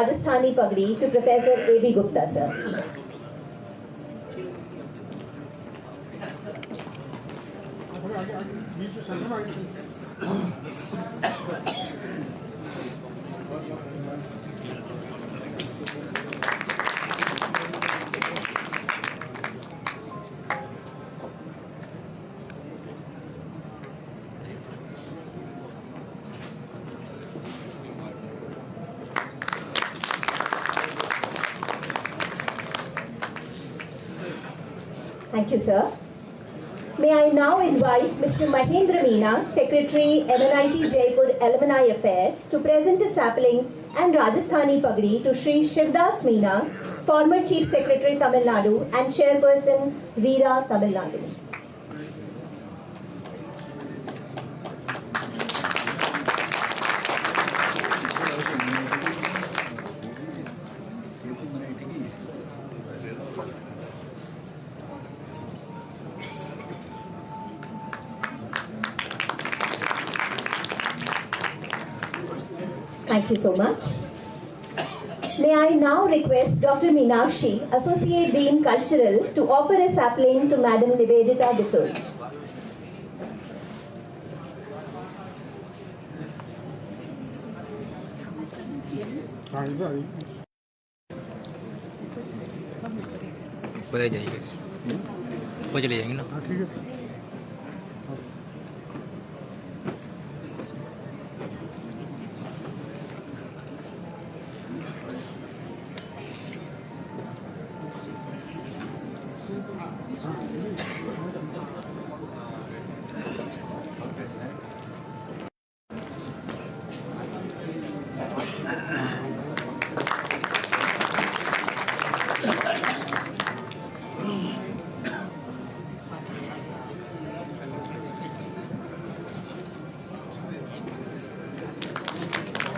Rajasthani Pagdi to Professor A.B. Gupta, sir. Thank you, sir. May I now invite Mr. Mahendra Meena, Secretary, MNIT Jaipur Alumni Affairs, to present a sapling and Rajasthani Pagdi to Shri Shivdas Meena, former Chief Secretary, Tamil Nadu, and Chairperson, Veera, Tamil Nadu. Thank you so much. May I now request Dr. Meenakshi, Associate Dean Cultural, to offer a sapling to Madam Nivedita Bissoy. बधाई जाएंगे वो चले जाएंगे ना ठीक है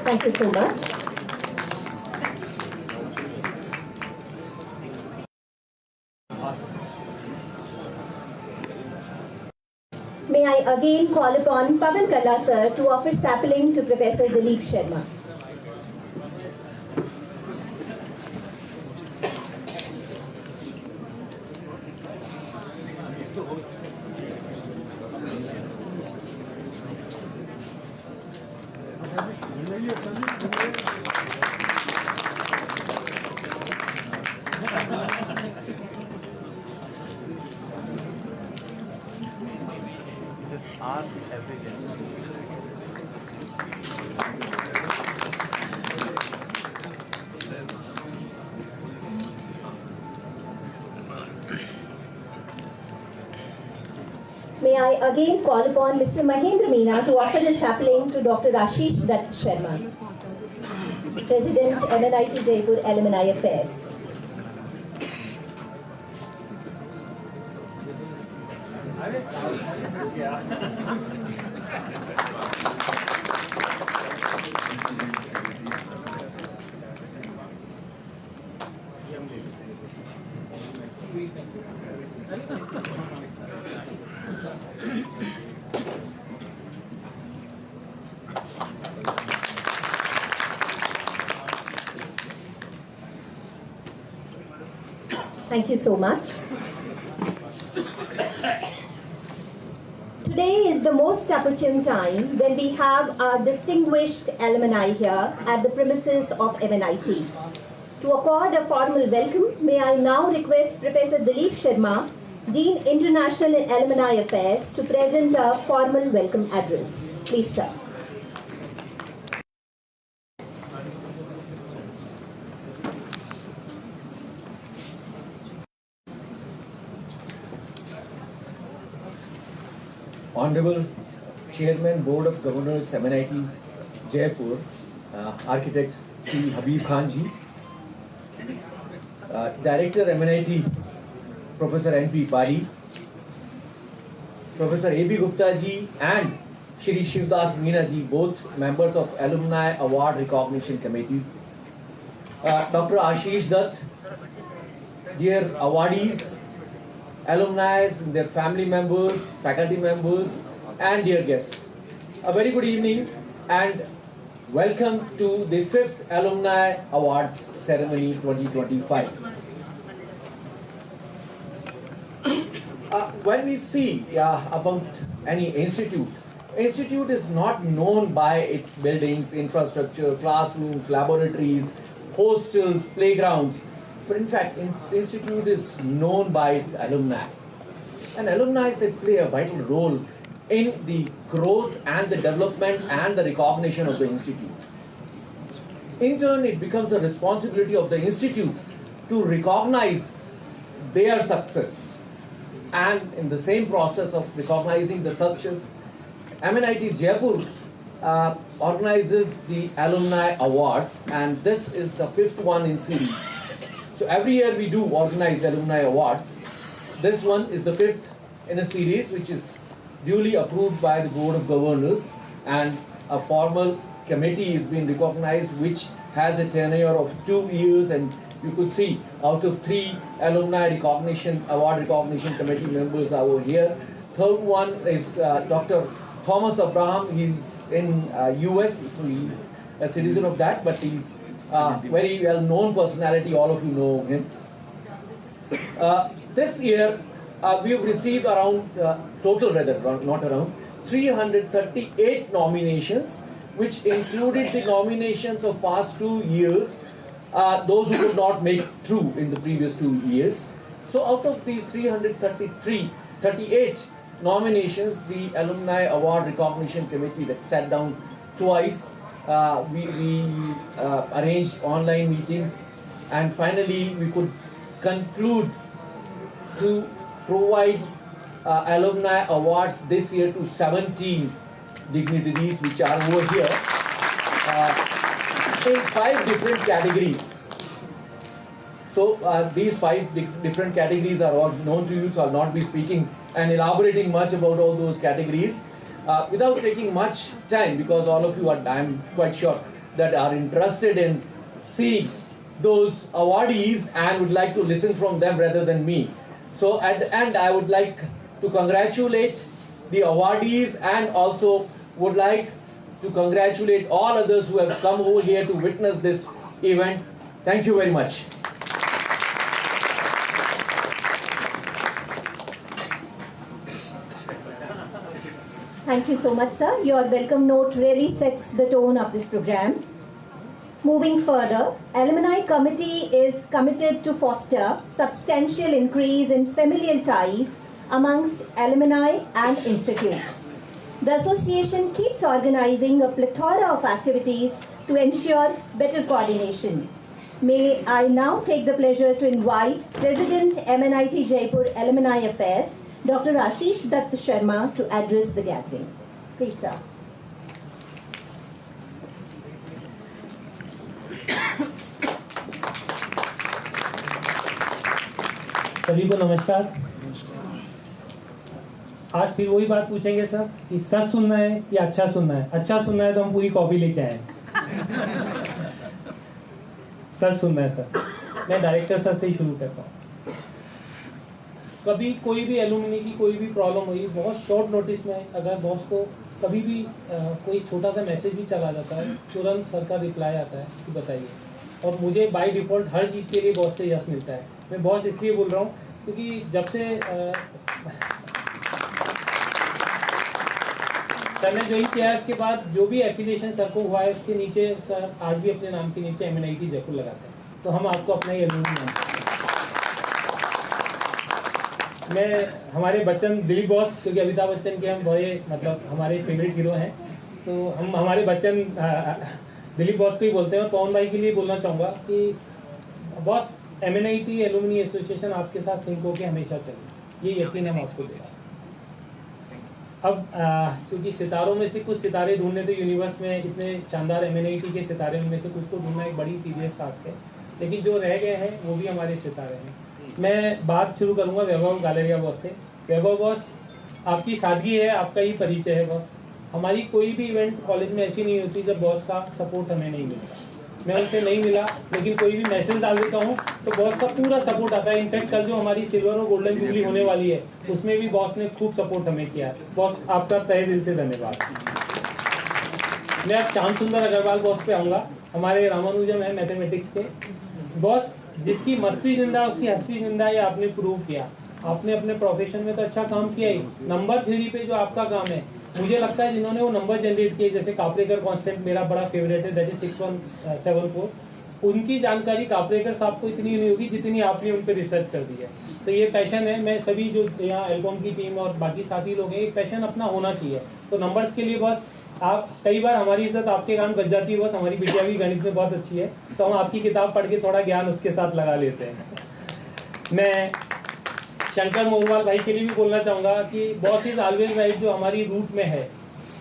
Thank you so much. May I again call upon Pavan Kalla sir to offer sapling to Professor Dilip Sharma. Just ask every guest. May I again call upon Mr. Mahendra Meena to offer a sapling to Dr. Ashish Dutt Sharma, President, MNIT Jaipur Alumni Affairs. Thank you so much. Today is the most opportune time when we have our distinguished alumni here at the premises of MNIT. To accord a formal welcome, may I now request Professor Dilip Sharma, Dean International and Alumni Affairs, to present a formal welcome address. Please, sir. Honorable Chairman, Board of Governors, MNIT Jaipur, Architect Sri Habeeb Khan ji, Director MNIT Professor N.P. Padhy, Professor A.B. Gupta ji and Shri Shivdas Meena ji, both members of Alumni Award Recognition Committee, Dr. Ashish Dutt, dear awardees, alumni, their family members, faculty members, and dear guests. A very good evening and welcome to the 5th Alumni Awards Ceremony 2025. When we see about any institute is not known by its buildings, infrastructure, classrooms, laboratories, hostels, playgrounds, but in fact, institute is known by its alumni. And alumni, they play a vital role in the growth and the development and the recognition of the institute. In turn, it becomes a responsibility of the institute to recognize their success. And in the same process of recognizing the success, MNIT Jaipur organizes the Alumni Awards, and this is the 5th one in series. So every year we do organize Alumni Awards. This one is the 5th in a series, which is duly approved by the Board of Governors, and a formal committee is being recognized which has a tenure of 2 years, and you could see out of 3 alumni award recognition committee members are over here. Third one is Dr. Thomas Abraham. He's in US, so he's a citizen of that, but he's very well known personality, all of you know him. This year we have received around 338 nominations, which included the nominations of past 2 years, those who could not make through in the previous 2 years. So out of these 38 nominations, the Alumni Award Recognition Committee that sat down twice, we arranged online meetings, and finally we could conclude to provide alumni awards this year to 17 dignitaries, which are over here, in 5 different categories. So these 5 different categories are all known to you, so I'll not be speaking and elaborating much about all those categories without taking much time, because all of you are, I'm quite sure, that are interested in seeing those awardees and would like to listen from them rather than me. So at the end, I would like to congratulate the awardees, and also would like to congratulate all others who have come over here to witness this event. Thank you very much. Thank you so much, sir. Your welcome note really sets the tone of this program. Moving further, Alumni Committee is committed to foster substantial increase in familial ties amongst alumni and institute. The association keeps organizing a plethora of activities to ensure better coordination. May I now take the pleasure to invite President MNIT Jaipur Alumni Affairs, Dr. Ashish Dutt Sharma, to address the gathering. Please, sir. सभी को नमस्कार। आज फिर वही बात पूछेंगे sir कि सच सुनना है या अच्छा सुनना है। अच्छा सुनना है तो हम पूरी कॉपी लेके आए। सच सुनना है सर। मैं डायरेक्टर सर से ही शुरू करता हूँ। कभी कोई भी एलुमनी की कोई भी प्रॉब्लम हुई, बहुत शॉर्ट नोटिस में अगर बॉस को कभी भी कोई छोटा सा मैसेज भी चला जाता है, तुरंत सर का रिप्लाई आता है कि बताइए। और मुझे बाय डिफ़ॉल्ट हर चीज़ के लिए बॉस से यस मिलता है। मैं बॉस इसलिए बोल रहा हूँ क्योंकि जब से सर ने ज्वाइन किया है, उसके बाद जो भी एफिलिएशन सर को हुआ है उसके नीचे सर आज भी अपने नाम के नीचे MNIT जयपुर लगाते हैं। तो हम आपको अपना ही एलुमनी नाम मैं हमारे बच्चन दिलीप बॉस, क्योंकि अमिताभ बच्चन के हम बड़े मतलब हमारे फेवरेट हीरो हैं, तो हम हमारे बच्चन दिलीप बॉस को ही बोलते हैं। पवन भाई के लिए बोलना चाहूँगा कि बॉस MNIT एलुमनी एसोसिएशन आपके साथ सिंक होकर हमेशा चले, ये यकीन हम आपको दें। अब क्योंकि सितारों में से कुछ सितारे ढूंढने तो यूनिवर्स में इतने शानदार MNIT के सितारे में से कुछ को ढूंढना एक बड़ी टीडियस टास्क है, लेकिन जो रह गए हैं वो भी हमारे सितारे हैं। मैं बात शुरू करूंगा वैभव गालेरिया बॉस से। वैभव बॉस, आपकी सादगी है, आपका ही परिचय है बॉस। हमारी कोई भी इवेंट कॉलेज में ऐसी नहीं होती जब बॉस का सपोर्ट हमें नहीं मिलता। मैं उनसे नहीं मिला, लेकिन कोई भी मैसेज डाल देता हूँ तो बॉस का पूरा सपोर्ट आता है। इनफैक्ट कल जो हमारी सिल्वर और गोल्डन जुबली होने वाली है उसमें भी बॉस ने खूब सपोर्ट हमें किया है। बॉस, आपका तहे दिल से धन्यवाद। मैं अब श्याम सुंदर अग्रवाल बॉस पे आऊँगा। हमारे रामानुजम है मैथमेटिक्स के बॉस, जिसकी मस्ती जिंदा उसकी हस्ती जिंदा, ये आपने प्रूव किया। आपने अपने प्रोफेशन में तो अच्छा काम किया ही, नंबर थ्योरी पे जो आपका काम है, मुझे लगता है जिन्होंने वो नंबर जनरेट किए, जैसे कापरेकर कांस्टेंट मेरा बड़ा फेवरेट है, दैट इज 6174, उनकी जानकारी कापरेकर साहब को इतनी नहीं होगी जितनी आपने उन पर रिसर्च कर दी है। तो ये पैशन है, मैं सभी जो यहाँ एल्बम की टीम और बाकी साथी लोग हैं, एक पैशन अपना होना चाहिए। तो नंबर्स के लिए बस आप, कई बार हमारी इज्जत आपके कारण बच जाती है, बस हमारी बिटिया भी गणित में बहुत अच्छी है, तो हम आपकी किताब पढ़ के थोड़ा ज्ञान उसके साथ लगा लेते हैं। मैं शंकर मोहवाल भाई के लिए भी बोलना चाहूँगा कि बॉस इज ऑलवेज राइट, जो हमारी रूट में है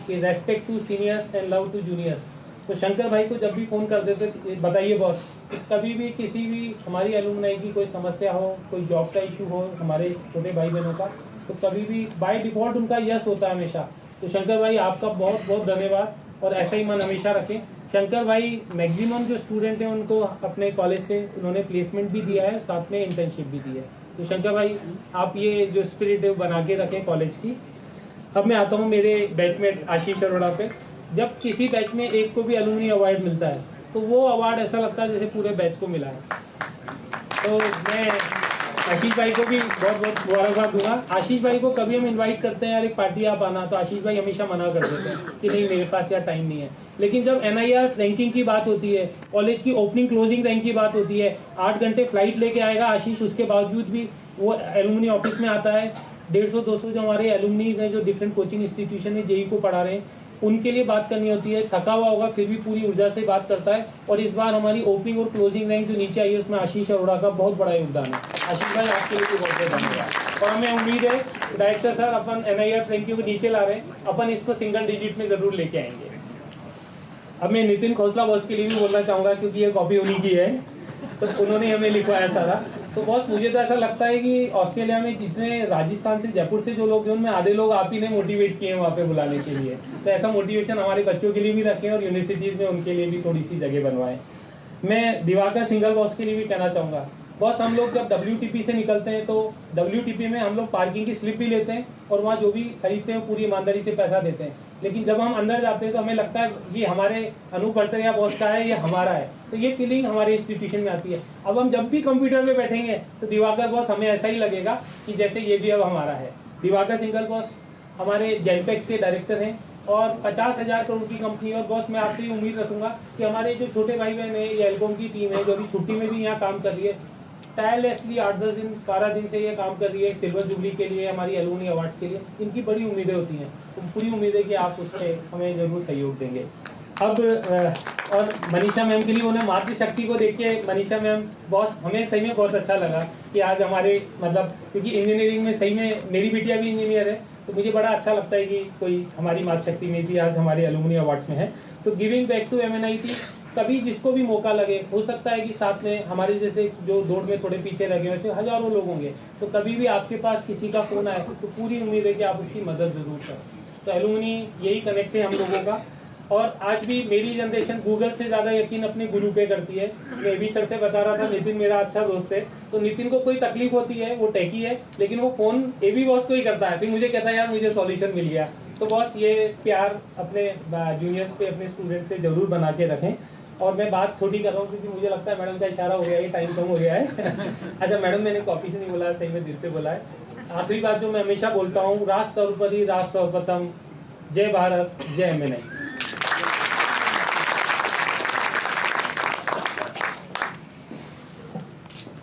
कि respect to seniors and love to juniors. तो शंकर भाई को जब भी फ़ोन कर देते, बताइए बॉस, कभी भी किसी भी हमारी एलुमनाई की कोई समस्या हो, कोई जॉब का इशू हो, हमारे छोटे भाई बहनों का, तो कभी भी बाय डिफ़ॉल्ट उनका यस होता है हमेशा। तो शंकर भाई आपका बहुत बहुत धन्यवाद, और ऐसा ही मन हमेशा रखें। शंकर भाई मैक्सिमम जो स्टूडेंट हैं उनको अपने कॉलेज से उन्होंने प्लेसमेंट भी दिया है, साथ में इंटर्नशिप भी दी है। तो शंकर भाई आप ये जो स्पिरिट है बना के रखें कॉलेज की। अब मैं आता हूँ मेरे बैचमेट आशीष अरोड़ा पे। जब किसी बैच में एक को भी एलुमनी अवार्ड मिलता है तो वो अवार्ड ऐसा लगता है जैसे पूरे बैच को मिला है। तो मैं आशीष भाई को भी बहुत बहुत मुबारकबाद दूंगा। आशीष भाई को कभी हम इनवाइट करते हैं यार एक पार्टी आप आना, तो आशीष भाई हमेशा मना कर देते हैं कि नहीं मेरे पास यार टाइम नहीं है। लेकिन जब NIR रैंकिंग की बात होती है, कॉलेज की ओपनिंग क्लोजिंग रैंक की बात होती है, 8 घंटे फ्लाइट लेके आएगा आशीष, उसके बावजूद भी वो एलुमनी ऑफिस में आता है। 150-200 जो हमारे एलुमनीज हैं जो डिफरेंट कोचिंग इंस्टीट्यूशन में JEE को पढ़ा रहे हैं, उनके लिए बात करनी होती है। थका हुआ होगा फिर भी पूरी ऊर्जा से बात करता है। और इस बार हमारी ओपनिंग और क्लोजिंग रैंक जो नीचे आई है उसमें आशीष अरोड़ा का बहुत बड़ा योगदान है। आशीष भाई आपके लिए भी बहुत बहुत धन्यवाद। और हमें उम्मीद है डायरेक्टर सर अपन NIR रैंकिंग को नीचे ला रहे हैं, अपन इसको सिंगल डिजिट में जरूर लेके आएंगे। अब मैं नितिन खोसला बॉस के लिए भी बोलना चाहूँगा क्योंकि ये कॉपी उन्हीं की है, तो उन्होंने हमें लिखवाया सारा। तो बॉस मुझे तो ऐसा लगता है कि ऑस्ट्रेलिया में जितने राजस्थान से जयपुर से जो लोग हैं उनमें आधे लोग आप ही ने मोटिवेट किए हैं वहाँ पे बुलाने के लिए। तो ऐसा मोटिवेशन हमारे बच्चों के लिए भी रखें और यूनिवर्सिटीज़ में उनके लिए भी थोड़ी सी जगह बनवाएं। मैं दिवाकर सिंगल बॉस के लिए भी कहना चाहूँगा, बॉस हम लोग जब WTP से निकलते हैं तो WTP में हम लोग पार्किंग की स्लिप भी लेते हैं और वहाँ जो भी खरीदते हैं पूरी ईमानदारी से पैसा देते हैं। लेकिन जब हम अंदर जाते हैं तो हमें लगता है ये हमारे अनूप भट्टरिया बॉस का है, ये हमारा है। तो ये फीलिंग हमारे इंस्टीट्यूशन में आती है। अब हम जब भी कंप्यूटर पे बैठेंगे तो दिवाकर बॉस हमें ऐसा ही लगेगा कि जैसे ये भी अब हमारा है। दिवाकर सिंगल बॉस हमारे जैनपेक के डायरेक्टर हैं और 50,000 करोड़ की कंपनी। और बॉस मैं आपसे उम्मीद रखूंगा कि हमारे जो छोटे भाई बहन है, ये एल्बम की टीम है जो अभी छुट्टी में भी यहाँ काम कर रही है, टायरलेसली 8-10 दिन 12 दिन से ये काम कर रही है सिल्वर जुबली के लिए, हमारी एलुमनी अवार्ड्स के लिए। इनकी बड़ी उम्मीदें होती हैं, तो पूरी उम्मीद है कि आप उस पर हमें जरूर सहयोग देंगे। अब और मनीषा मैम के लिए उन्हें मातृशक्ति को देख के मनीषा मैम बॉस हमें सही में बहुत अच्छा लगा कि आज हमारे मतलब क्योंकि इंजीनियरिंग में सही में मेरी बिटिया भी इंजीनियर है, तो मुझे बड़ा अच्छा लगता है कि कोई हमारी मातृशक्ति में भी आज हमारे एलुमनी अवार्ड्स में है। तो गिविंग बैक टू MNIT, कभी जिसको भी मौका लगे, हो सकता है कि साथ में हमारे जैसे जो दौड़ में थोड़े पीछे लगे वैसे हजारों लोग होंगे, तो कभी भी आपके पास किसी का फ़ोन आए तो पूरी उम्मीद है कि आप उसकी मदद ज़रूर करें। तो एलुमनी यही कनेक्ट है हम लोगों का। और आज भी मेरी जनरेशन गूगल से ज़्यादा यकीन अपने गुरु पे करती है। मैं भी सर से बता रहा था, नितिन मेरा अच्छा दोस्त है, तो नितिन को कोई तकलीफ होती है, वो टेकी है, लेकिन वो फ़ोन AB बॉस को ही करता है। फिर मुझे कहता है यार मुझे सॉल्यूशन मिल गया। तो बॉस ये प्यार अपने जूनियर्स पे, अपने स्टूडेंट से जरूर बना के रखें। और मैं बात थोड़ी कर रहा हूँ क्योंकि मुझे लगता है मैडम का इशारा हो गया है, टाइम कम हो गया है। अच्छा मैडम, मैंने कॉपी से नहीं बोला, सही में दिल से बोला है। आखिरी बात जो मैं हमेशा बोलता हूँ, राष्ट्र सर्वोपरि, राष्ट्र सर्वप्रथम, जय भारत, जय MNIT।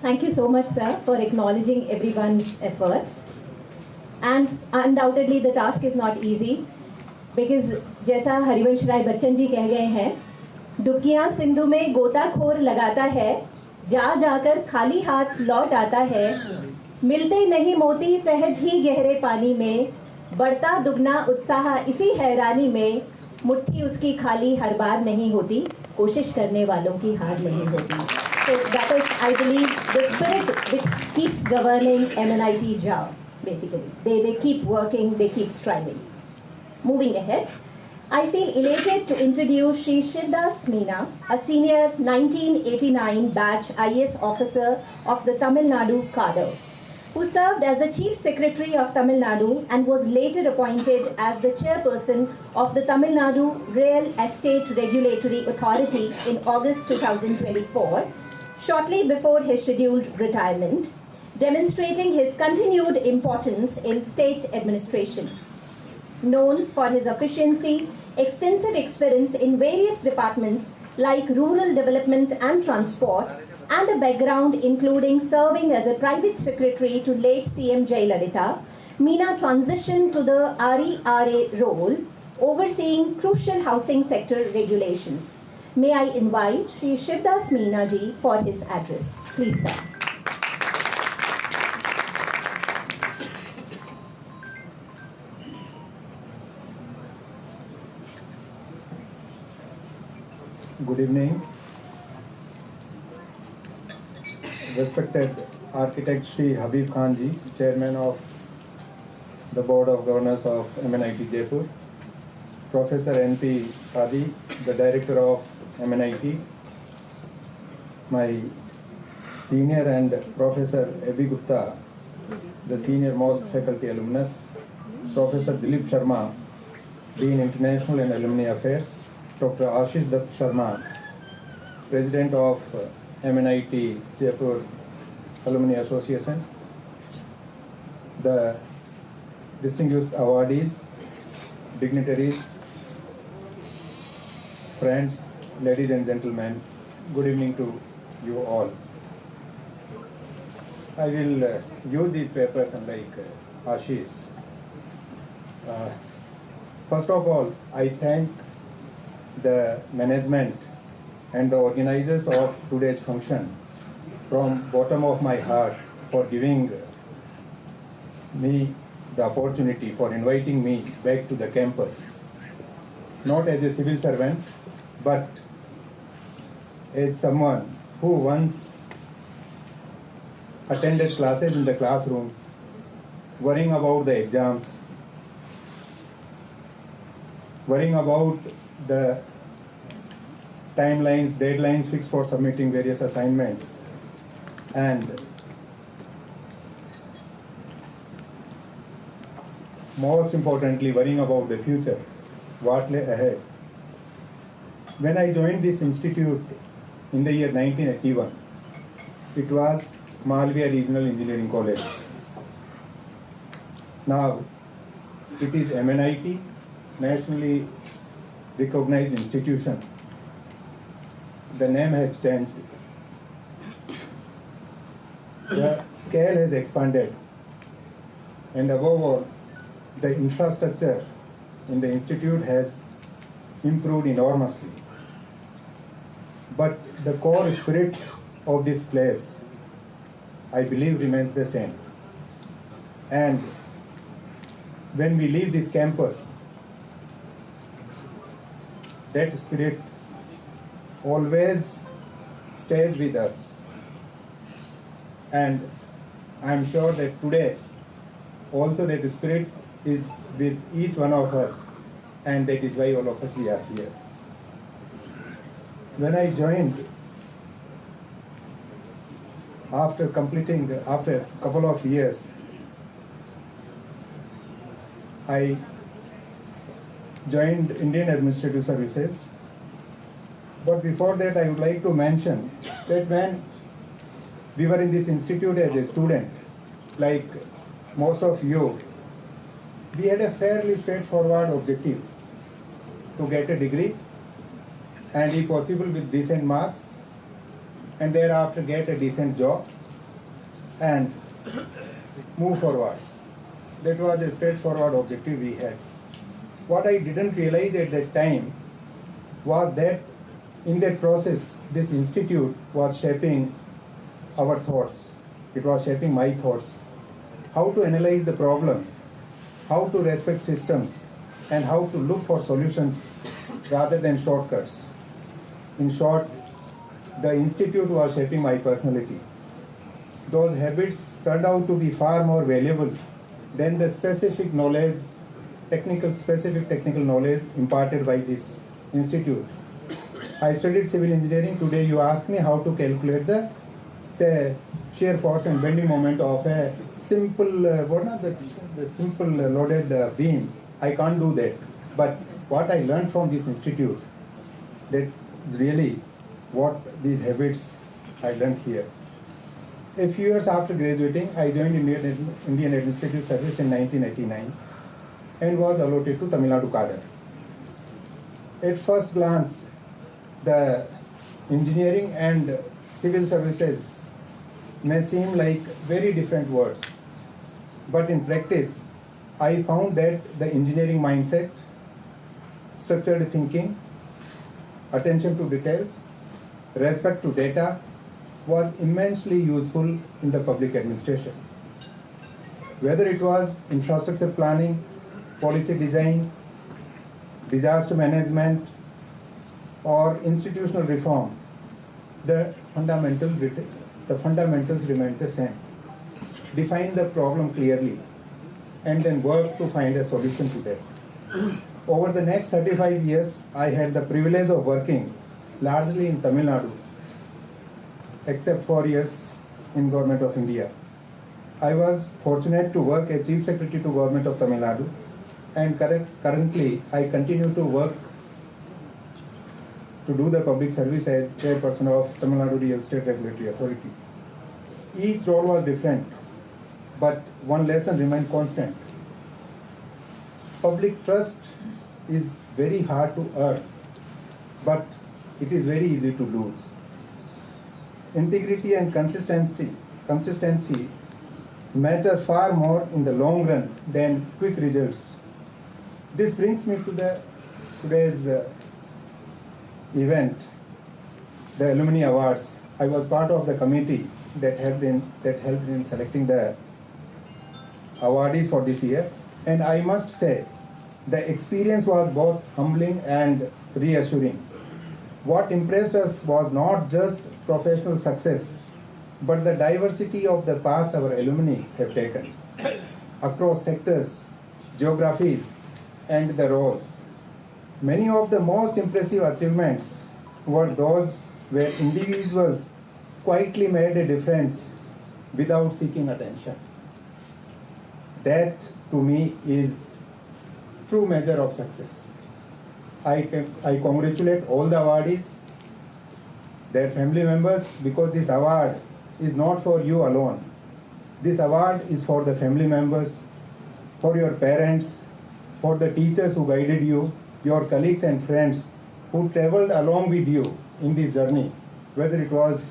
Thank you so much, sir, for acknowledging everyone's efforts. And undoubtedly, the task is not easy because, जैसा हरिवंश राय बच्चन जी कह गए हैं, डुबकियां सिंधु में गोताखोर लगाता है, जा जाकर खाली हाथ लौट आता है, मिलते नहीं मोती सहज ही गहरे पानी में, बढ़ता दुगना उत्साह इसी हैरानी में, मुट्ठी उसकी खाली हर बार नहीं होती, कोशिश करने वालों की हार नहीं होती। So that is, I believe, the spirit which keeps governing MNIT JAW, basically. They keep working, they keep striving. Moving ahead, I feel elated to introduce Shri Srinivasan Meena, a senior 1989 batch IAS officer of the Tamil Nadu cadre. who served as the Chief Secretary of Tamil Nadu and was later appointed as the Chairperson of the Tamil Nadu Real Estate Regulatory Authority in August 2024, shortly before his scheduled retirement, demonstrating his continued importance in state administration. Known for his efficiency, extensive experience in various departments like rural development and transport, and a background including serving as a private secretary to late CM Jayalalitha, Meena transitioned to the RERA role, overseeing crucial housing sector regulations. May I invite Shri Shivdas Meena ji for his address. Please, sir. Good evening. Respected Architect Shri Habeeb Khan ji, Chairman of the Board of Governors of MNIT Jaipur, Professor N.P. Padhy, the Director of MNIT, my senior and Professor Abhi Gupta, the senior most faculty alumnus, Professor Dilip Sharma, Dean International and Alumni Affairs, Dr. Ashish Dutt Sharma, President of MNIT Jaipur Alumni Association, the distinguished awardees, dignitaries, friends, ladies and gentlemen, good evening to you all. I will use these papers unlike Ashish. First of all, I thank the management and the organizers of today's function from bottom of my heart for giving me the opportunity, for inviting me back to the campus, not as a civil servant, but as someone who once attended classes in the classrooms, worrying about the exams, worrying about the timelines, deadlines fixed for submitting various assignments, and most importantly, worrying about the future, what lay ahead. When I joined this institute in the year 1981, it was Malviya Regional Engineering College. Now, it is MNIT, nationally recognized institution. The name has changed. The scale has expanded, and above all, the infrastructure in the institute has improved enormously. But the core spirit of this place, I believe, remains the same. And when we leave this campus, that spirit always stays with us. And I am sure that today also that spirit is with each one of us, and that is why all of us we are here. When I joined, after a couple of years, I joined Indian Administrative Services. But before that, I would like to mention that when we were in this institute as a student, like most of you, we had a fairly straightforward objective to get a degree, and if possible with decent marks, and thereafter get a decent job and move forward. That was a straightforward objective we had. What I didn't realize at that time was that in that process, this institute was shaping our thoughts. It was shaping my thoughts. How to analyze the problems, how to respect systems, and how to look for solutions rather than shortcuts. In short, the institute was shaping my personality. Those habits turned out to be far more valuable than the specific knowledge, specific technical knowledge imparted by this institute. I studied civil engineering. Today you ask me how to calculate the, say, shear force and bending moment of a simple, what not the simple loaded beam. I can't do that. But what I learned from this institute, that is really what these habits I learned here. A few years after graduating, I joined Indian Administrative Service in 1989 and was allotted to Tamil Nadu cadre. At first glance, the engineering and civil services may seem like very different words, but in practice, I found that the engineering mindset, structured thinking, attention to details, respect to data was immensely useful in the public administration. Whether it was infrastructure planning, policy design, disaster management, or institutional reform, the fundamentals remain the same. Define the problem clearly and then work to find a solution to that. Over the next 35 years, I had the privilege of working largely in Tamil Nadu, except 4 years in Government of India. I was fortunate to work as Chief Secretary to Government of Tamil Nadu, and currently I continue to work to do the public service as Chairperson of Tamil Nadu Real Estate Regulatory Authority. Each role was different, but one lesson remained constant. Public trust is very hard to earn, but it is very easy to lose. Integrity and consistency matter far more in the long run than quick results. This brings me to today's event, the Alumni Awards. I was part of the committee that helped in selecting the awardees for this year, and I must say the experience was both humbling and reassuring. What impressed us was not just professional success, but the diversity of the paths our alumni have taken across sectors, geographies, and the roles. Many of the most impressive achievements were those where individuals quietly made a difference without seeking attention. That, to me, is true measure of success. I congratulate all the awardees, their family members, because this award is not for you alone. This award is for the family members, for your parents, for the teachers who guided you, your colleagues and friends who traveled along with you in this journey, whether it was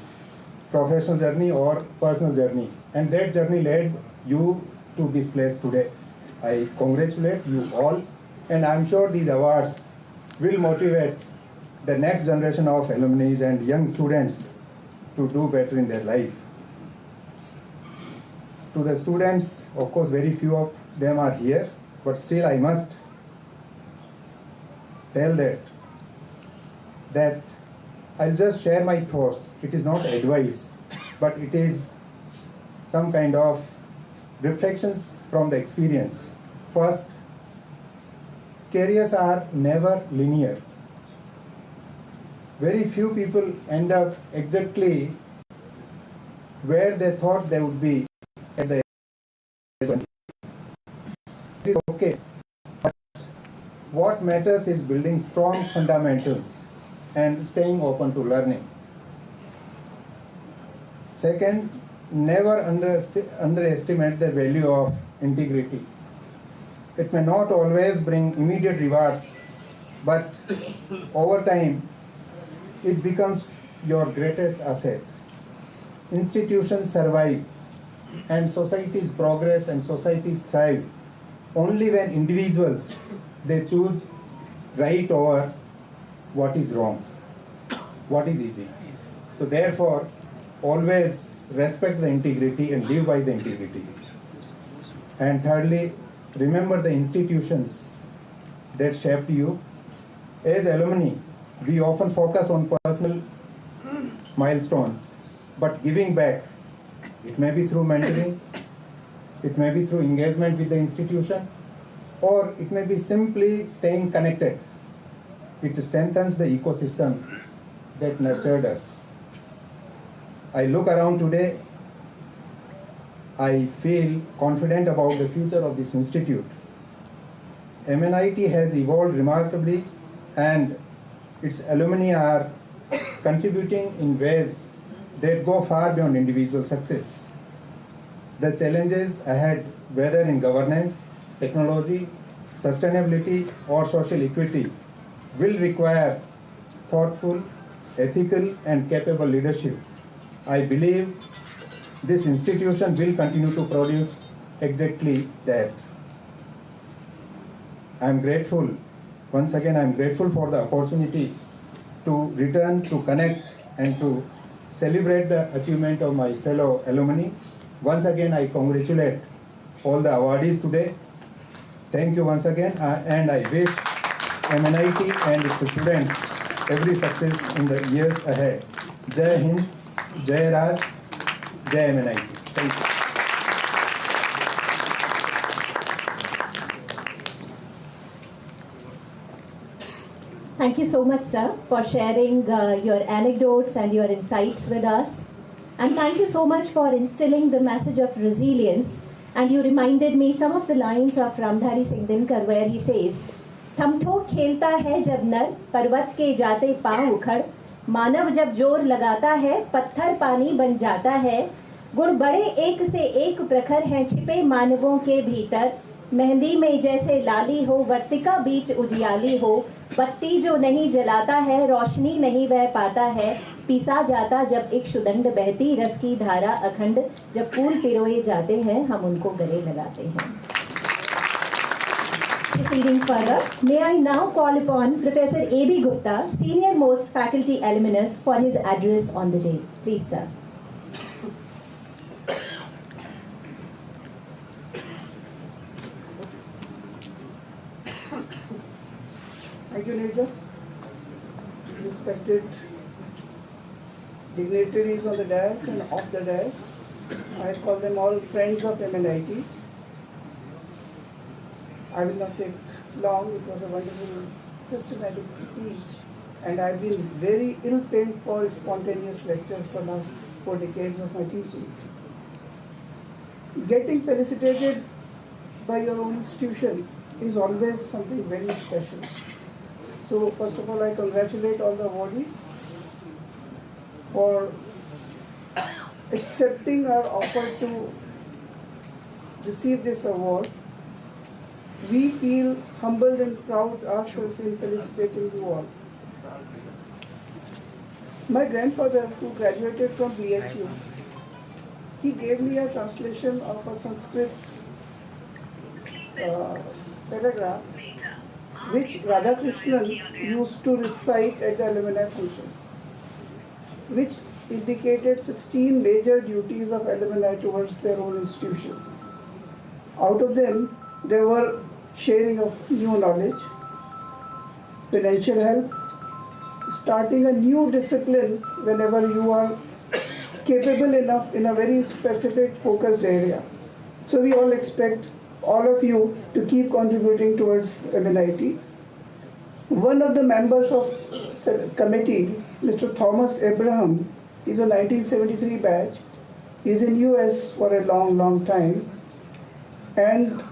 professional journey or personal journey. And that journey led you to this place today. I congratulate you all, and I'm sure these awards will motivate the next generation of alumni and young students to do better in their life. To the students, of course, very few of them are here, but still I must tell that I'll just share my thoughts. It is not advice, but it is some kind of reflections from the experience. First, careers are never linear. Very few people end up exactly where they thought they would be at the end. It is okay. But what matters is building strong fundamentals and staying open to learning. Second, never underestimate the value of integrity. It may not always bring immediate rewards, but over time, it becomes your greatest asset. Institutions survive and societies progress and societies thrive only when individuals, they choose right over what is wrong, what is easy. So therefore, always respect the integrity and live by the integrity. And thirdly, remember the institutions that shaped you. As alumni, we often focus on personal milestones, but giving back, it may be through mentoring, it may be through engagement with the institution, or it may be simply staying connected. It strengthens the ecosystem that nurtured us. I look around today, I feel confident about the future of this institute. MNIT has evolved remarkably and its alumni are contributing in ways that go far beyond individual success. The challenges ahead, whether in governance, technology, sustainability, or social equity, will require thoughtful, ethical, and capable leadership. I believe this institution will continue to produce exactly that. I am grateful, once again I am grateful for the opportunity to return, to connect, and to celebrate the achievement of my fellow alumni. Once again I congratulate all the awardees today. Thank you once again, and I wish MNIT and its students every success in the years ahead. Jai Hind, Jai Raj, Jai MNIT. Thank you. Thank you so much, sir, for sharing your anecdotes and your insights with us. And thank you so much for instilling the message of resilience. And you reminded me some of the lines of Ramdhari Singh Dinkar where he says, थमठोक खेलता है जब नर पर्वत के जाते पांव उखड़ मानव जब जोर लगाता है पत्थर पानी बन जाता है गुण बड़े एक से एक प्रखर हैं छिपे मानवों के भीतर मेहंदी में जैसे लाली हो वर्तिका बीच उजियाली हो बत्ती जो नहीं जलाता है रोशनी नहीं वह पाता है पीसा जाता जब एक शुदंड बहती रस की धारा अखंड जब फूल पिरोए जाते हैं हम उनको गले लगाते हैं. Proceeding further, may I now call upon Professor A.B. Gupta, Senior Most Faculty Alumnus, for his address on the day. Please, sir. Thank you, Nirja. Respected dignitaries on the dais and off the dais, I call them all friends of MNIT. I will not take long. It was a wonderful systematic speech, and I've been very ill-paid for spontaneous lectures for the last 4 decades of my teaching. Getting felicitated by your own institution is always something very special. So first of all, I congratulate all the awardees for accepting our offer to receive this award. We feel humbled and proud ourselves in felicitating you all. My grandfather, who graduated from BHU, he gave me a translation of a Sanskrit paragraph which Radhakrishnan used to recite at the alumni functions, which indicated 16 major duties of alumni towards their own institution. Out of them, there were sharing of new knowledge, financial help, starting a new discipline whenever you are capable enough in a very specific focused area. So we all expect all of you to keep contributing towards MNIT. One of the members of committee, Mr. Thomas Abraham, is a 1973 batch. He's in US for a long time, and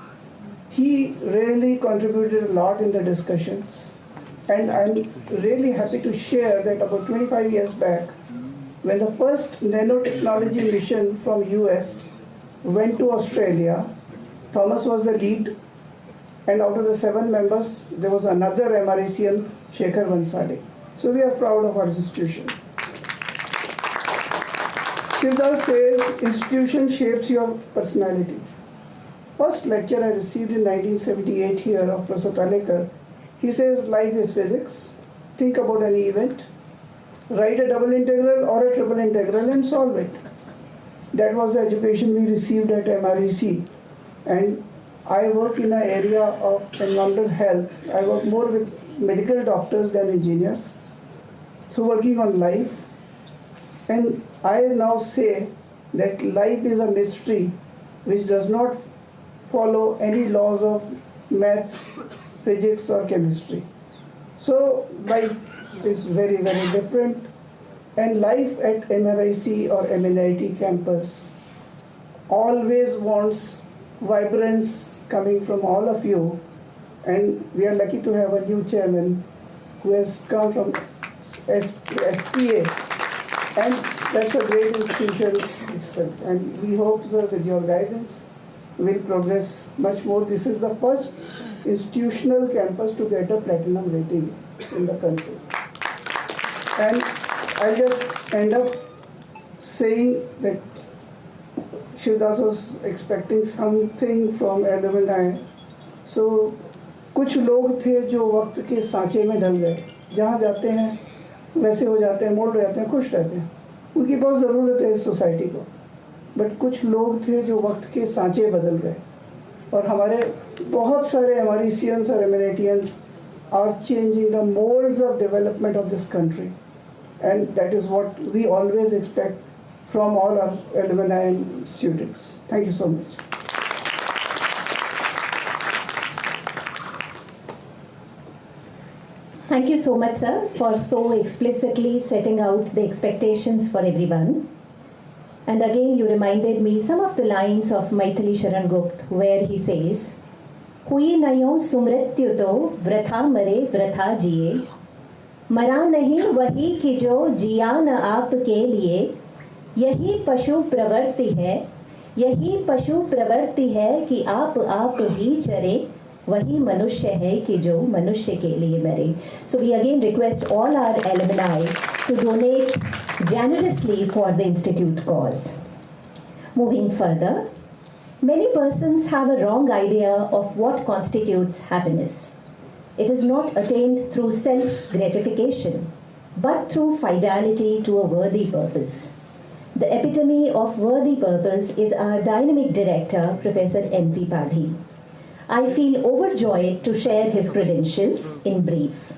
he really contributed a lot in the discussions. And I'm really happy to share that about 25 years back, when the first nanotechnology mission from US went to Australia, Thomas was the lead, and out of the 7 members, there was another MRACian, Shekhar Vansade. So we are proud of our institution. Shivdas says, institution shapes your personality. First lecture I received in 1978 here of Professor Talekar, he says life is physics, think about any event, write a double integral or a triple integral and solve it. That was the education we received at MREC. And I work in an area of environmental health. I work more with medical doctors than engineers. So working on life. And I now say that life is a mystery which does not follow any laws of maths, physics or chemistry. So life is very different, and life at MRIC or MNIT campus always wants vibrance coming from all of you, and we are lucky to have a new chairman who has come from SPA, and that's a great institution itself. And we hope, sir, with your guidance, will progress much more. This is the first institutional campus to get a platinum rating in the country. And I'll just end up saying that Shivdas was expecting something from alumni. So कुछ लोग थे जो वक्त के सांचे में ढल गए, जहाँ जाते हैं वैसे हो जाते हैं, मोड़ जाते हैं, खुश रहते हैं, उनकी बहुत ज़रूरत है इस सोसाइटी को. बट कुछ लोग थे जो वक्त के सांचे बदल गए, और हमारे बहुत सारे MRECians और MNITians are changing the molds of development of this country, and that is what we always expect from all our alumni and students. Thank you so much. Thank you so much, sir, for so explicitly setting out the expectations for everyone. And again, you reminded me some of the lines of Maithili Sharan Gupt, where he says, "Hui nayo sumrityuto vratha mare vratha jiye, मरा नहीं वही कि जो जिया न आपके लिए, यही पशु प्रवृत्ति है, यही पशु प्रवृत्ति है कि आप ही चरे, वही मनुष्य है कि जो मनुष्य के लिए मरे." So we again request all our alumni to donate generously for the institute cause. Moving further, many persons have a wrong idea of what constitutes happiness. It is not attained through self-gratification, but through fidelity to a worthy purpose. The epitome of worthy purpose is our dynamic director, Professor N.P. Padhy. I feel overjoyed to share his credentials in brief.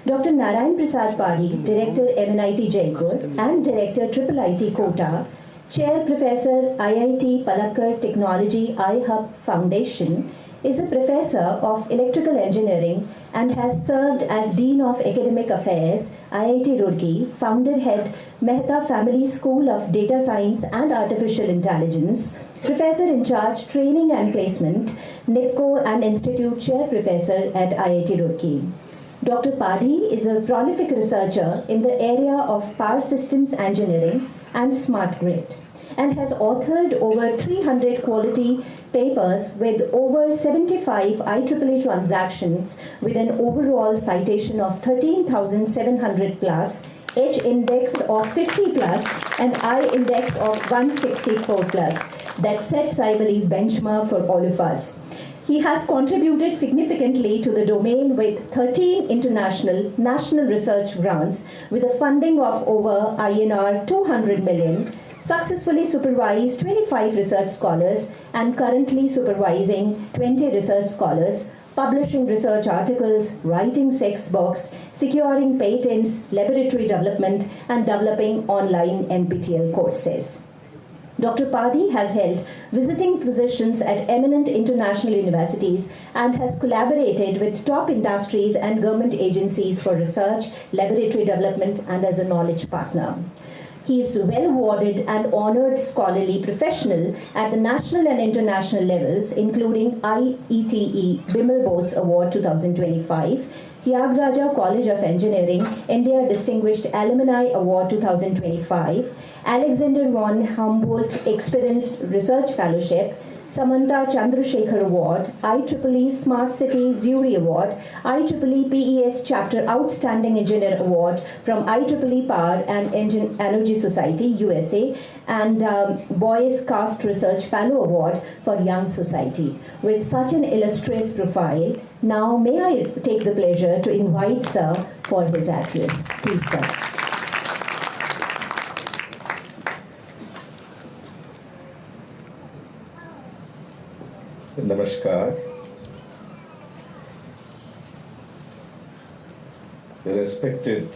Dr. Narayan Prasad Padhy, Director MNIT Jaipur and Director IIIT Kota, Chair Professor IIT Palakkad Technology iHub Foundation, is a professor of electrical engineering and has served as Dean of Academic Affairs, IIT Roorkee, founder head Mehta Family School of Data Science and Artificial Intelligence, professor in charge training and placement, NIPCO and Institute chair professor at IIT Roorkee. Dr. Padhy is a prolific researcher in the area of power systems engineering and smart grid, and has authored over 300 quality papers with over 75 IEEE transactions with an overall citation of 13,700 plus, H index of 50 plus, and I index of 164 plus. That sets, I believe, benchmark for all of us. He has contributed significantly to the domain with 13 international national research grants with a funding of over INR 200 million, successfully supervised 25 research scholars and currently supervising 20 research scholars, publishing research articles, writing text books, securing patents, laboratory development, and developing online NPTEL courses. Dr. Padhy has held visiting positions at eminent international universities and has collaborated with top industries and government agencies for research, laboratory development, and as a knowledge partner. He is well awarded and honored scholarly professional at the national and international levels, including IETE Bimal Bose Award 2025, Tyagaraja College of Engineering India Distinguished Alumni Award 2025, Alexander von Humboldt Experienced Research Fellowship, Samantha Chandrasekhar Award, IEEE Smart City Zuri Award, IEEE PES Chapter Outstanding Engineer Award from IEEE Power and Energy Society, USA, and Boyce Cast Research Fellow Award for Young Society. With such an illustrious profile, now may I take the pleasure to invite Sir for his address. Please, Sir. Namaskar. Respected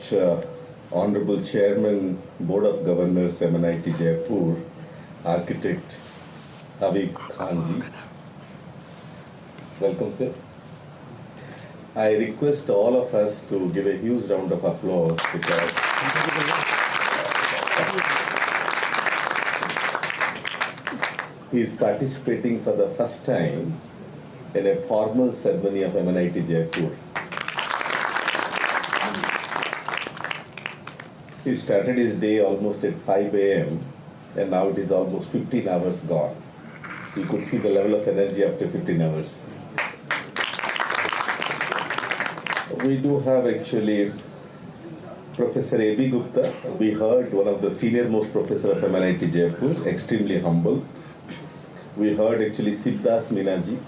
Honorable Chairman, Board of Governors, MNIT Jaipur, Architect Habeeb Khan ji. Welcome, sir. I request all of us to give a huge round of applause because he is participating for the first time in a formal ceremony of MNIT Jaipur. He started his day almost at 5 a.m. and now it is almost 15 hours gone. You could see the level of energy after 15 hours. We do have actually Professor A.B. Gupta. We heard one of the senior most professor of MNIT Jaipur, extremely humble. We heard actually Sibdas Minaji,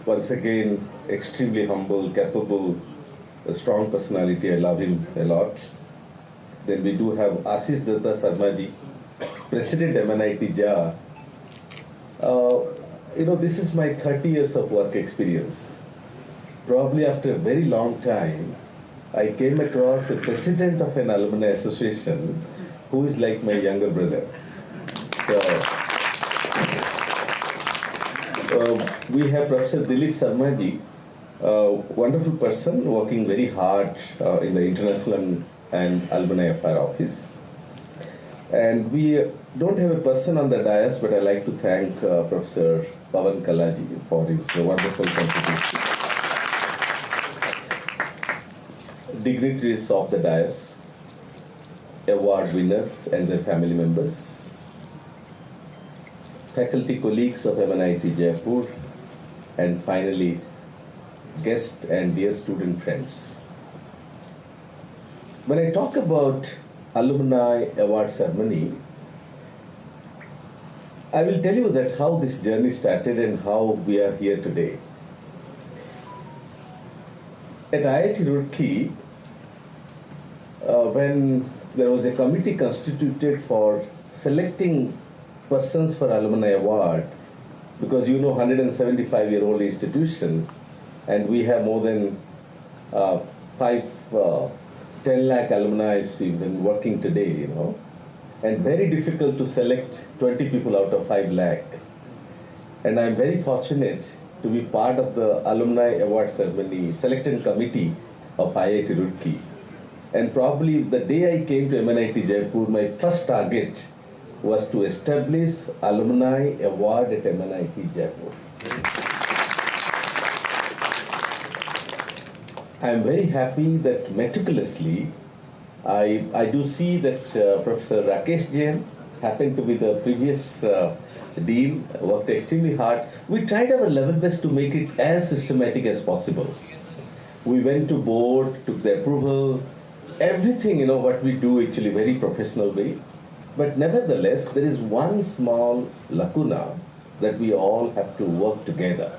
once again extremely humble, capable, a strong personality. I love him a lot. Then we do have Ashish Datta Sarmaji, President MNIT JA. This is my 30 years of work experience. Probably after a very long time, I came across a president of an alumni association who is like my younger brother. We have Professor Dilip Sarmaji, wonderful person working very hard in the International and Alumni Affairs Office. And we don't have a person on the dais, but I'd like to thank Professor Pavan Kalaji for his wonderful contribution. Dignitaries of the dais, award winners and their family members, faculty colleagues of MNIT Jaipur, and finally, guests and dear student friends. When I talk about Alumni Awards Ceremony, I will tell you that how this journey started and how we are here today. At IIT Roorkee, when there was a committee constituted for selecting persons for Alumni Award, because 175-year-old institution, and we have more than 10 lakh alumni even working today, and very difficult to select 20 people out of 5 lakh. And I'm very fortunate to be part of the Alumni Award Ceremony Selecting Committee of IIT Roorkee. And probably the day I came to MNIT Jaipur, my first target was to establish Alumni Award at MNIT Jaipur. I am very happy that meticulously, I do see that Professor Rakesh Jain happened to be the previous dean, worked extremely hard. We tried our level best to make it as systematic as possible. We went to board, took the approval, everything, what we do actually very professional way. But nevertheless, there is one small lacuna that we all have to work together.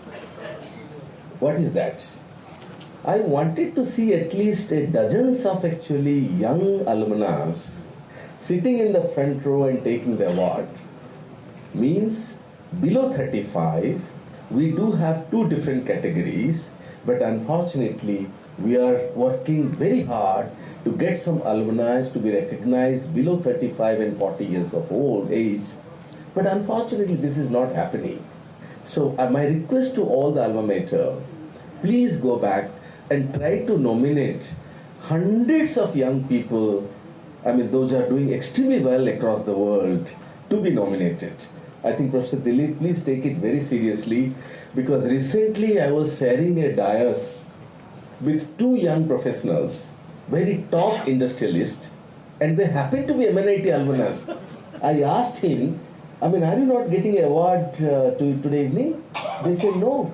What is that? I wanted to see at least a dozens of actually young alumni sitting in the front row and taking the award. Means below 35, we do have two different categories, but unfortunately, we are working very hard to get some alumni to be recognized below 35 and 40 years of old age. But unfortunately, this is not happening. So my request to all the alma mater, please go back and try to nominate hundreds of young people, those are doing extremely well across the world, to be nominated. I think Professor Dilip, please take it very seriously, because recently I was sharing a dais with two young professionals, very top industrialists, and they happen to be MNIT alumnus. I asked him, are you not getting an award today evening? They said no.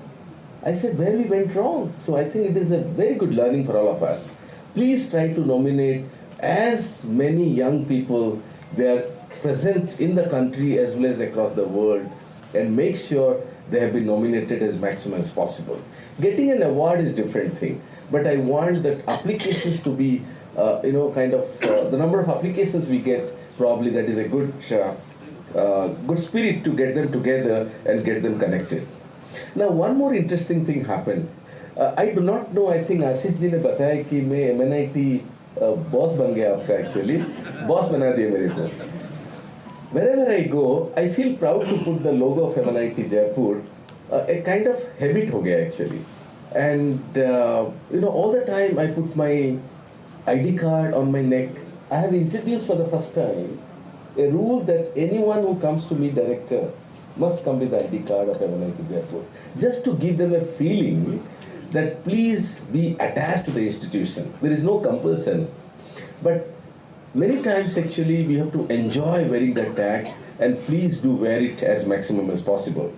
I said, where we went wrong? So I think it is a very good learning for all of us. Please try to nominate as many young people they are present in the country as well as across the world, and make sure they have been nominated as maximum as possible. Getting an award is different thing, but I want that applications to be, the number of applications we get, probably that is a good spirit to get them together and get them connected. Now, one more interesting thing happened. I do not know, I think Ashish ji ने बताया कि मैं MNIT boss बन गया आपका actually. Boss बना दिया मेरे को. Wherever I go, I feel proud to put the logo of MNIT Jaipur. A kind of habit हो गया actually. And all the time I put my ID card on my neck. I have introduced for the first time a rule that anyone who comes to meet director must come with the ID card of MNIT Jaipur, just to give them a feeling that please be attached to the institution. There is no compulsion, but many times actually we have to enjoy wearing that tag, and please do wear it as maximum as possible.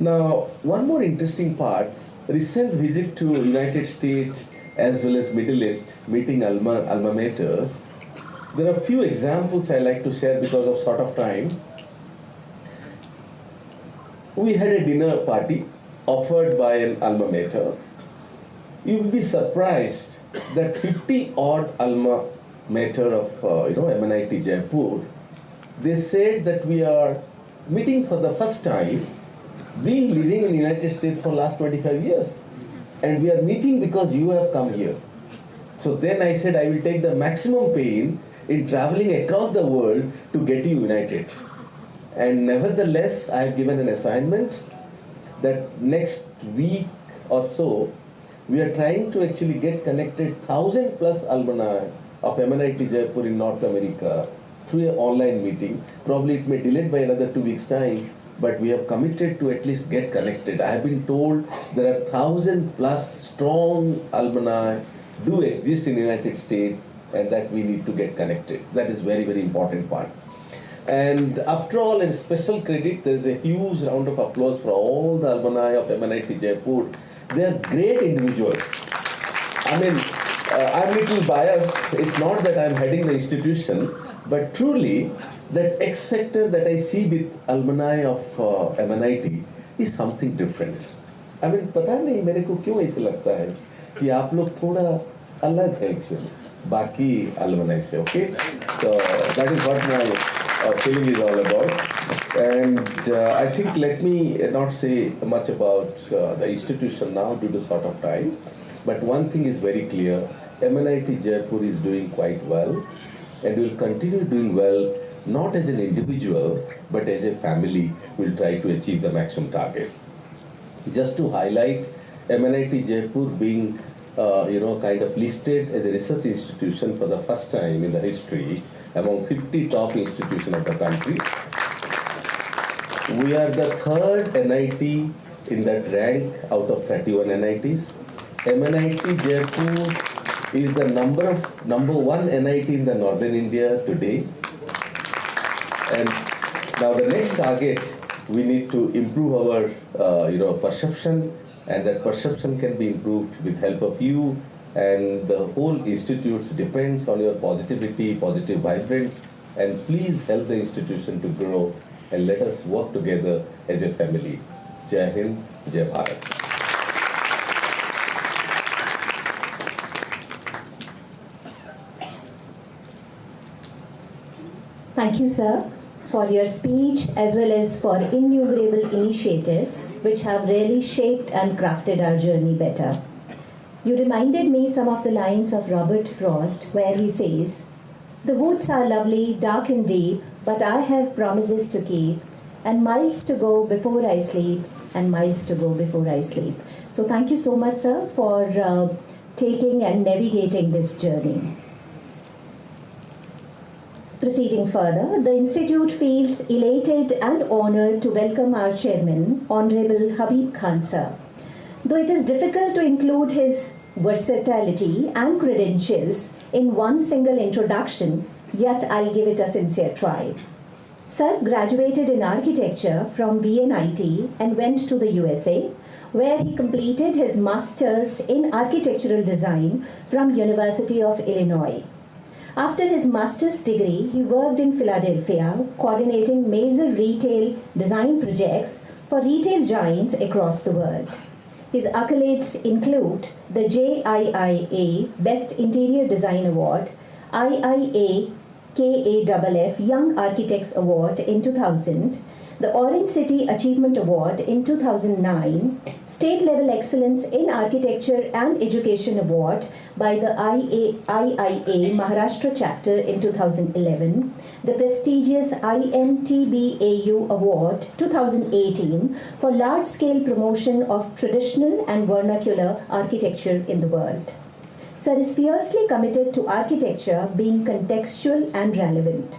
Now, one more interesting part, recent visit to United States as well as Middle East, meeting alma maters. There are a few examples I like to share because of sort of time. We had a dinner party offered by an alma mater. You will be surprised that 50 odd alma mater of MNIT Jaipur, they said that we are meeting for the first time, being living in the United States for last 25 years, and we are meeting because you have come here. So then I said I will take the maximum pain in traveling across the world to get you united. And nevertheless, I have given an assignment that next week or so, we are trying to actually get connected 1,000 plus alumni of MNIT Jaipur in North America through an online meeting. Probably it may delay by another 2 weeks' time, but we have committed to at least get connected. I have been told there are 1,000 plus strong alumni do exist in the United States, and that we need to get connected. That is very, very important part. And after all, in special credit, there is a huge round of applause for all the alumni of MNIT Jaipur. They are great individuals. I mean, I'm a little biased. It's not that I'm heading the institution, but truly, that X factor that I see with alumni of MNIT is something different. I mean, पता नहीं मेरे को क्यों ऐसे लगता है कि आप लोग थोड़ा अलग है actually बाकी alumni से, okay? So that is what my feeling is all about. And I think let me not say much about the institution now due to sort of time. But one thing is very clear, MNIT Jaipur is doing quite well and will continue doing well, not as an individual, but as a family will try to achieve the maximum target. Just to highlight, MNIT Jaipur being kind of listed as a research institution for the first time in the history among 50 top institutions of the country. We are the third NIT in that rank out of 31 NITs. MNIT Jaipur is the number one NIT in the Northern India today. And now the next target, we need to improve our perception, and that perception can be improved with help of you, and the whole institute depends on your positivity, positive vibrance, and please help the institution to grow and let us work together as a family. Jai Hind, Jai Bharat. Thank you, sir, for your speech as well as for innumerable initiatives which have really shaped and crafted our journey better. You reminded me some of the lines of Robert Frost where he says, "The woods are lovely, dark and deep, but I have promises to keep, and miles to go before I sleep, and miles to go before I sleep." So thank you so much, sir, for taking and navigating this journey. Proceeding further, the Institute feels elated and honored to welcome our chairman, Honorable Habeeb Khan, sir. Though it is difficult to include his versatility and credentials in one single introduction, yet I'll give it a sincere try. Sir graduated in architecture from MNIT and went to the USA, where he completed his master's in architectural design from University of Illinois. After his master's degree, he worked in Philadelphia, coordinating major retail design projects for retail giants across the world. His accolades include the JIIA Best Interior Design Award, IIA KAFF Young Architects Award in 2000, the Orange City Achievement Award in 2009, State Level Excellence in Architecture and Education Award by the IIA Maharashtra Chapter in 2011, the prestigious INTBAU Award 2018 for large-scale promotion of traditional and vernacular architecture in the world. Sir is fiercely committed to architecture being contextual and relevant.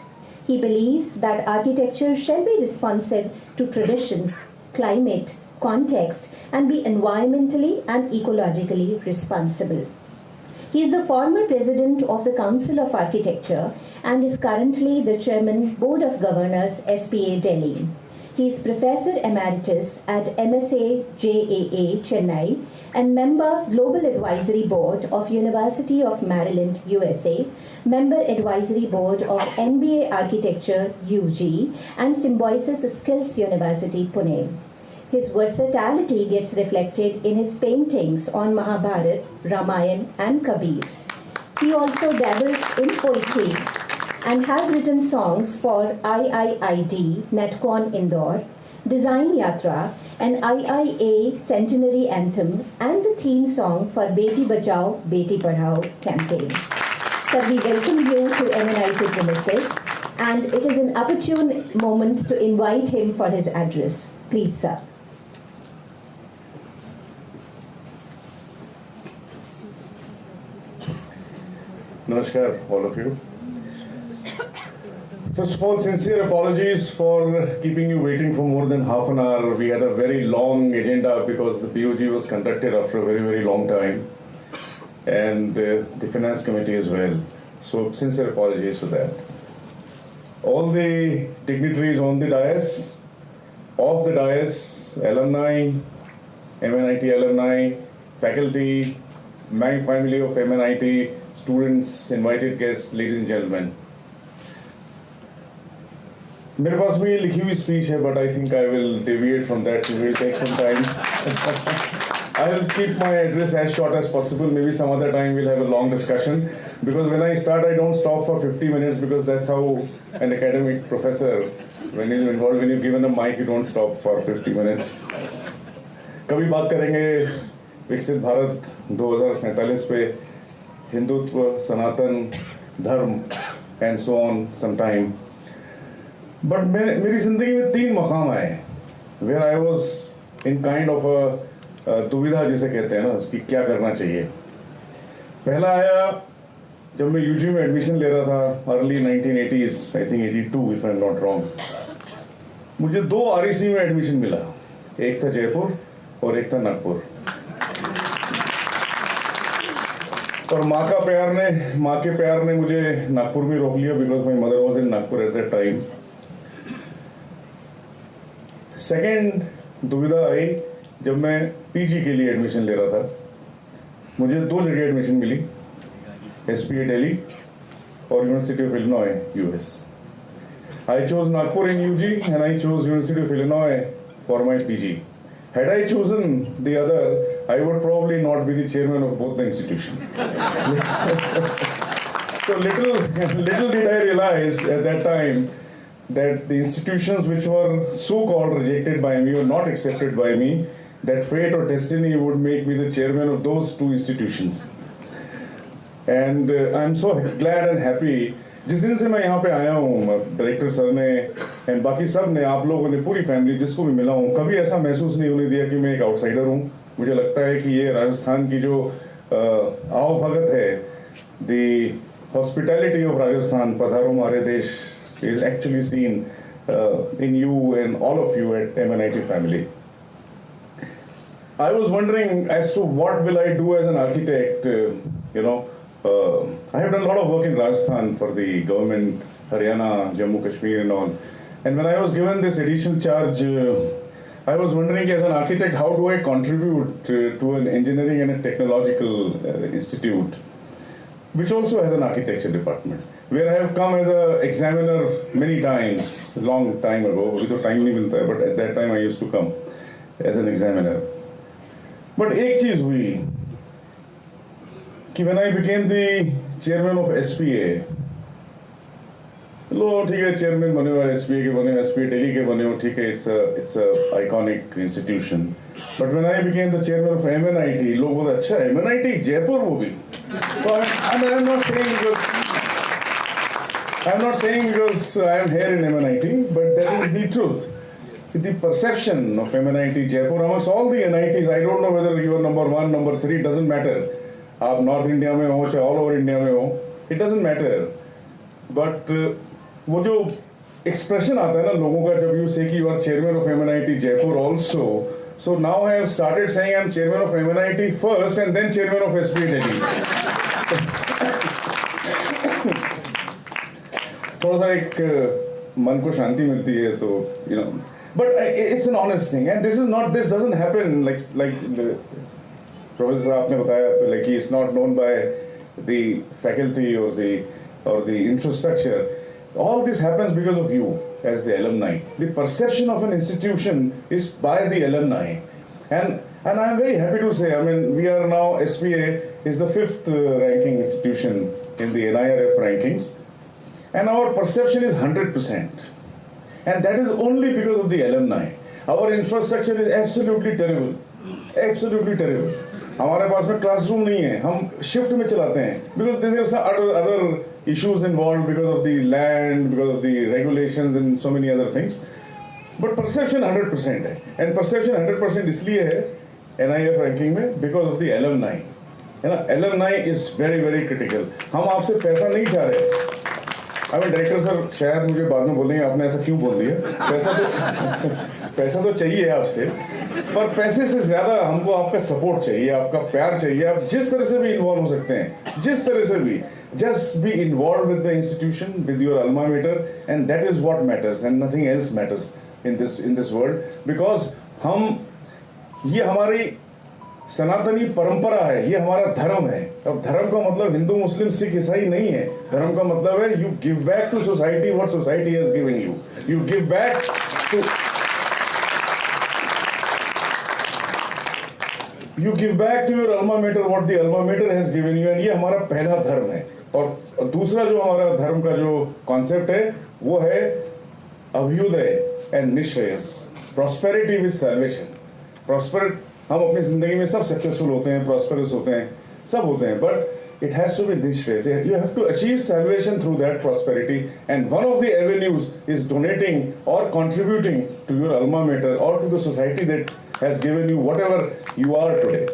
He believes that architecture shall be responsive to traditions, climate, context, and be environmentally and ecologically responsible. He is the former president of the Council of Architecture and is currently the chairman, Board of Governors, SPA Delhi. He is Professor Emeritus at MSA JAA Chennai and member Global Advisory Board of University of Maryland, USA, member Advisory Board of MBA Architecture UG and Symbiosis Skills University, Pune. His versatility gets reflected in his paintings on Mahabharata, Ramayana and Kabir. He also dabbles in poetry and has written songs for IIID, Netcon Indore, Design Yatra, and IIA Centenary Anthem, and the theme song for Beti Bachao, Beti Padhao campaign. Sir, we welcome you to MNIT premises, and it is an opportune moment to invite him for his address. Please, sir. Namaskar, all of you. First of all, sincere apologies for keeping you waiting for more than half an hour. We had a very long agenda because the POG was conducted after a very, very long time, and the Finance Committee as well. So, sincere apologies for that. All the dignitaries on the dais, off the dais, alumni, MNIT alumni, faculty, my family of MNIT, students, invited guests, ladies and gentlemen. मेरे पास भी लिखी हुई speech है, but I think I will deviate from that. It will take some time. I will keep my address as short as possible. Maybe some other time we'll have a long discussion. Because when I start, I don't stop for 50 minutes because that's how an academic professor, when you're involved, when you're given a mic, you don't stop for 50 minutes. कभी बात करेंगे विकसित भारत 2047 पे, हिंदुत्व, सनातन, धर्म, and so on sometime. But मेरी जिंदगी में 3 मकाम आए where I was in kind of a दुविधा जिसे कहते हैं ना, उसकी क्या करना चाहिए. पहला आया जब मैं यूजी में एडमिशन ले रहा था early 1980s, I think 82 if I'm not wrong. मुझे 2 REC में एडमिशन मिला, एक था जयपुर और एक था नागपुर. और माँ के प्यार ने मुझे नागपुर में रोक लिया because my mother was in Nagpur at that time. Second दुविधा आई जब मैं पीजी के लिए एडमिशन ले रहा था. मुझे 2 जगह एडमिशन मिली, SPA दिल्ली और university of Illinois US. I chose Nagpur in UG and I chose University of Illinois for my PG. Had I chosen the other, I would probably not be the chairman of both the institutions. So little did I realize at that time that the institutions which were so-called rejected by me or not accepted by me, that fate or destiny would make me the chairman of those 2 institutions. And I'm so glad and happy. जिस दिन से मैं यहाँ पे आया हूँ, director sir ने and बाकी सब ने, आप लोगों ने, पूरी फैमिली जिसको भी मिला हूँ, कभी ऐसा महसूस नहीं होने दिया कि मैं एक आउटसाइडर हूँ. मुझे लगता है कि ये राजस्थान की जो आओ भगत है, द हॉस्पिटैलिटी ऑफ राजस्थान, पधारो हमारे देश, is actually seen in you and all of you at MNIT family. I was wondering as to what will I do as an architect. I have done a lot of work in Rajasthan for the government, Haryana, Jammu, Kashmir and all. And when I was given this additional charge, I was wondering as an architect, how do I contribute to an engineering and a technological institute, which also has an architecture department, where I have come as an examiner many times, long time ago. Because time nahi milta hai, but at that time I used to come as an examiner. But एक चीज हुई कि when I became the chairman of SPA, लो ठीक है chairman बने हो, SPA के बने हो, SPA दिल्ली के बने हो, ठीक है, it's a iconic institution. But when I became the chairman of MNIT, लोग बोले अच्छा MNIT जयपुर वो भी. So I'm not saying because I am here in MNIT, but that is the truth. The perception of MNIT Jaipur amongst all the NITs, I don't know whether you are number 1, number 3, doesn't matter. आप North India में हो चाहे all over India में हो, it doesn't matter. But वो जो expression आता है ना लोगों का जब you say कि you are chairman of MNIT Jaipur also, so now I have started saying I'm chairman of MNIT first and then chairman of SPA Delhi. थोड़ा सा एक मन को शांति मिलती है तो you know, but it's an honest thing and this doesn't happen like Professor आपने बताया like it's not known by the faculty or the infrastructure. All this happens because of you as the alumni. The perception of an institution is by the alumni, and I am very happy to say, I mean, we are now SPA is the 5th ranking institution in the NIRF rankings, and our perception is 100%, and that is only because of the alumni. Our infrastructure is absolutely terrible, absolutely terrible. हमारे पास में classroom नहीं है, हम shift में चलाते हैं because there are some other issues involved because of the land, because of the regulations and so many other things. But perception 100% है, and perception 100% इसलिए है NIF ranking में because of the alumni. है ना, alumni is very very critical. हम आपसे पैसा नहीं चाह रहे. अभी डायरेक्टर सर शायद मुझे बाद में बोलेंगे आपने ऐसा क्यों बोल दिया. पैसा तो चाहिए आपसे, पर पैसे से ज्यादा हमको आपका सपोर्ट चाहिए, आपका प्यार चाहिए. आप जिस तरह से भी इन्वॉल्व हो सकते हैं, जिस तरह से भी, just be involved with the institution, with your alma mater, and that is what matters and nothing else matters in this world, because ये हमारी सनातनी परंपरा है, ये हमारा धर्म है. अब धर्म का मतलब हिंदू मुस्लिम सिख ईसाई नहीं है. धर्म का मतलब है you give back to society what society has given you. You give back to your alma mater what the alma mater has given you, and ये हमारा पहला धर्म है. और दूसरा जो हमारा धर्म का जो कॉन्सेप्ट है वो है अभ्युदय एंड निश्रेयस, प्रॉस्पेरिटी विद सैल्वेशन. हम अपनी जिंदगी में सब सक्सेसफुल होते हैं, प्रॉस्पेरस होते हैं, सब होते हैं, but it has to be niश्रेयस. You have to achieve salvation through that prosperity, and one of the avenues is donating or contributing to your alma mater or to the society that has given you whatever you are today.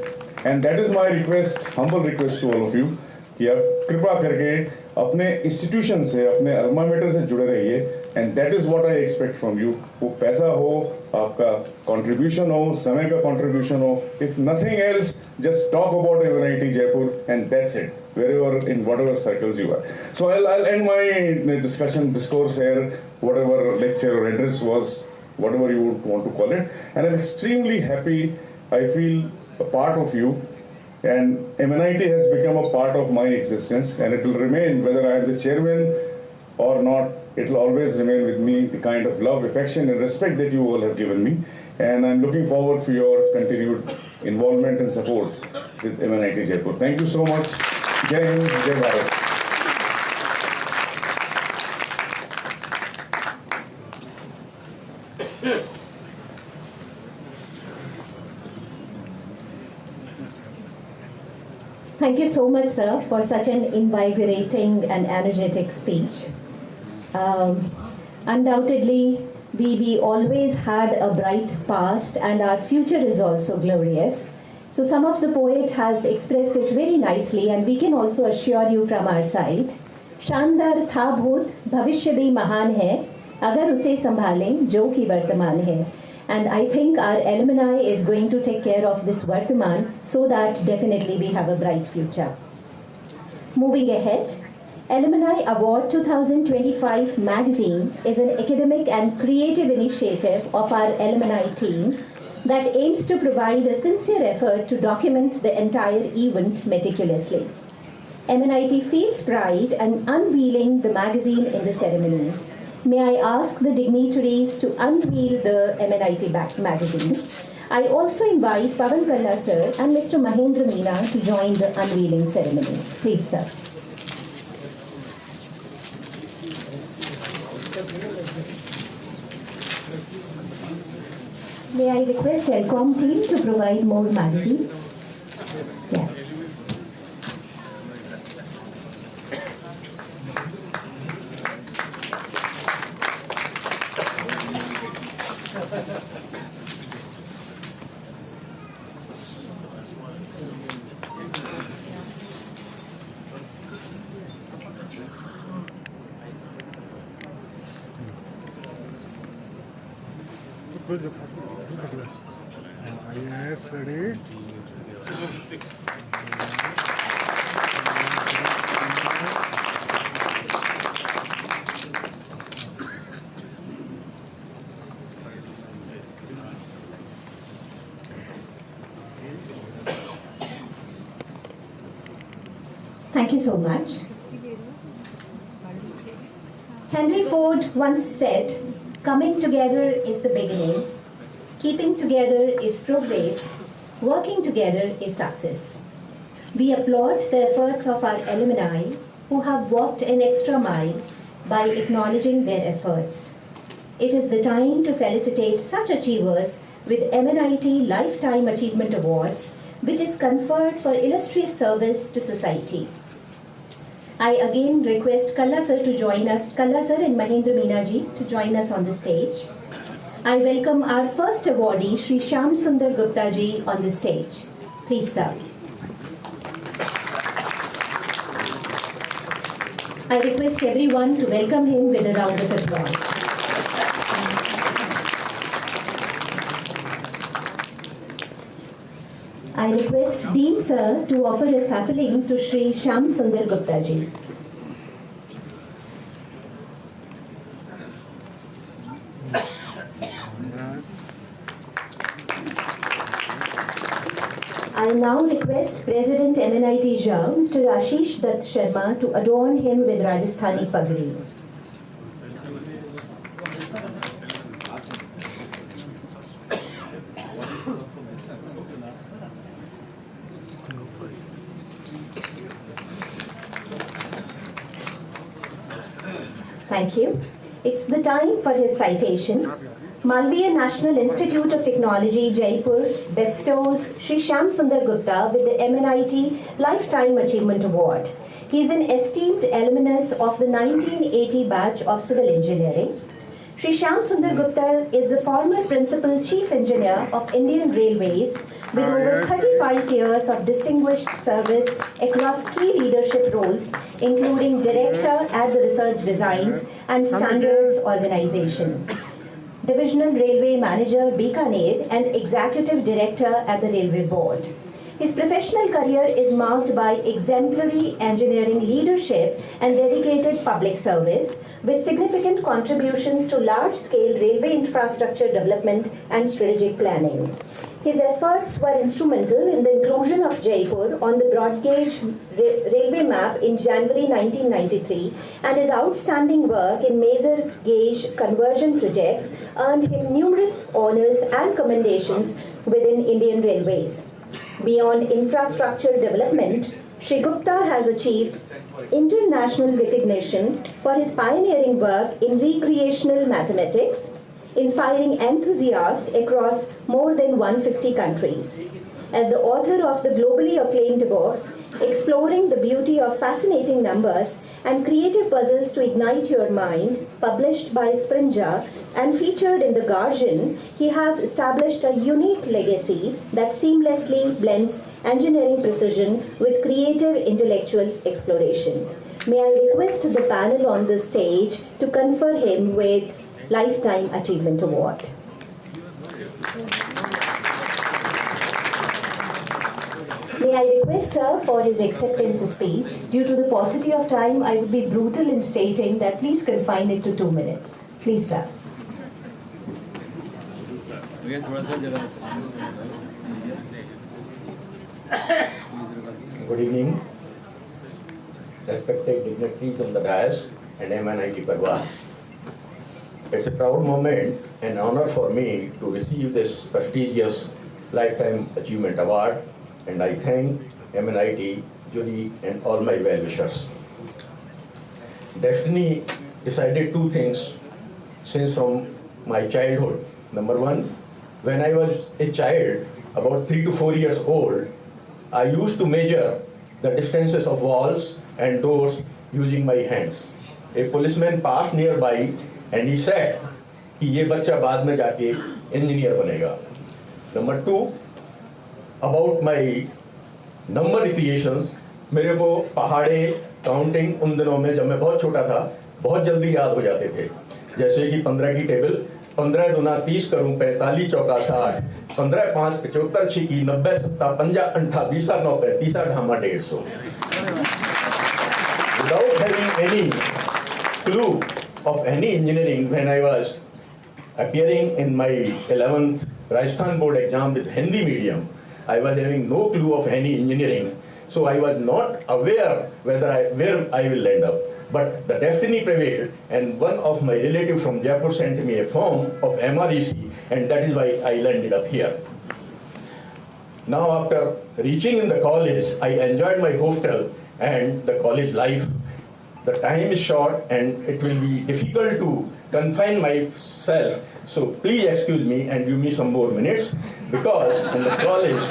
And that is my request, humble request to all of you, कि आप कृपा करके अपने institution से, अपने Alma matter से जुड़े रहिए, and that is what I expect from you. वो पैसा हो, आपका कंट्रीब्यूशन हो, समय का कंट्रीब्यूशन हो, if nothing else just talk about MNIT Jaipur and that's it, wherever in whatever circles you are. So I'll end my discourse here, whatever lecture or address was, whatever you would want to call it, and I'm extremely happy. I feel a part of you. And MNIT has become a part of my existence, and it will remain, whether I am the chairman or not, it will always remain with me, the kind of love, affection and respect that you all have given me. And I'm looking forward for your continued involvement and support with MNIT Jaipur. Thank you so much. Jai Hind, Jai Bharat. Thank you so much, sir, for such an invigorating and energetic speech. Undoubtedly, we always had a bright past, and our future is also glorious. So some of the poet has expressed it very nicely, and we can also assure you from our side. शानदार था भूत, भविष्य भी महान है, अगर उसे संभालें जो कि वर्तमान है. And I think our alumni is going to take care of this Vartaman, so that definitely we have a bright future. Moving ahead, Alumni Award 2025 magazine is an academic and creative initiative of our alumni team that aims to provide a sincere effort to document the entire event meticulously. MNIT feels pride in unveiling the magazine in the ceremony. May I ask the dignitaries to unveil the MNIT magazine. I also invite Pavan Kalla sir and Mr. Mahendra Meena to join the unveiling ceremony. Please, sir. May I request Elcom team to provide more magazines? Yeah. Thank you so much. Henry Ford once said, "Coming together is the beginning, keeping together is progress, working together is success." We applaud the efforts of our alumni who have walked an extra mile by acknowledging their efforts. It is the time to felicitate such achievers with MNIT Lifetime Achievement Awards, which is conferred for illustrious service to society. I again request Kalla sir to join us, Kalla sir and Mahendra Meena ji to join us on the stage. I welcome our first awardee, Shri Shyam Sundar Gupta ji, on the stage. Please, sir. I request everyone to welcome him with a round of applause. I request Dean sir to offer a sapling to Shri Shyam Sundar Gupta ji. I now request President MNIT JAM, Mr. Ashish Dutt Sharma, to adorn him with Rajasthani pagri. Thank you. It's the time for his citation. Malviya National Institute of Technology, Jaipur bestows Shri Shyam Sundar Gupta with the MNIT Lifetime Achievement Award. He is an esteemed alumnus of the 1980 batch of Civil Engineering. Shri Shyam Sundar Gupta is the former Principal Chief Engineer of Indian Railways with over 35 years of distinguished service across key leadership roles, including Director at the Research Designs and Standards Organization, Divisional Railway Manager Bikaner, and Executive Director at the Railway Board. His professional career is marked by exemplary engineering leadership and dedicated public service, with significant contributions to large-scale railway infrastructure development and strategic planning. His efforts were instrumental in the inclusion of Jaipur on the broad gauge railway map in January 1993, and his outstanding work in major gauge conversion projects earned him numerous honors and commendations within Indian Railways. Beyond infrastructure development, Shri Gupta has achieved international recognition for his pioneering work in recreational mathematics, inspiring enthusiasts across more than 150 countries. As the author of the globally acclaimed books, Exploring the Beauty of Fascinating Numbers and Creative Puzzles to Ignite Your Mind, published by Springer and featured in The Guardian, he has established a unique legacy that seamlessly blends engineering precision with creative intellectual exploration. May I request the panel on the stage to confer him with Lifetime Achievement Award. May I request, sir, for his acceptance speech. Due to the paucity of time, I would be brutal in stating that please confine it to 2 minutes. Please, sir. Good evening, respected dignitaries on the dais and MNIT Parva. It's a proud moment and honor for me to receive this prestigious Lifetime Achievement Award, and I thank MNIT, jury, and all my well-wishers. Destiny decided two things since from my childhood. Number one, when I was a child, about 3 to 4 years old, I used to measure the distances of walls and doors using my hands. A policeman passed nearby and he said कि ये बच्चा बाद में जाके engineer बनेगा. Number two, about my number recreations, मेरे को पहाड़े काउंटिंग उन दिनों में जब मैं बहुत छोटा था बहुत जल्दी याद हो जाते थे. जैसे कि 15 की टेबल 15 दूना 30 करूं 45 चौका 60 15 5 75 छिकी 90 7 50 8 20 9 35 ढामा 150 without having any clue of any engineering. When I was appearing in my 11th Rajasthan board exam with Hindi medium, I was having no clue of any engineering, so I was not aware where I will end up. But the destiny prevailed, and one of my relatives from Jaipur sent me a form of MREC, and that is why I landed up here. Now, after reaching in the college, I enjoyed my hostel and the college life. The time is short, and it will be difficult to confine myself. So please excuse me and give me some more minutes, because in the college,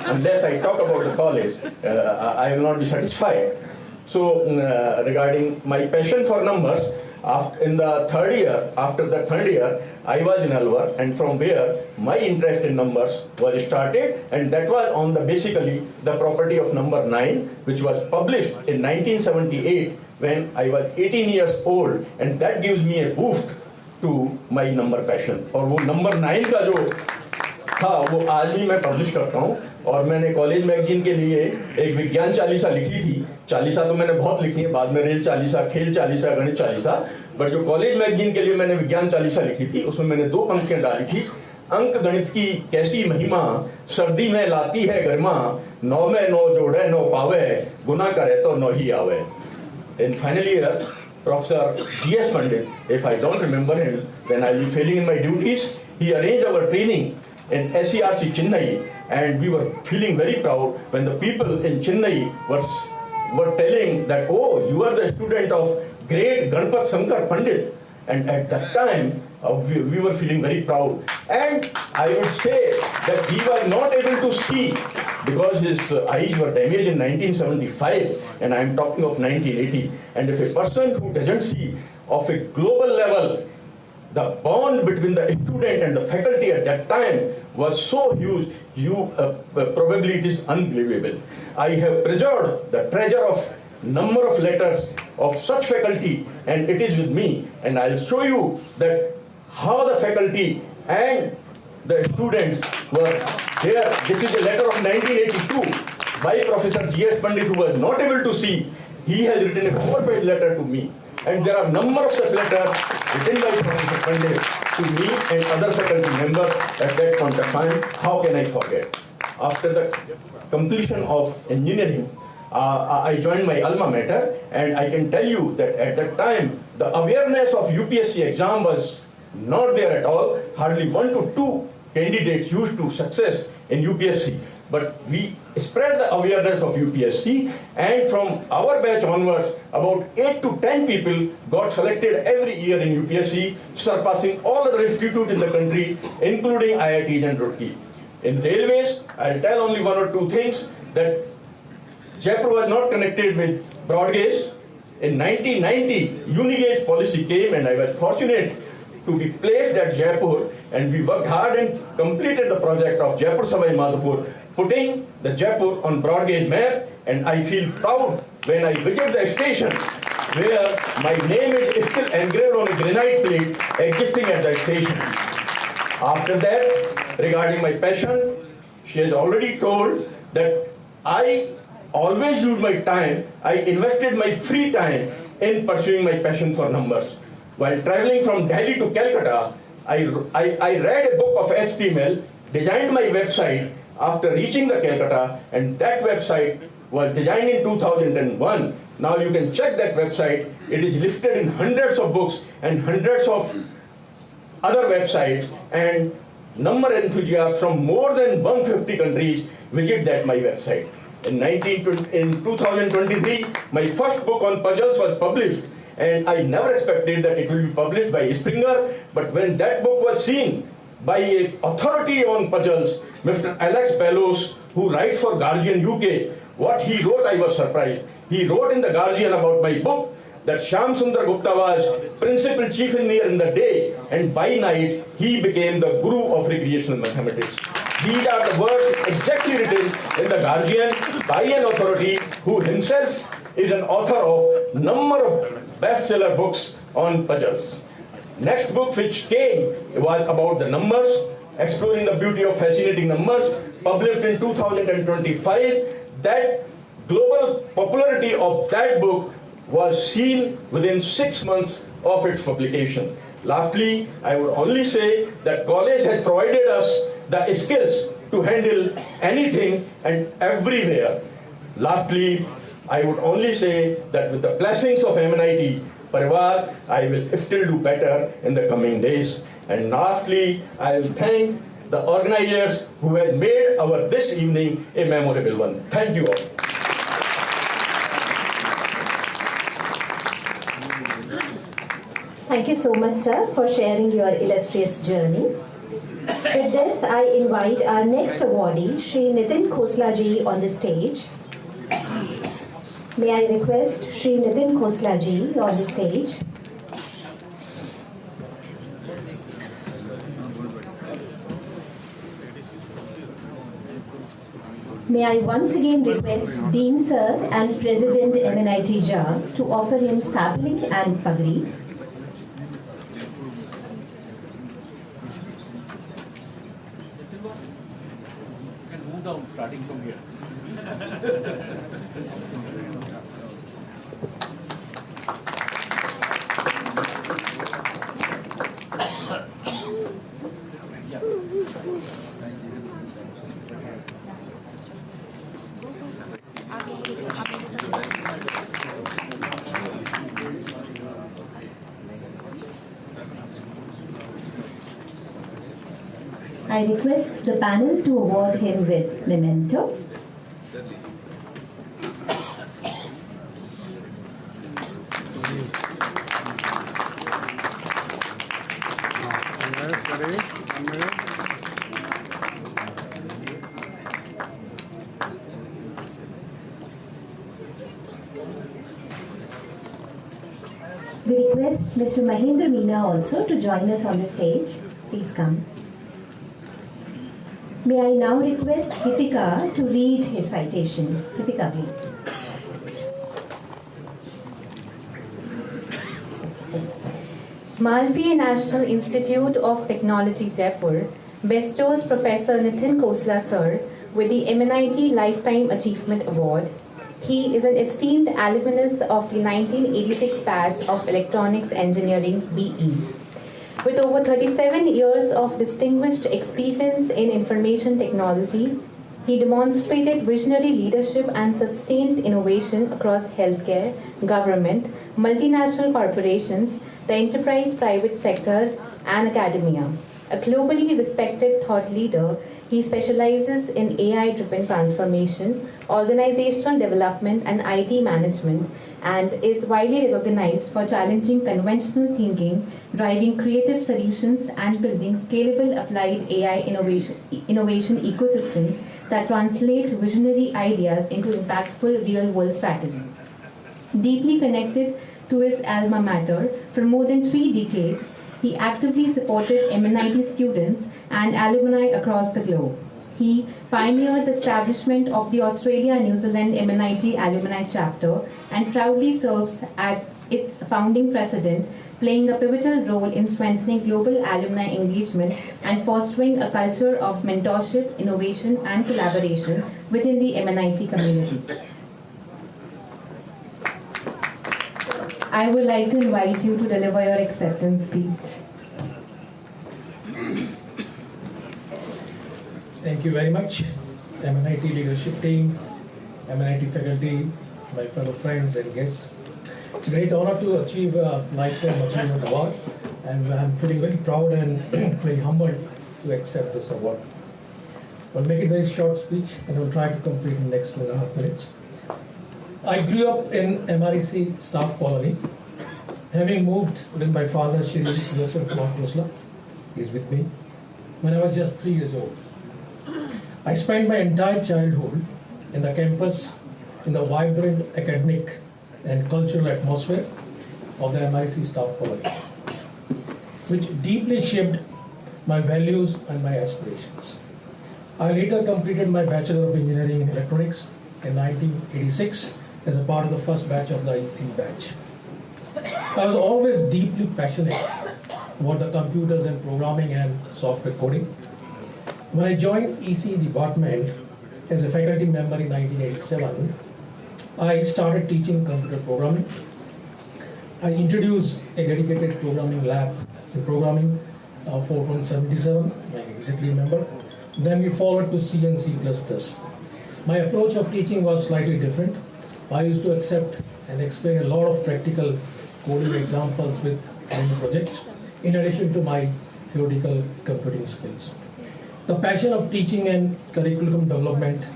unless I talk about the college, I will not be satisfied. So regarding my passion for numbers, after the third year, I was in Alwar, and from where my interest in numbers was started, and that was on the basically the property of number 9, which was published in 1978 when I was 18 years old, and that gives me a boost to my number passion. और वो number 9 का जो था वो आज भी मैं publish करता हूँ, और मैंने कॉलेज मैगजीन के लिए एक विज्ञान चालीसा लिखी थी. चालीसा तो मैंने बहुत लिखी है, बाद में रेल चालीसा, खेल चालीसा, गणित चालीसा, बट जो कॉलेज मैगजीन के लिए मैंने विज्ञान चालीसा लिखी थी उसमें मैंने 2 पंक्तियां डाली थी. अंक गणित की कैसी महिमा, सर्दी में लाती है गर्मा, 9 में 9 जोड़े 9 पावे, गुना करे तो 9 ही आवे. In final year, Professor G.S. Pandit, if I don't remember him, then I will be failing in my duties. He arranged our training in SERC Chennai, and we were feeling very proud when the people in Chennai were telling that, oh, you are the student of great Ganpat Sankar Pandit. And at that time, we were feeling very proud. And I would say that he was not able to see because his eyes were damaged in 1975, and I am talking of 1980. And if a person who doesn't see of a global level, the bond between the student and the faculty at that time was so huge, probably it is unbelievable. I have preserved the treasure of number of letters of such faculty, and it is with me, and I'll show you that how the faculty and the students were there. This is a letter of 1982 by Professor G.S. Pandit, who was not able to see. He has written a 4-page letter to me, and there are number of such letters written by Professor Pandit to me and other faculty members at that point of time. How can I forget? After the completion of engineering, I joined my alma mater, and I can tell you that at that time, the awareness of UPSC exam was not there at all. Hardly 1 to 2 candidates used to success in UPSC. But we spread the awareness of UPSC, and from our batch onwards, about 8 to 10 people got selected every year in UPSC, surpassing all other institutes in the country, including IITs and Roorkee. In railways, I'll tell only 1 or 2 things, that Jaipur was not connected with broad gauge. In 1990, unigauge policy came, and I was fortunate to be placed at Jaipur, and we worked hard and completed the project of Jaipur Savai Madhopur, putting the Jaipur on broad gauge map, and I feel proud when I visit the station where my name is still engraved on a granite plate existing at the station. After that, regarding my passion, she has already told that I always use my time, I invested my free time in pursuing my passion for numbers. While traveling from Delhi to Calcutta, I read a book of HTML, designed my website after reaching the Calcutta, and that website was designed in 2001. Now you can check that website. It is listed in hundreds of books and hundreds of other websites, and number enthusiasts from more than 150 countries visit that my website. In 2023, my first book on puzzles was published, and I never expected that it will be published by Springer, but when that book was seen by an authority on puzzles, Mr. Alex Bellows, who writes for Guardian UK, what he wrote, I was surprised. He wrote in the Guardian about my book that Shyam Sundar Gupta was principal chief engineer in the day, and by night he became the guru of recreational mathematics. These are the words exactly written in the Guardian by an authority who himself is an author of number of bestseller books on puzzles. Next book which came was about the numbers, exploring the beauty of fascinating numbers, published in 2025. That global popularity of that book was seen within 6 months of its publication. Lastly, I would only say that college has provided us the skills to handle anything and everywhere. Lastly, I would only say that with the blessings of MNIT Parivar, I will still do better in the coming days. And lastly, I will thank the organizers who have made our this evening a memorable one. Thank you all. Thank you so much, sir, for sharing your illustrious journey. With this, I invite our next awardee, Shri Nitin Khosla ji, on the stage. May I request Shri Nitin Khosla ji on the stage. May I once again request Dean Sir and President MNIT JA to offer him sapling and pagri. Starting from here. I request the panel to award him with memento. We request Mr. Mahendra Meena also to join us on the stage. Please come. May I now request Hitika to read his citation. Hitika, please. Malviya National Institute of Technology Jaipur bestows Professor Nitin Khosla Sir with the MNIT Lifetime Achievement Award. He is an esteemed alumnus of the 1986 batch of Electronics Engineering BE. With over 37 years of distinguished experience in information technology, he demonstrated visionary leadership and sustained innovation across healthcare, government, multinational corporations, the enterprise private sector, and academia. A globally respected thought leader, he specializes in AI-driven transformation, organizational development, and IT management, and is widely recognized for challenging conventional thinking, driving creative solutions, and building scalable applied AI innovation ecosystems that translate visionary ideas into impactful real-world strategies. Deeply connected to his alma mater for more than 3 decades, he actively supported MNIT students and alumni across the globe. He pioneered the establishment of the Australia-New Zealand MNIT Alumni Chapter and proudly serves as its founding president, playing a pivotal role in strengthening global alumni engagement and fostering a culture of mentorship, innovation, and collaboration within the MNIT community. I would like to invite you to deliver your acceptance speech. Thank you very much, MNIT leadership team, MNIT faculty, my fellow friends and guests. It's a great honor to achieve a Lifetime Achievement Award, and I'm feeling very proud and very humbled to accept this award. I'll make it a very short speech and I'll try to complete in the next 2.5 minutes. I grew up in MREC staff colony, having moved with my father, Shri Srinivasan Memorial. He's with me. When I was just 3 years old. I spent my entire childhood in the campus, in the vibrant academic and cultural atmosphere of the MREC staff colony, which deeply shaped my values and my aspirations. I later completed my Bachelor of Engineering in Electronics in 1986 as a part of the first batch of the EC batch. I was always deeply passionate about the computers and programming and software coding. When I joined EC department as a faculty member in 1987, I started teaching computer programming. I introduced a dedicated programming lab in programming 4.77, I exactly remember. Then we followed to C and C++. My approach of teaching was slightly different. I used to accept and explain a lot of practical coding examples with many projects, in addition to my theoretical computing skills. The passion of teaching and curriculum development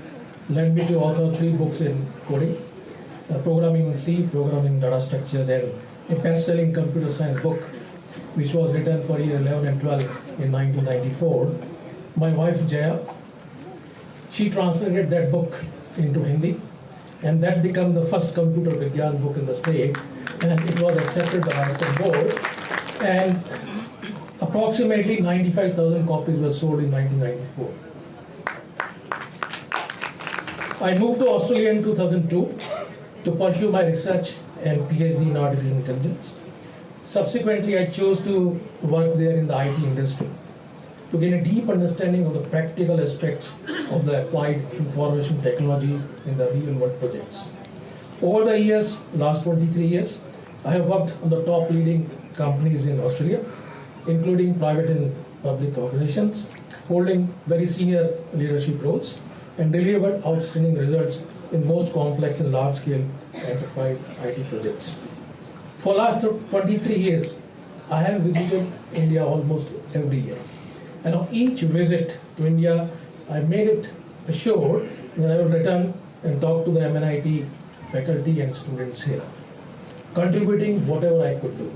led me to author 3 books in coding, Programming in C, Programming Data Structures, and a best-selling computer science book, which was written for year 11 and 12 in 1994. My wife Jaya, she translated that book into Hindi, and that became the first computer Vigyan book in the state, and it was accepted by the Western Board, and approximately 95,000 copies were sold in 1994. I moved to Australia in 2002 to pursue my research and PhD in artificial intelligence. Subsequently, I chose to work there in the IT industry to gain a deep understanding of the practical aspects of the applied information technology in the real world projects. Over the years, last 23 years, I have worked on the top leading companies in Australia, including private and public organizations, holding very senior leadership roles, and delivered outstanding results in most complex and large-scale enterprise IT projects. For last 23 years, I have visited India almost every year. And on each visit to India, I made it assured that I will return and talk to the MNIT faculty and students here, contributing whatever I could do.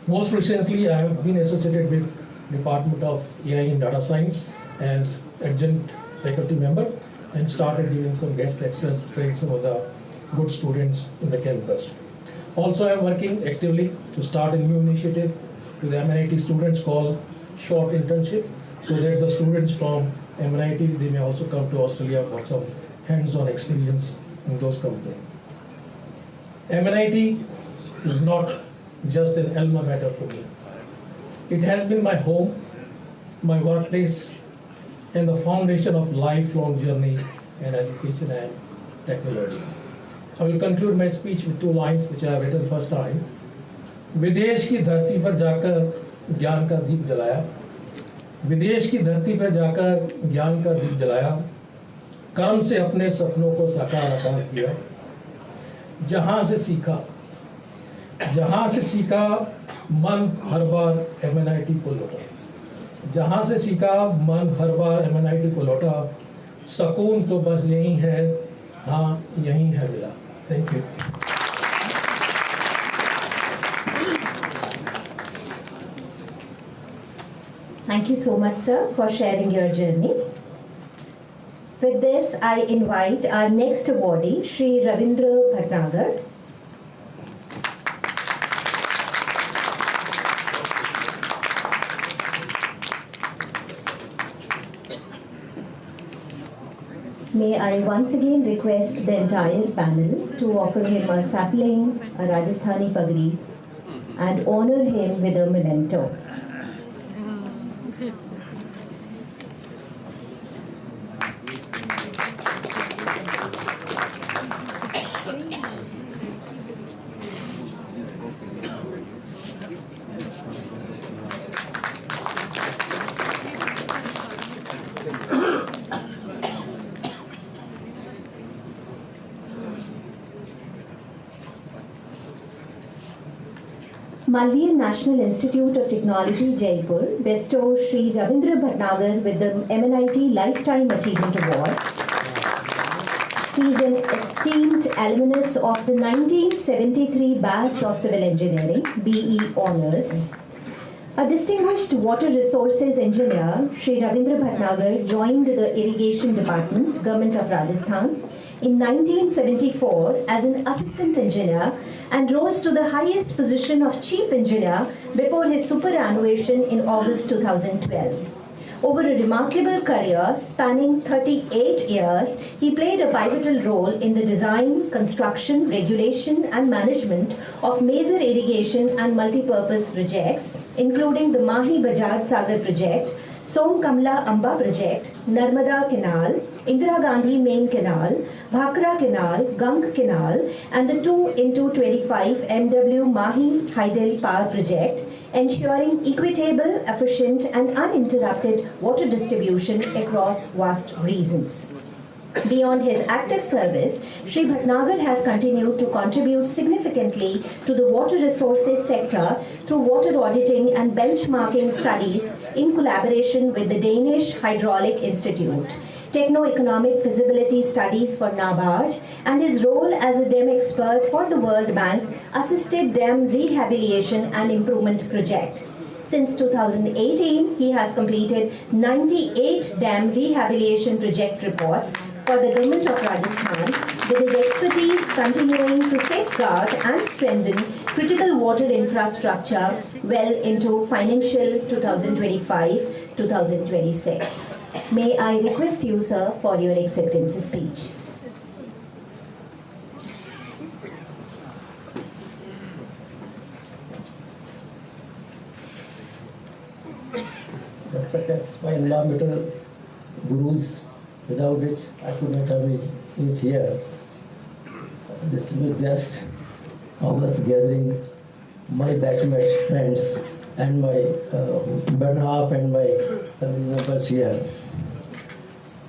Most recently, I have been associated with Department of AI and Data Science as adjunct faculty member and started giving some guest lectures, train some of the good students in the campus. Also, I am working actively to start a new initiative with the MNIT students called Short Internship, so that the students from MNIT, they may also come to Australia for some hands-on experience in those companies. MNIT is not just an alma mater for me. It has been my home, my workplace, and the foundation of lifelong journey in education and technology. I will conclude my speech with 2 lines which I have written first time. विदेश की धरती पर जाकर ज्ञान का दीप जलाया, विदेश की धरती पर जाकर ज्ञान का दीप जलाया, कर्म से अपने सपनों को साकार किया, जहाँ से सीखा मन हर बार MNIT को लौटा, जहाँ से सीखा मन हर बार MNIT को लौटा, सकून तो बस यही है, हाँ यही है मिला. Thank you. Thank you so much, sir, for sharing your journey. With this, I invite our next awardee, Shri Ravindra Bhatnagar. May I once again request the entire panel to offer him a sapling, a Rajasthani pagri, and honor him with a memento. Malviya National Institute of Technology, Jaipur bestows Shri Ravindra Bhatnagar with the MNIT Lifetime Achievement Award. He is an esteemed alumnus of the 1973 batch of Civil Engineering, BE Honours. A distinguished water resources engineer, Shri Ravindra Bhatnagar joined the Irrigation Department, Government of Rajasthan, in 1974 as an assistant engineer and rose to the highest position of chief engineer before his superannuation in August 2012. Over a remarkable career spanning 38 years, he played a pivotal role in the design, construction, regulation, and management of major irrigation and multi-purpose projects, including the Mahi Bajaj Sagar project, Som Kamla Amba project, Narmada Canal, Indira Gandhi Main Canal, Bhakra Canal, Gang Canal, and the 2x25 MW Mahi Haidel Power project, ensuring equitable, efficient, and uninterrupted water distribution across vast regions. Beyond his active service, Sri Bhatnagar has continued to contribute significantly to the water resources sector through water auditing and benchmarking studies in collaboration with the Danish Hydraulic Institute, techno-economic feasibility studies for NABARD, and his role as a dam expert for the World Bank assisted dam rehabilitation and improvement project. Since 2018, he has completed 98 dam rehabilitation project reports for the government of Rajasthan, with his expertise continuing to safeguard and strengthen critical water infrastructure well into financial 2025-2026. May I request you, sir, for your acceptance speech. Respected my environmental gurus, without which I could not have reached here. Distinguished guests, August gathering, my batchmates, friends, and my better half and my family members here.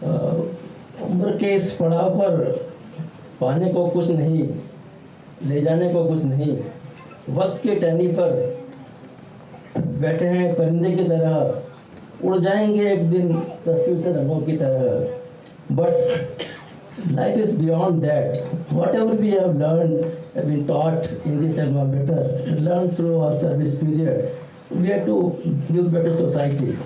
उम्र के इस पड़ाव पर पाने को कुछ नहीं, ले जाने को कुछ नहीं, वक्त के टहनी पर बैठे हैं परिंदे की तरह, उड़ जाएंगे एक दिन तस्वीर से रंगों की तरह. But life is beyond that. Whatever we have learned, have been taught in this environment, learned through our service period, we have to give better society.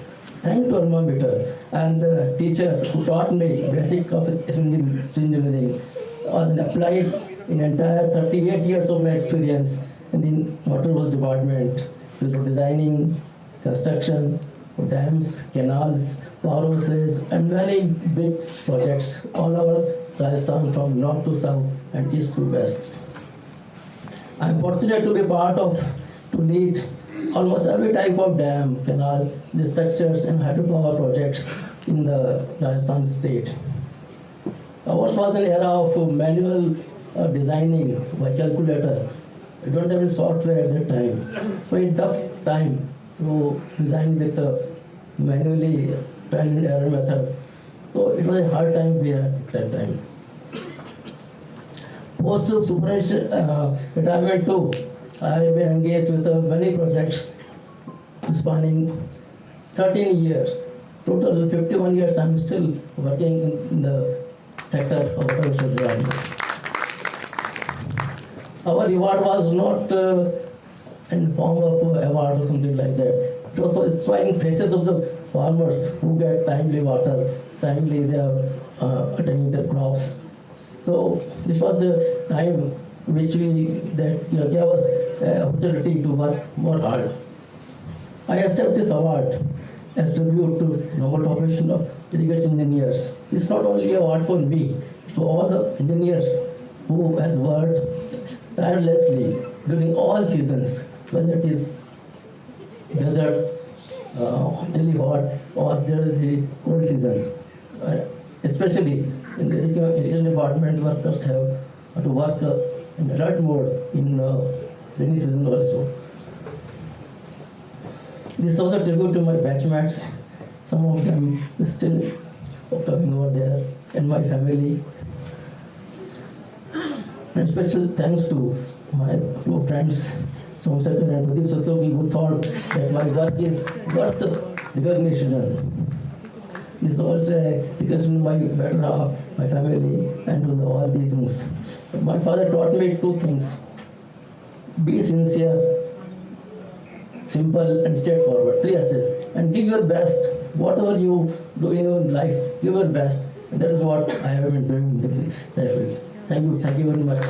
Thank to alma mater and the teacher who taught me basic of engineering and applied in entire 38 years of my experience in the water works department, designing, construction, dams, canals, power houses, and many big projects all over Rajasthan from north to south and east to west. I am fortunate to be part of, to lead almost every type of dam, canals, the structures and hydropower projects in the Rajasthan state. Ours was an era of manual designing by calculator. We don't have any software at that time. Very tough time to design with the manually trial and error method. So it was a hard time we had at that time. Post superannuation retirement too, I have been engaged with many projects spanning 13 years. Total 51 years I'm still working in the sector of professional development. Our reward was not in form of award or something like that. It was for smiling faces of the farmers who get timely water, timely they are attending their crops. So this was the time which gave us opportunity to work more hard. I accept this award as tribute to noble profession of irrigation engineers. It's not only an award for me, it's for all the engineers who have worked tirelessly during all seasons, whether it is desert, chilly hot, or there is a cold season. Especially in the irrigation department, workers have to work in alert mode in rainy season also. This was a tribute to my batchmates. Some of them still coming over there, and my family. And special thanks to my two friends, Somsakar and Pradeep Sastogi, who thought that my work is worth recognition. This is also a recognition to my better half, my family, and to all these things. My father taught me two things. Be sincere, simple and straightforward, 3 S's, and give your best. Whatever you do in your life, give your best. And that is what I have been doing. Thank you very much.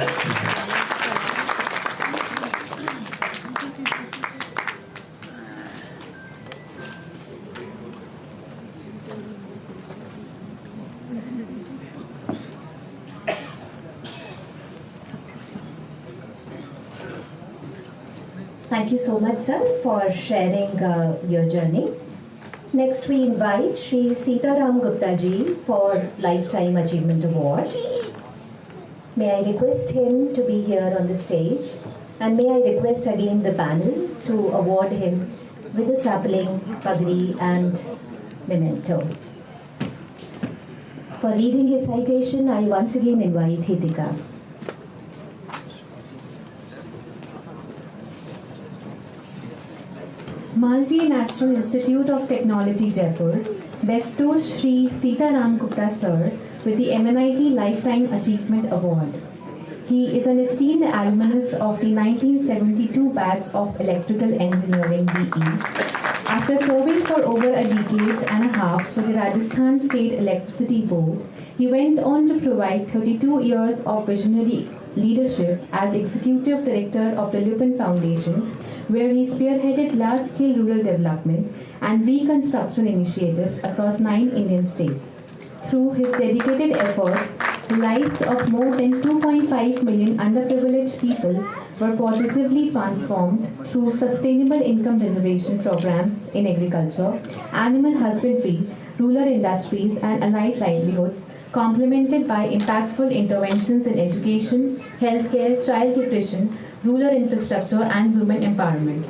Thank you so much, sir, for sharing your journey. Next, we invite Shri Sitaram Gupta ji for Lifetime Achievement Award. May I request him to be here on the stage, and may I request again the panel to award him with a sapling, pagdi and memento. For reading his citation, I once again invite Hitika. Malviya National Institute of Technology Jaipur bestows Shri Sitaram Gupta Sir with the MNIT Lifetime Achievement Award. He is an esteemed alumnus of the 1972 batch of Electrical Engineering BE. After serving for over a decade and a half for the Rajasthan State Electricity Board, he went on to provide 32 years of visionary leadership as Executive Director of the Lupin Foundation, where he spearheaded large-scale rural development and reconstruction initiatives across 9 Indian states. Through his dedicated efforts, the lives of more than 2.5 million underprivileged people were positively transformed through sustainable income generation programs in agriculture, animal husbandry, rural industries, and allied livelihoods, complemented by impactful interventions in education, healthcare, child nutrition, rural infrastructure, and women empowerment.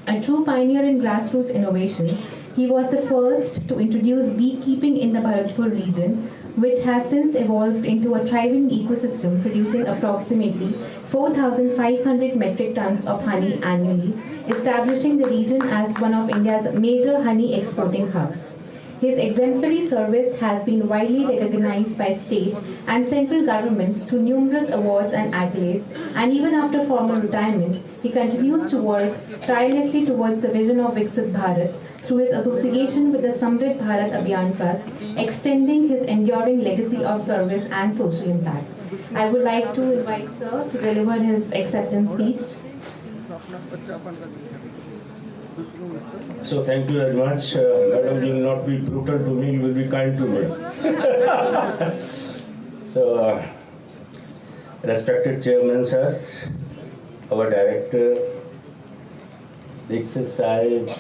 A true pioneer in grassroots innovation, he was the first to introduce beekeeping in the Bharatpur region, which has since evolved into a thriving ecosystem producing approximately 4,500 metric tons of honey annually, establishing the region as one of India's major honey exporting hubs. His exemplary service has been widely recognized by state and central governments through numerous awards and accolades, and even after formal retirement, he continues to work tirelessly towards the vision of Viksit Bharat through his association with the Samrit Bharat Abhiyan Trust, extending his enduring legacy of service and social impact. I would like to invite Sir to deliver his acceptance speech. So thank you very much. Madam, you will not be brutal to me, you will be kind to me. So, respected Chairman Sir, our Director, Dixit Sahib,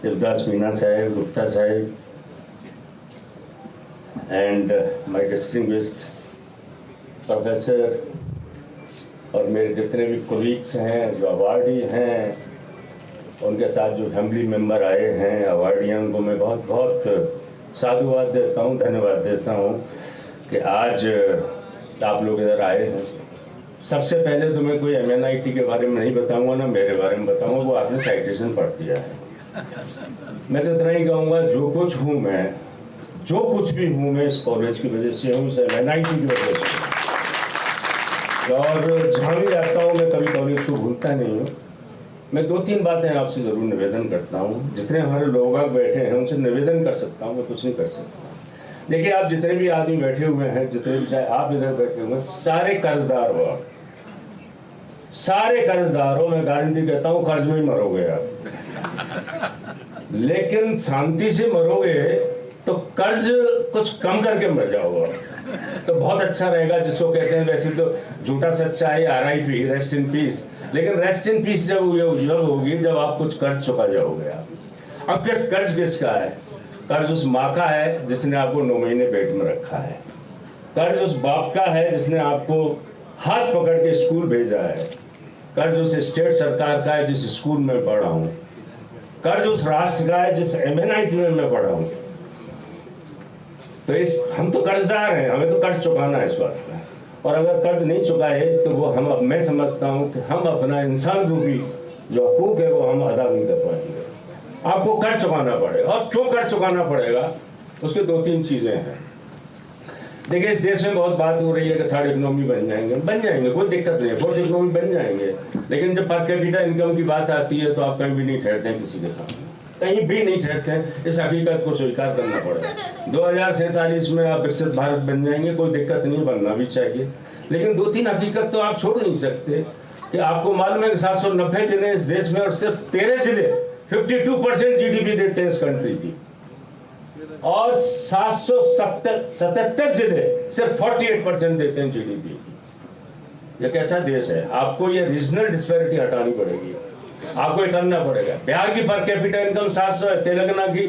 Devdas Meena Sahib, Gupta Sahib, and my distinguished Professor, और मेरे जितने भी colleagues हैं, जो awardee हैं, उनके साथ जो फैमिली मेंबर आए हैं, अवार्डियन को मैं बहुत बहुत साधुवाद देता हूँ, धन्यवाद देता हूँ कि आज आप लोग इधर आए हैं। सबसे पहले तो मैं कोई MNIT के बारे में नहीं बताऊँगा, ना मेरे बारे में बताऊँगा, वो आपने साइटेशन पढ़ दिया है। मैं तो इतना ही कहूँगा, जो कुछ हूँ मैं, जो कुछ भी हूँ मैं इस कॉलेज की वजह से हूँ, इस MNIT की वजह से। और जहाँ भी जाता हूँ मैं कभी कॉलेज को भूलता नहीं हूँ। मैं 2-3 बातें आपसे ज़रूर निवेदन करता हूँ। जितने हमारे लोग बैठे हैं उनसे निवेदन कर सकता हूँ, मैं कुछ नहीं कर सकता। देखिए, आप जितने भी आदमी बैठे हुए हैं, जितने भी चाहे आप इधर बैठे हुए हैं, सारे कर्जदार हो आप, सारे कर्जदार हो। मैं गारंटी कहता हूँ कर्ज में ही मरोगे आप, लेकिन शांति से मरोगे तो कर्ज कुछ कम करके मर जाओगे तो बहुत अच्छा रहेगा। जिसको कहते हैं वैसे तो झूठा सच्चा है RIP, रेस्ट इन पीस, लेकिन रेस्ट इन पीस जब होगी जब आप कुछ कर्ज चुका जाओगे आप। अब फिर कर्ज किसका है? कर्ज उस माँ का है जिसने आपको 9 महीने पेट में रखा है। कर्ज उस बाप का है जिसने आपको हाथ पकड़ के स्कूल भेजा है। कर्ज उस स्टेट सरकार का है जिस स्कूल में पढ़ा हूँ। कर्ज उस राष्ट्र का है जिस MNIT में मैं पढ़ा हूँ। तो हम तो कर्जदार हैं, हमें तो कर्ज चुकाना है इस बात का। और अगर कर्ज नहीं चुकाए तो वो मैं समझता हूँ कि हम अपना इंसान रूपी जो हकूक है वो हम अदा नहीं कर पाएंगे। आपको कर्ज चुकाना पड़ेगा। और क्यों कर्ज चुकाना पड़ेगा? उसके 2-3 चीज़ें हैं। देखिए, इस देश में बहुत बात हो रही है कि थर्ड इकोनॉमी बन जाएंगे, कोई दिक्कत नहीं है, फोर्थ इकोनॉमी बन जाएंगे। लेकिन जब पर कैपिटा इनकम की बात आती है तो आप कहीं भी नहीं ठहरते हैं, किसी के सामने कहीं भी नहीं ठहरते हैं। इस हकीकत को स्वीकार करना पड़ेगा। 2047 में आप विकसित भारत बन जाएंगे, कोई दिक्कत नहीं, बनना भी चाहिए। लेकिन 2-3 हकीकत तो आप छोड़ नहीं सकते कि आपको मालूम है कि 790 जिले इस देश में और सिर्फ 13 जिले 52% GDP देते हैं इस कंट्री की, और 777 जिले सिर्फ 48% देते हैं GDP की। ये कैसा देश है? आपको ये रीजनल डिस्पैरिटी हटानी पड़ेगी। आपको ये करना पड़ेगा। बिहार की पर कैपिटा इनकम 700 है, तेलंगाना की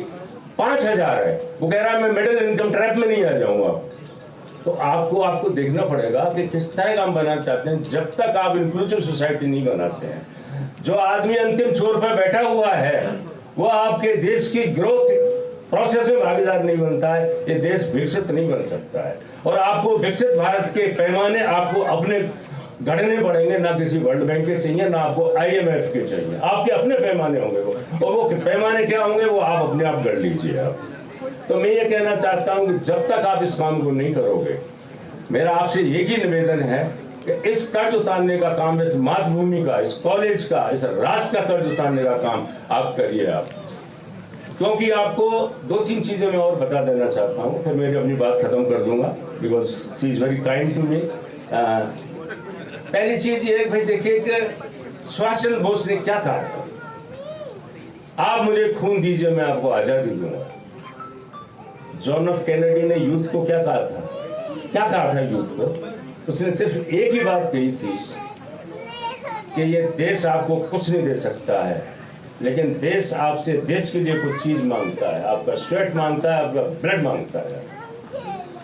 5000 है। वो कह रहा है मैं मिडिल इनकम ट्रैप में नहीं आ जाऊंगा। तो आपको देखना पड़ेगा कि किस तरह का हम बनाना चाहते हैं। जब तक आप इंक्लूसिव सोसाइटी नहीं बनाते हैं, जो आदमी अंतिम छोर पर बैठा हुआ है वो आपके देश की ग्रोथ प्रोसेस में भागीदार नहीं बनता है, ये देश विकसित नहीं बन सकता है। और आपको विकसित भारत के पैमाने आपको अपने गढ़ने पड़ेंगे, ना किसी वर्ल्ड बैंक के चाहिए, ना आपको IMF के चाहिए, आपके अपने पैमाने होंगे वो। और वो पैमाने क्या होंगे वो आप अपने आप गढ़ लीजिए आप। तो मैं ये कहना चाहता हूँ कि जब तक आप इस काम को नहीं करोगे, मेरा आपसे एक ही निवेदन है कि इस कर्ज उतारने का काम, इस मातृभूमि का, इस कॉलेज का, इस राष्ट्र का कर्ज उतारने का काम आप करिए आप। क्योंकि आपको 2-3 चीजें मैं और बता देना चाहता हूँ, फिर मैं अपनी बात खत्म कर दूंगा, because she is very kind to me. पहली चीज ये भाई देखिए कि सुभाष चंद्र बोस ने क्या कहा था, आप मुझे खून दीजिए मैं आपको आजादी दूंगा। जॉन एफ कैनेडी ने यूथ को क्या कहा था यूथ को? उसने सिर्फ एक ही बात कही थी कि ये देश आपको कुछ नहीं दे सकता है, लेकिन देश आपसे देश के लिए कुछ चीज मांगता है, आपका स्वेट मांगता है, आपका ब्लड मांगता है।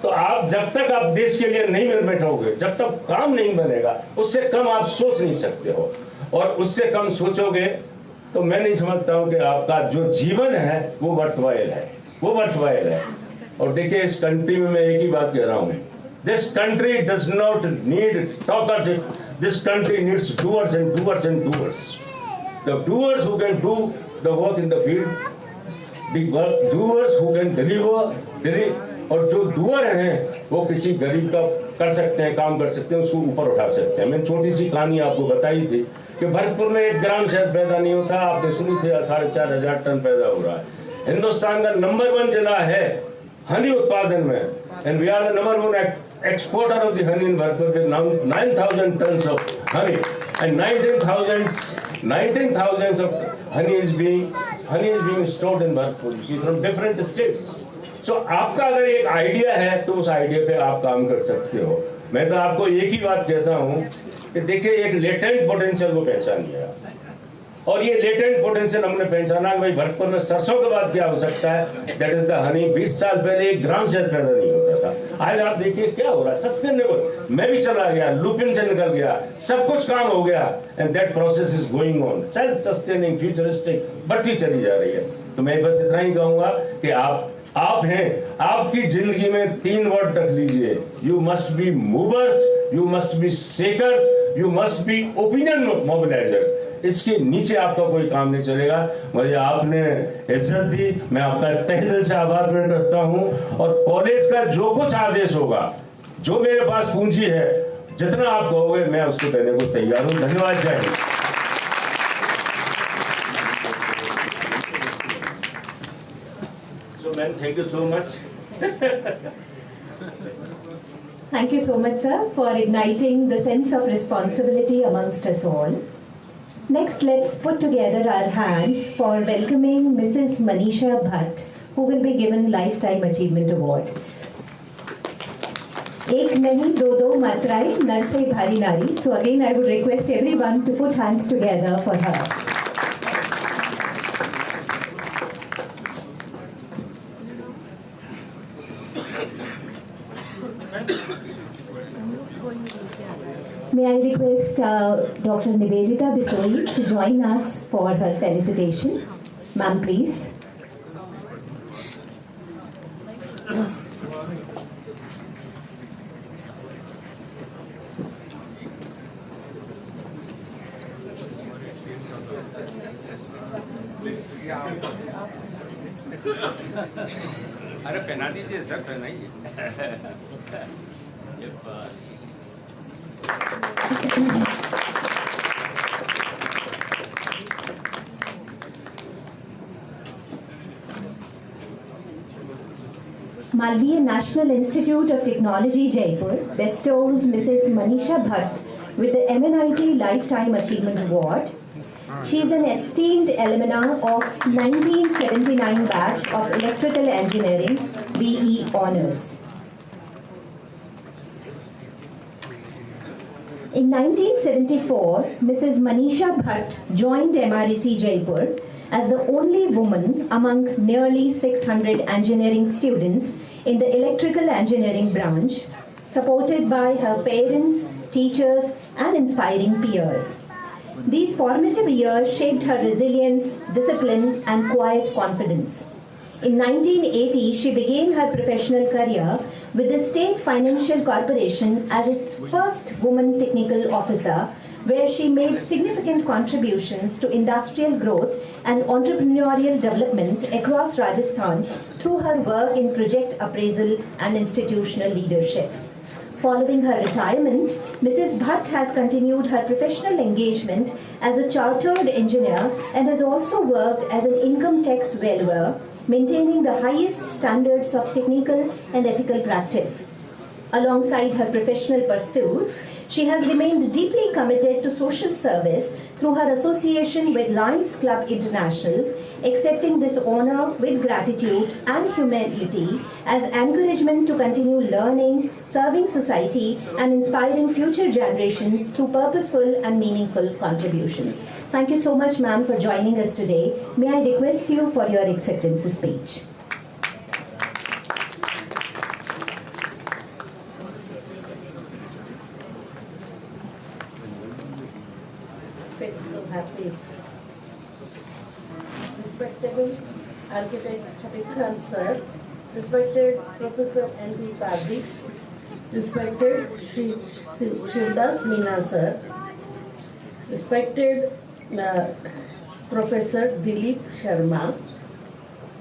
तो आप जब तक आप देश के लिए नहीं बैठोगे, जब तक काम नहीं बनेगा, उससे कम आप सोच नहीं सकते हो। और उससे कम सोचोगे तो मैं नहीं समझता हूं कि आपका जो जीवन है वो वर्थवाइल है। और देखिए इस कंट्री में मैं एक ही बात कह रहा हूं, this country does not need talkers, this country needs doers and doers and doers. The doers who can do the work in the field, the doers who can deliver. और जो डूअर हैं वो किसी गरीब का कर सकते हैं, काम कर सकते हैं, उसको ऊपर उठा सकते हैं। मैंने छोटी सी कहानी आपको बताई थी कि भरतपुर में 1 ग्राम शहद पैदा नहीं होता, आपने सुनी थी 4,500 टन पैदा हो रहा है। हिंदुस्तान का नंबर 1 जिला है हनी उत्पादन में, and we are the number 1 exporter of the honey in Bharatpur with 9,000 tons of honey and 19,000 of honey is being stored in Bhartpur from different states. So आपका अगर एक आइडिया है तो उस आइडिया पे आप काम कर सकते हो। मैं तो आपको एक ही बात कहता हूँ कि देखिए एक लेटेंट पोटेंशियल को पहचानिए, और ये लेटेंट पोटेंशियल हमने पहचाना कि भाई भरतपुर में सरसों के बाद क्या हो सकता है, दैट इज द हनी। 20 साल पहले 1 ग्राम शहद पैदा नहीं होता था, आज आप देखिए क्या हो रहा है, सस्टेनेबल। मैं भी चला गया, लुपिन से निकल गया, सब कुछ काम हो गया, and that process is going on, self sustaining, futuristic बढ़ती चली जा रही है। तो मैं बस इतना ही कहूंगा कि आप हैं, आपकी जिंदगी में 3 वर्ड रख लीजिए, you must be movers, you must be shakers, you must be opinion mobilisers. इसके नीचे आपका कोई काम नहीं चलेगा। मुझे आपने इज्जत दी, मैं आपका तहे दिल से आभार व्यक्त करता हूं। और कॉलेज का जो कुछ आदेश होगा, जो मेरे पास पूंजी है, जितना आप कहोगे मैं उसको देने को तैयार हूं। धन्यवाद, जय Hind. Thank you so much. Thank you so much, sir, for igniting the sense of responsibility amongst us all. Next, let's put together our hands for welcoming Mrs. Manisha Bhatt, who will be given Lifetime Achievement Award. एक नहीं दो मात्राएं नर से भारी नारी. So again, I would request everyone to put hands together for her. May I request Dr. Nivedita Bisoi to join us for her felicitation. Ma'am, please. अरे पहना दीजिए sir, पहनाइए। Malviya National Institute of Technology, Jaipur bestows Mrs. Manisha Bhatt with the MNIT Lifetime Achievement Award. She is an esteemed alumna of 1979 batch of Electrical Engineering, BE Honours. In 1974, Mrs. Manisha Bhatt joined MREC Jaipur as the only woman among nearly 600 engineering students in the electrical engineering branch, supported by her parents, teachers, and inspiring peers. These formative years shaped her resilience, discipline, and quiet confidence. In 1980, she began her professional career with the State Financial Corporation as its first woman technical officer, where she made significant contributions to industrial growth and entrepreneurial development across Rajasthan through her work in project appraisal and institutional leadership. Following her retirement, Mrs. Bhatt has continued her professional engagement as a chartered engineer and has also worked as an income tax valuer, maintaining the highest standards of technical and ethical practice. Alongside her professional pursuits, she has remained deeply committed to social service through her association with Lions Club International, accepting this honor with gratitude and humility as encouragement to continue learning, serving society, and inspiring future generations through purposeful and meaningful contributions. Thank you so much, ma'am, for joining us today. May I request you for your acceptance speech. So happy. Respectable Architect Habeeb Khan sir, respected Professor N.B. Padhy, respected Srinivasan Memorial sir, respected Professor Dilip Sharma,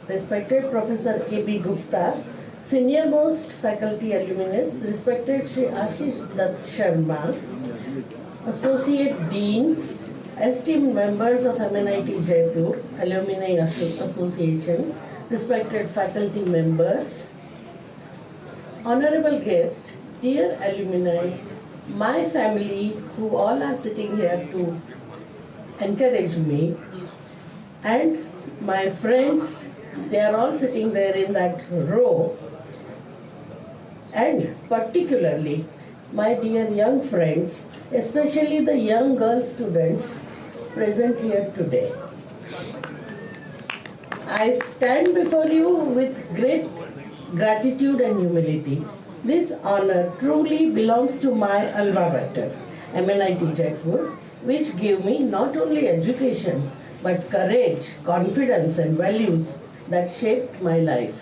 respected Professor A.B. Gupta, senior most faculty alumnus, respected Shri Ashish Dutt Sharma, associate deans, esteemed members of MNIT Jaipur Alumni Association, respected faculty members, honorable guests, dear alumni, my family who all are sitting here to encourage me, and my friends, they are all sitting there in that row, and particularly my dear young friends, especially the young girl students present here today. I stand before you with great gratitude and humility. This honor truly belongs to my alma mater, MNIT Jaipur, which gave me not only education but courage, confidence and values that shaped my life.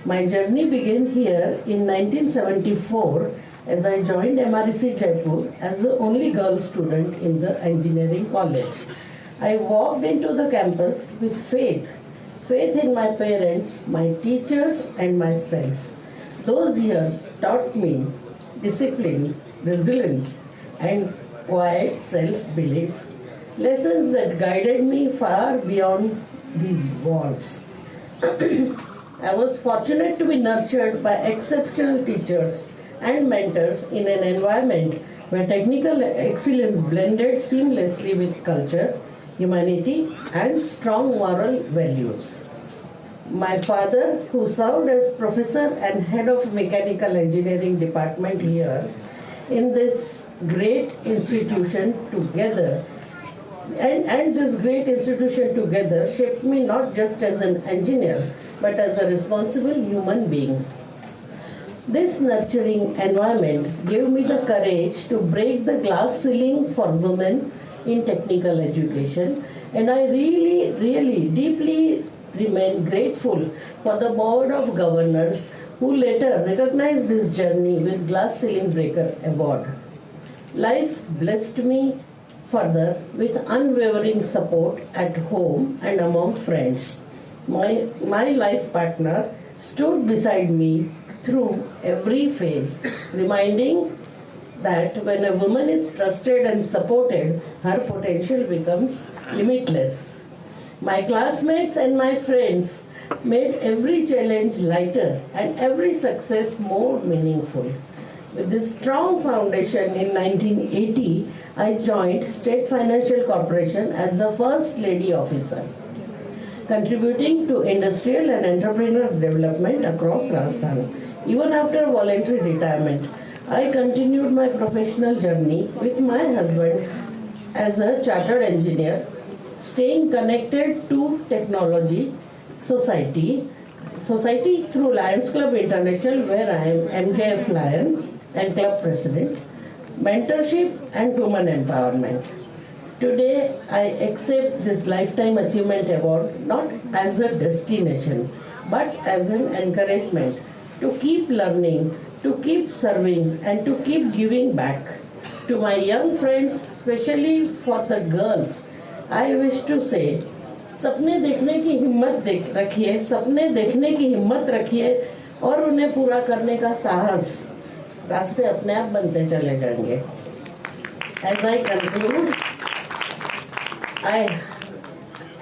My journey began here in 1974 as I joined MREC Jaipur as the only girl student in the engineering college. I walked into the campus with faith in my parents, my teachers and myself. Those years taught me discipline, resilience and quiet self-belief, lessons that guided me far beyond these walls. I was fortunate to be nurtured by exceptional teachers and mentors in an environment where technical excellence blended seamlessly with culture, humanity, and strong moral values. My father, who served as professor and head of mechanical engineering department here in this great institution together, and this great institution together shaped me not just as an engineer, but as a responsible human being. This nurturing environment gave me the courage to break the glass ceiling for women in technical education, and I really deeply remain grateful for the Board of Governors who later recognized this journey with Glass Ceiling Breaker Award. Life blessed me further with unwavering support at home and among friends. My life partner stood beside me through every phase, reminding that when a woman is trusted and supported, her potential becomes limitless. My classmates and my friends made every challenge lighter and every success more meaningful. With this strong foundation in 1980, I joined State Financial Corporation as the first lady officer, contributing to industrial and entrepreneurial development across Rajasthan. Even after voluntary retirement, I continued my professional journey with my husband as a chartered engineer, staying connected to technology, society through Lions Club International, where I am MJF Lion and club president, mentorship and women empowerment. Today, I accept this Lifetime Achievement Award not as a destination, but as an encouragement to keep learning, to keep serving, and to keep giving back. To my young friends, especially for the girls, I wish to say, सपने देखने की हिम्मत रखिए, सपने देखने की हिम्मत रखिए और उन्हें पूरा करने का साहस, रास्ते अपने आप बनते चले जाएंगे. As I conclude, I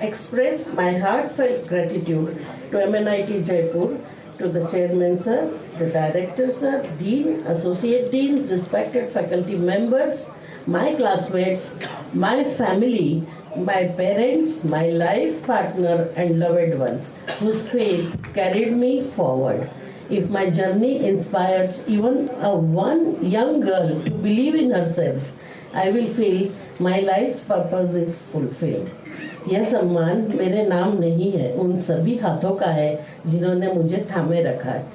express my heartfelt gratitude to MNIT Jaipur, to the chairman sir, the director sir, dean, associate deans, respected faculty members, my classmates, my family, my parents, my life partner and loved ones whose faith carried me forward. If my journey inspires even one young girl to believe in herself, I will feel my life's purpose is fulfilled. यह सम्मान मेरे नाम नहीं है, उन सभी हाथों का है जिन्होंने मुझे थामे रखा है.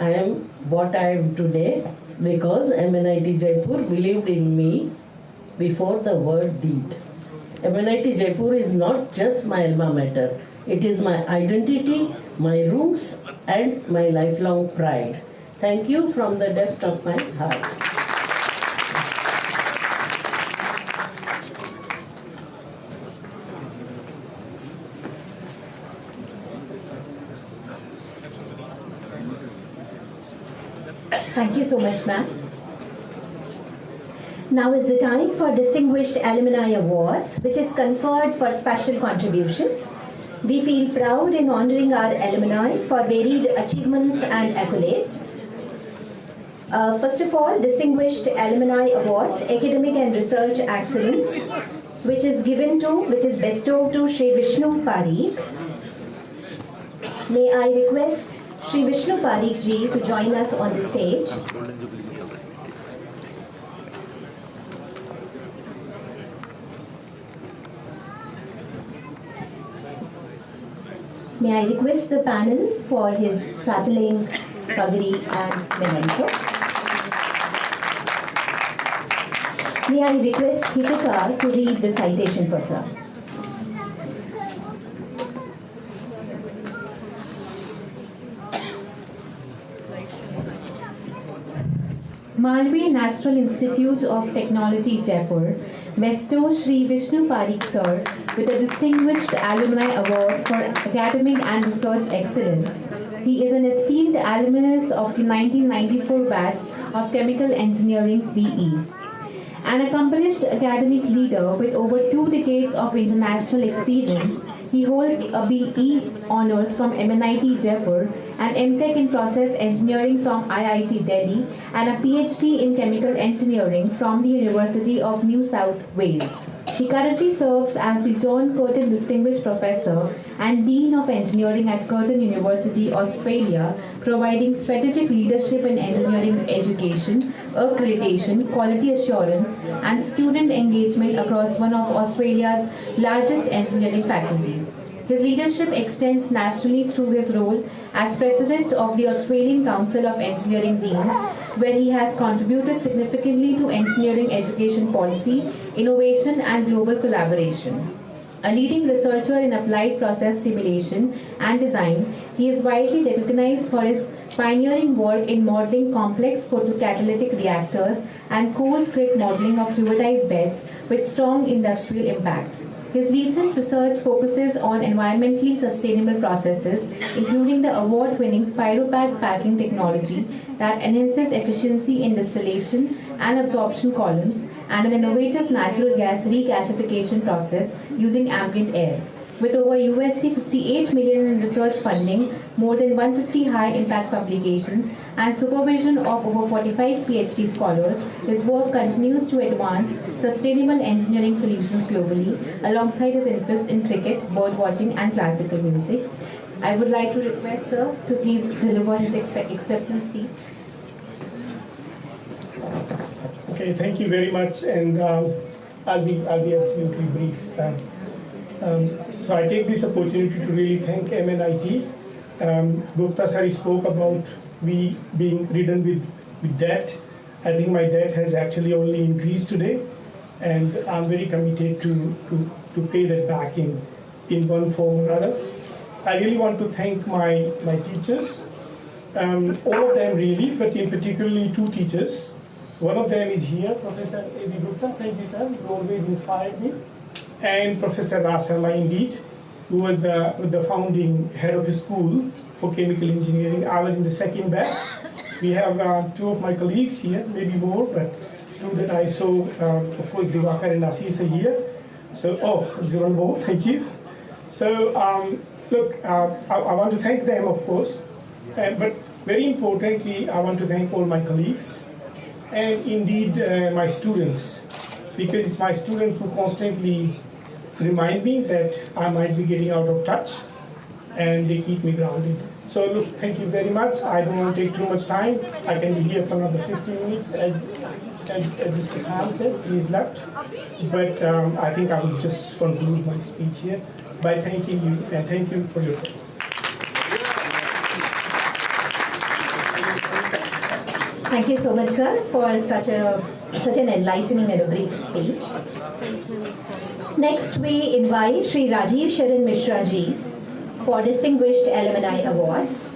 I am what I am today because MNIT Jaipur believed in me before the word deed. MNIT Jaipur is not just my alma mater, it is my identity, my roots and my lifelong pride. Thank you from the depth of my heart. Thank you so much, ma'am. Now is the time for Distinguished Alumni Awards, which is conferred for special contribution. We feel proud in honoring our alumni for varied achievements and accolades. First of all, Distinguished Alumni Awards, Academic and Research Excellence, which is bestowed to Shri Vishnu Parikh. May I request Shri Vishnu Parikh ji to join us on the stage. May I request the panel for his sapling, pagdi and memento. May I request Hitika to read the citation for sir. Malvi National Institute of Technology Jaipur bestows Shri Vishnu Parikh sir with a Distinguished Alumni Award for Academic and Research Excellence. He is an esteemed alumnus of the 1994 batch of Chemical Engineering BE. An accomplished academic leader with over 2 decades of international experience, he holds a BE honours from MNIT Jaipur, an MTech in Process Engineering from IIT Delhi, and a PhD in Chemical Engineering from the University of New South Wales. He currently serves as the John Curtin Distinguished Professor and Dean of Engineering at Curtin University, Australia, providing strategic leadership in engineering education, accreditation, quality assurance, and student engagement across one of Australia's largest engineering faculties. His leadership extends nationally through his role as President of the Australian Council of Engineering Deans, where he has contributed significantly to engineering education policy, innovation, and global collaboration. A leading researcher in applied process simulation and design, he is widely recognized for his pioneering work in modeling complex photocatalytic reactors and coarse grit modeling of fluidized beds with strong industrial impact. His recent research focuses on environmentally sustainable processes, including the award-winning Spiropack packing technology that enhances efficiency in distillation and absorption columns, and an innovative natural gas regasification process using ambient air. With over USD 58 million in research funding, more than 150 high-impact publications, and supervision of over 45 PhD scholars, his work continues to advance sustainable engineering solutions globally, alongside his interest in cricket, bird watching, and classical music. I would like to request sir to please deliver his acceptance speech. Okay, thank you very much, and I'll be absolutely brief. So I take this opportunity to really thank MNIT. Gupta sir spoke about we being ridden with debt. I think my debt has actually only increased today, and I'm very committed to pay that back in one form or another. I really want to thank my teachers, all of them really, but in particularly two teachers. One of them is here, Professor A.B. Gupta. Thank you, sir. You always inspired me. And Professor Rasama, indeed, who was the founding head of the school for chemical engineering. I was in the second batch. We have two of my colleagues here, maybe more, but two that I saw, of course, Diwakar and Assis are here. So, there's one more, thank you. So, look, I want to thank them, of course, but very importantly, I want to thank all my colleagues and indeed my students, because it's my students who constantly remind me that I might be getting out of touch, and they keep me grounded. So look, thank you very much. I don't want to take too much time. I can be here for another 15 minutes, as Mr. Khan said, he's left. But I think I will just conclude my speech here by thanking you, and thank you for your time. Thank you so much, sir, for such an enlightening and a brief speech. Next, we invite Shri Rajiv Sharan Mishra ji for Distinguished Alumni Awards.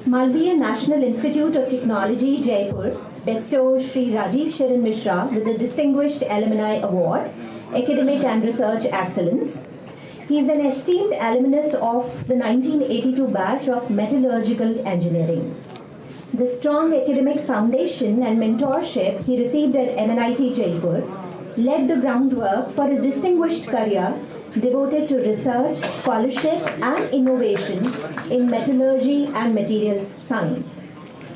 Malviya National Institute of Technology, Jaipur, bestows Shri Rajiv Sharan Mishra with the Distinguished Alumni Award, Academic and Research Excellence. He is an esteemed alumnus of the 1982 batch of Metallurgical Engineering. The strong academic foundation and mentorship he received at MNIT Jaipur laid the groundwork for a distinguished career devoted to research, scholarship, and innovation in metallurgy and materials science.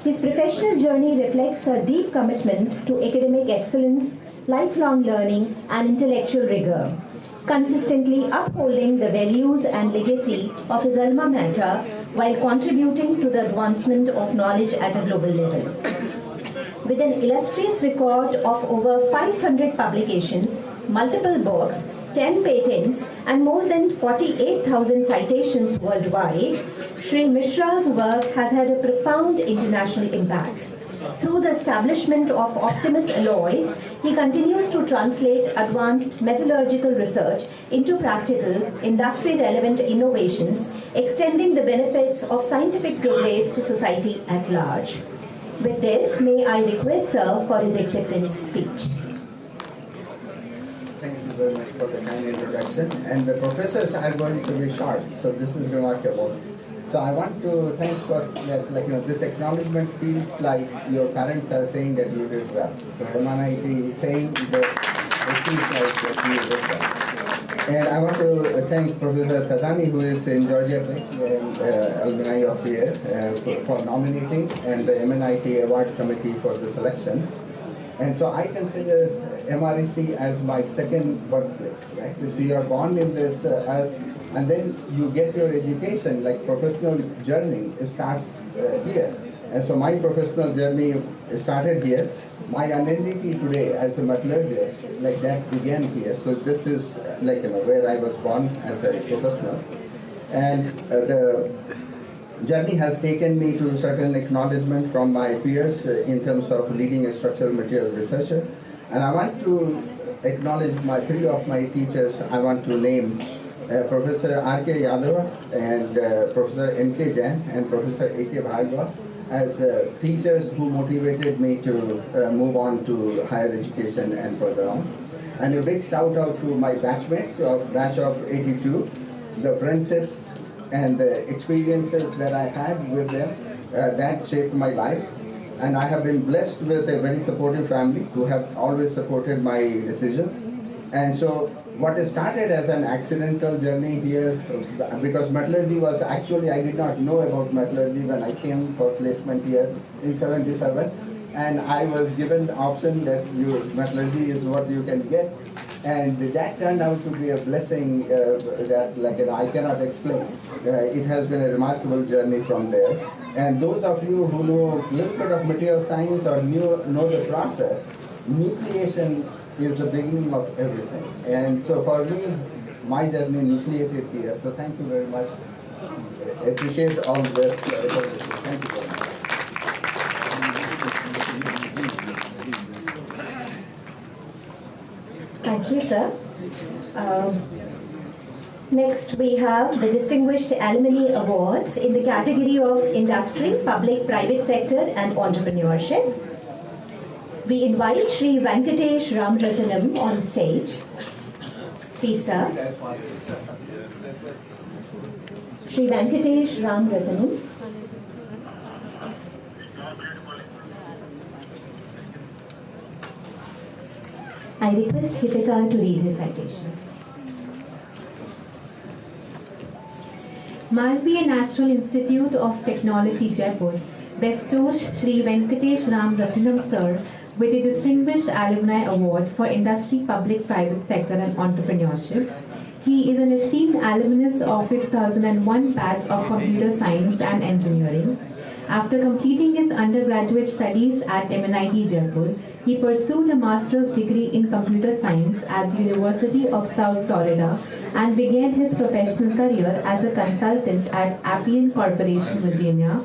His professional journey reflects a deep commitment to academic excellence, lifelong learning, and intellectual rigor, consistently upholding the values and legacy of his alma mater while contributing to the advancement of knowledge at a global level. With an illustrious record of over 500 publications, multiple books, 10 patents, and more than 48,000 citations worldwide, Shri Mishra's work has had a profound international impact. Through the establishment of Optimus Alloys, he continues to translate advanced metallurgical research into practical, industry-relevant innovations, extending the benefits of scientific progress to society at large. With this, may I request Sir for his acceptance speech. Thank you very much for the kind introduction. And the professors are going to be short, so this is remarkable. So I want to thank first that, this acknowledgement feels like your parents are saying that you did well. So MNIT is saying that it feels like that you did well. And I want to thank Professor Tadani, who is in Georgia, alumni of here, for nominating, and the MNIT Award Committee for the selection. And so I consider MREC as my second birthplace, right? So you are born in this earth, and then you get your education, like professional journey starts here. And so my professional journey started here. My identity today as a metallurgist, that began here. So this is where I was born as a professional. And the journey has taken me to certain acknowledgement from my peers in terms of leading a structural material researcher. And I want to acknowledge three of my teachers. I want to name Professor R.K. Yadava and Professor N.K. Jain and Professor A.K. Bhargava as teachers who motivated me to move on to higher education and further on. And a big shout out to my batchmates of batch of 82, the friendships and the experiences that I had with them that shaped my life. And I have been blessed with a very supportive family who have always supported my decisions. And so what started as an accidental journey here, because metallurgy was actually, I did not know about metallurgy when I came for placement here in 77. and I was given the option that metallurgy is what you can get, and that turned out to be a blessing that I cannot explain. It has been a remarkable journey from there. And those of you who know a little bit of material science or know the process, nucleation is the beginning of everything. And so for me, my journey nucleated here. So thank you very much. I appreciate all this. Thank you very much. Thank you, sir. Next, we have the Distinguished Alumni Awards in the category of Industry, Public, Private Sector and Entrepreneurship. We invite Shri Venkatesh Ramratnam on stage. Please, sir. Shri Venkatesh Ramratnam. I request Hipika to read his citation. Malviya National Institute of Technology Jaipur bestows Shri Venkatesh Ramratnam Sir with the Distinguished Alumni Award for Industry, Public, Private Sector and Entrepreneurship. He is an esteemed alumnus of the 2001 batch of Computer Science and Engineering. After completing his undergraduate studies at MNIT Jaipur, he pursued a master's degree in computer science at the University of South Florida and began his professional career as a consultant at Appian Corporation, Virginia.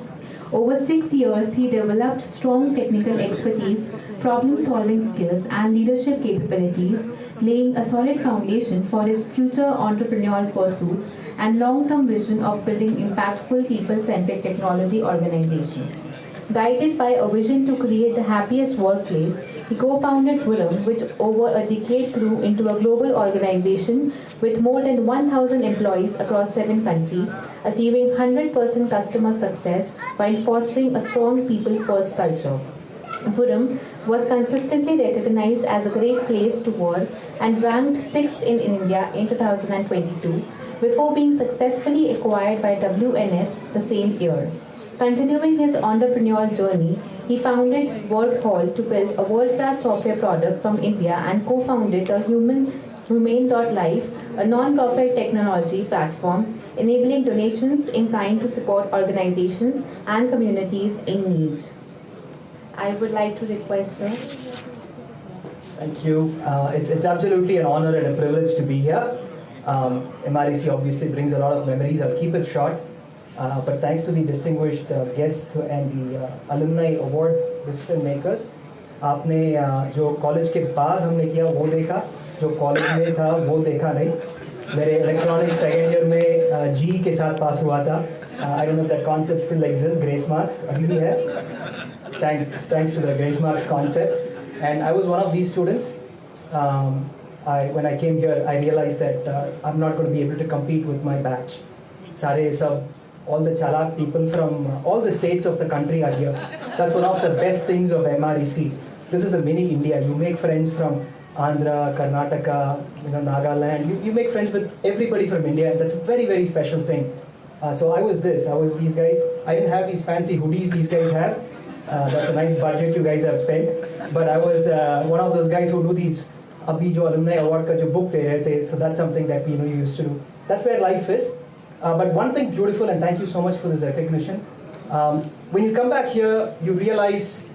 Over 6 years, he developed strong technical expertise, problem-solving skills, and leadership capabilities, laying a solid foundation for his future entrepreneurial pursuits and long-term vision of building impactful people-centric technology organizations. Guided by a vision to create the happiest workplace, he co-founded Vuram, which over a decade grew into a global organization with more than 1,000 employees across 7 countries, achieving 100% customer success while fostering a strong people-first culture. Vuram was consistently recognized as a great place to work and ranked 6th in India in 2022, before being successfully acquired by WNS the same year. Continuing his entrepreneurial journey, he founded WorkHall to build a world-class software product from India and co-founded the Humane.life, a non-profit technology platform enabling donations in kind to support organizations and communities in need. I would like to request, sir. Thank you. It's absolutely an honor and a privilege to be here. MREC obviously brings a lot of memories. I'll keep it short. But thanks to the distinguished guests and the Alumni Award decision makers, आपने जो college के बाद हमने किया वो देखा, जो college में था वो देखा नहीं. मेरे इलेक्ट्रॉनिक्स सेकेंड ईयर में जी के साथ पास हुआ था. I don't know if that concept still exists. Grace marks अभी भी है. Thanks to the Grace marks concept. And I was one of these students. When I came here, I realized that I'm not going to be able to compete with my batch. All the Chalak people from all the states of the country are here. That's one of the best things of MREC. This is a mini India. You make friends from Andhra, Karnataka, Nagaland. You make friends with everybody from India, and that's a very, very special thing. So I was these guys. I didn't have these fancy hoodies these guys have. That's a nice budget you guys have spent. But I was one of those guys who do these Abhi jo Alumni Award ka jo book de rahe the. So that's something that you used to do. That's where life is. But one thing beautiful, and thank you so much for this recognition. When you come back here, you realize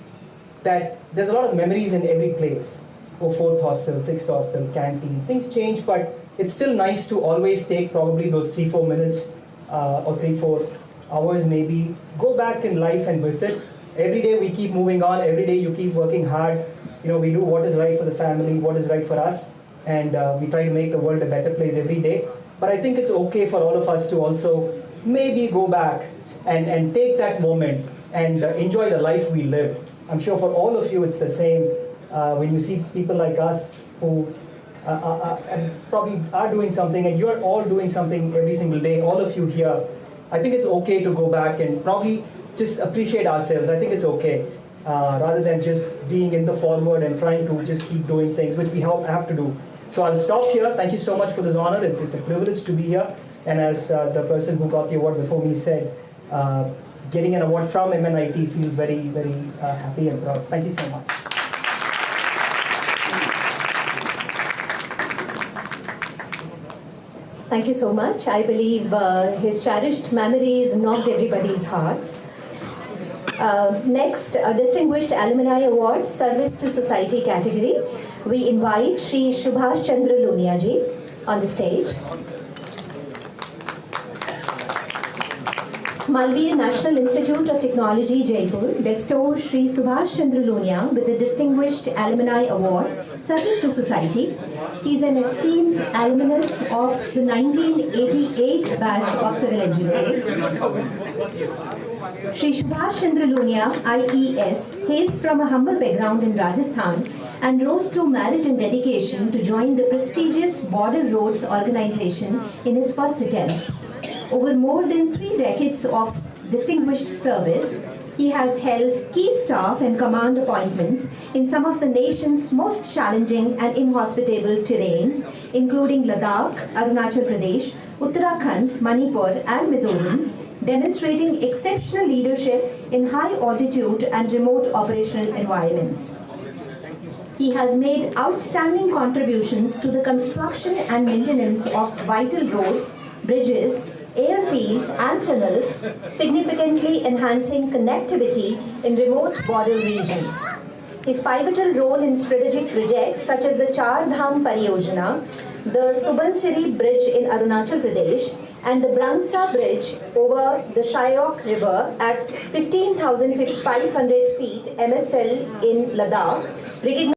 that there's a lot of memories in every place. Oh, 4th hostel, 6th hostel, canteen. Things change, but it's still nice to always take probably those 3-4 minutes or 3-4 hours maybe. Go back in life and visit. Every day we keep moving on. Every day you keep working hard. We do what is right for the family, what is right for us, and we try to make the world a better place every day. But I think it's okay for all of us to also maybe go back and take that moment and enjoy the life we live. I'm sure for all of you it's the same. When you see people like us who probably are doing something, and you're all doing something every single day, all of you here, I think it's okay to go back and probably just appreciate ourselves. I think it's okay. Rather than just being in the forward and trying to just keep doing things, which we have to do. So I'll stop here. Thank you so much for this honor. It's a privilege to be here. And as the person who got the award before me said, getting an award from MNIT feels very, very happy and proud. Thank you so much. Thank you so much. I believe his cherished memories knocked everybody's heart. Next, a Distinguished Alumni Award, Service to Society category. We invite Shri Subhash Chandra Lunia ji on the stage. Malviya National Institute of Technology, Jaipur, bestows Shri Subhash Chandra Lunia with the Distinguished Alumni Award, Service to Society. He is an esteemed alumnus of the 1988 batch of Civil Engineering. Shri Subhash Chandra Lunia, IES, hails from a humble background in Rajasthan and rose through merit and dedication to join the prestigious Border Roads organization in his first attempt. Over more than 3 decades of distinguished service, he has held key staff and command appointments in some of the nation's most challenging and inhospitable terrains, including Ladakh, Arunachal Pradesh, Uttarakhand, Manipur, and Mizoram, demonstrating exceptional leadership in high altitude and remote operational environments. He has made outstanding contributions to the construction and maintenance of vital roads, bridges, airfields and tunnels, significantly enhancing connectivity in remote border regions. His pivotal role in strategic projects such as the Char Dham Pariyojana, the Subansiri Bridge in Arunachal Pradesh, and the Brangsa Bridge over the Shyok River at 15,500 feet MSL in Ladakh,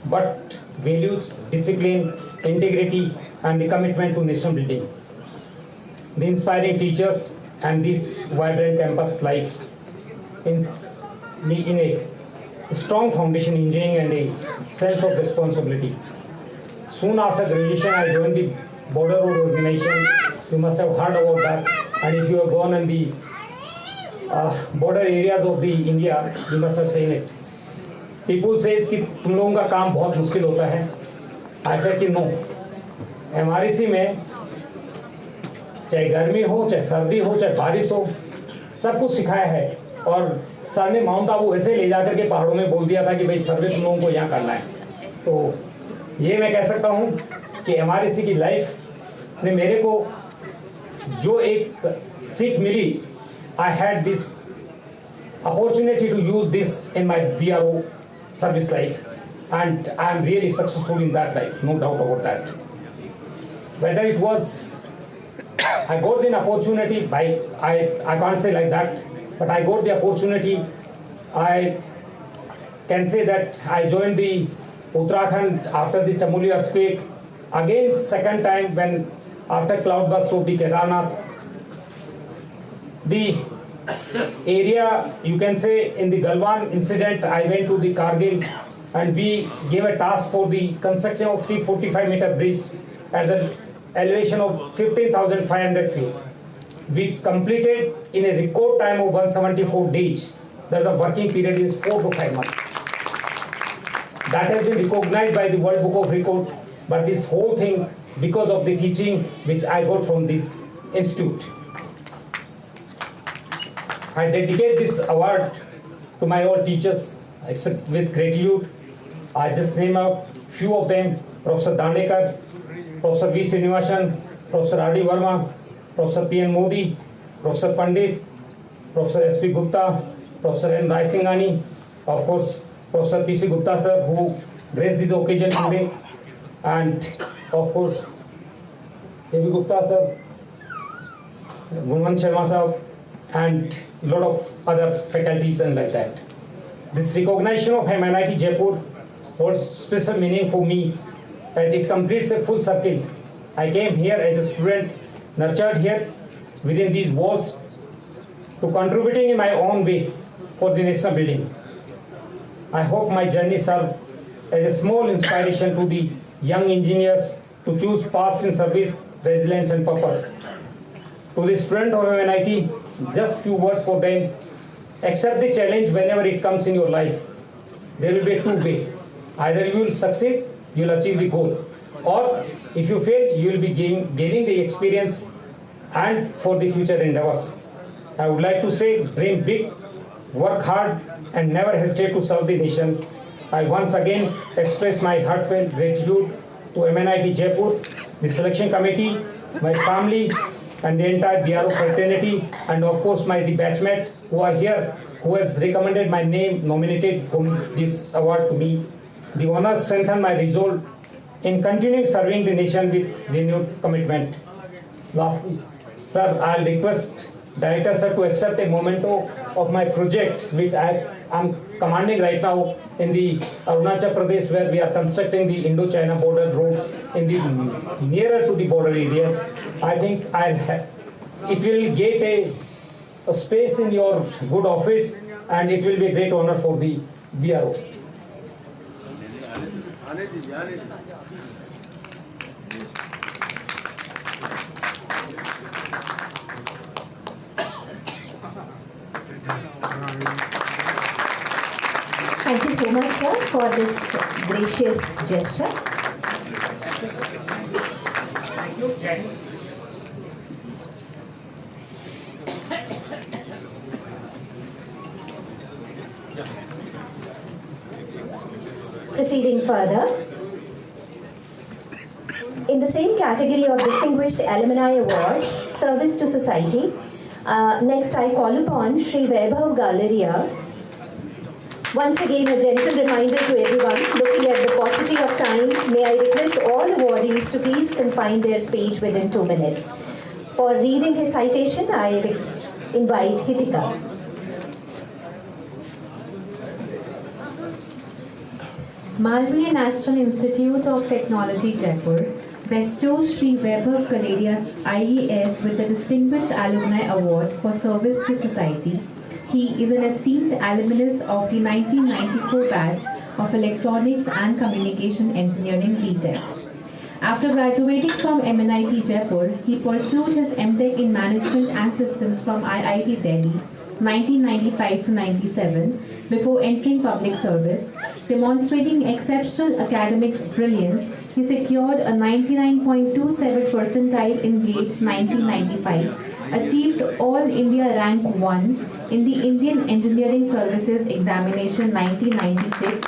but values discipline, integrity, and the commitment to nation building. The inspiring teachers and this vibrant campus life in a strong foundation in engineering and a sense of responsibility. Soon after graduation, I joined the Border Road Organization. You must have heard about that. And if you have gone in the border areas of the India, you must have seen it. People say कि तुम लोगों का काम बहुत मुश्किल होता है. I said कि no. MRC में चाहे गर्मी हो, चाहे सर्दी हो, चाहे बारिश हो, सब कुछ सिखाया है. और सर ने माउंट आबू ऐसे ले जाकर के पहाड़ों में बोल दिया था कि भाई सर्वे तुम लोगों को यहाँ करना है. तो ये मैं कह सकता हूँ कि MRC की लाइफ ने मेरे को जो एक सीख मिली, I had this opportunity to use this in my BRO service life, and I am really successful in that life, no doubt about that. Whether it was, I got the opportunity by, I can't say like that, but I got the opportunity. I can say that I joined the Uttarakhand after the Chamoli earthquake, again second time when after cloudburst of the Kedarnath. The area, you can say, in the Galwan incident, I went to the Kargil and we gave a task for the construction of 345-meter bridge at the elevation of 15,500 feet. We completed in a record time of 174 days. There's a working period is 4 to 5 months. That has been recognized by the World Book of Record, but this whole thing because of the teaching which I got from this institute. I dedicate this award to my all teachers, except with gratitude. I just name out few of them: Professor Dandekar, Professor V. Srinivasan, Professor R.D. Verma, Professor P.N. Modi, Professor Pandit, Professor S.P. Gupta, Professor M. Rai Singhani, of course, Professor P.C. Gupta sir, who graced this occasion today, and of course, A.B. Gupta sir, Gunwan Sharma sir, and a lot of other faculties and like that. This recognition of MNIT Jaipur holds special meaning for me as it completes a full circle. I came here as a student, nurtured here within these walls, to contributing in my own way for the national building. I hope my journey serves as a small inspiration to the young engineers to choose paths in service, resilience and purpose. To the student of MNIT, just few words for them. Accept the challenge whenever it comes in your life. There will be a two-way. Either you will succeed, you will achieve the goal. Or if you fail, you will be gaining the experience and for the future endeavors. I would like to say, dream big, work hard and never hesitate to serve the nation. I once again express my heartfelt gratitude to MNIT Jaipur, the selection committee, my family, and the entire BRO fraternity, and of course the batchmate who are here, who has recommended my name, nominated for this award to me. The honor strengthen my resolve in continuing serving the nation with renewed commitment. Lastly, sir, I'll request Director sir to accept a memento of my project which I am commanding right now in the Arunachal Pradesh, where we are constructing the Indo-China border roads in the nearer to the border areas. I think it will get a space in your good office, and it will be a great honor for the BRO. Thank you so much, sir, for this gracious gesture. Thank you, Jen. Proceeding further, in the same category of Distinguished Alumni Awards, Service to Society, next I call upon Shri Vaibhav Galeria. Once again, a gentle reminder to everyone, looking at the paucity of time, may I request all awardees to please confine their speech within 2 minutes. For reading his citation, I invite Hitika. Malviya National Institute of Technology, Jaipur, bestows Shri Vaibhav Galeria's IAS with the Distinguished Alumni Award for Service to Society. He is an esteemed alumnus of the 1994 batch of Electronics and Communication Engineering BTech. After graduating from MNIT Jaipur, he pursued his MTech in Management and Systems from IIT Delhi, 1995 to 97, before entering public service. Demonstrating exceptional academic brilliance, he secured a 99.27 percentile in GATE 1995, achieved All India Rank 1 in the Indian Engineering Services Examination 1996,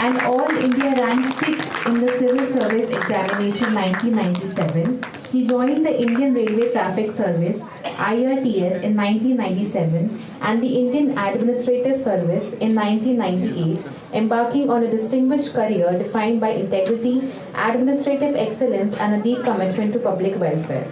and All India Rank 6 in the Civil Service Examination 1997. He joined the Indian Railway Traffic Service IRTS in 1997 and the Indian Administrative Service in 1998, embarking on a distinguished career defined by integrity, administrative excellence, and a deep commitment to public welfare.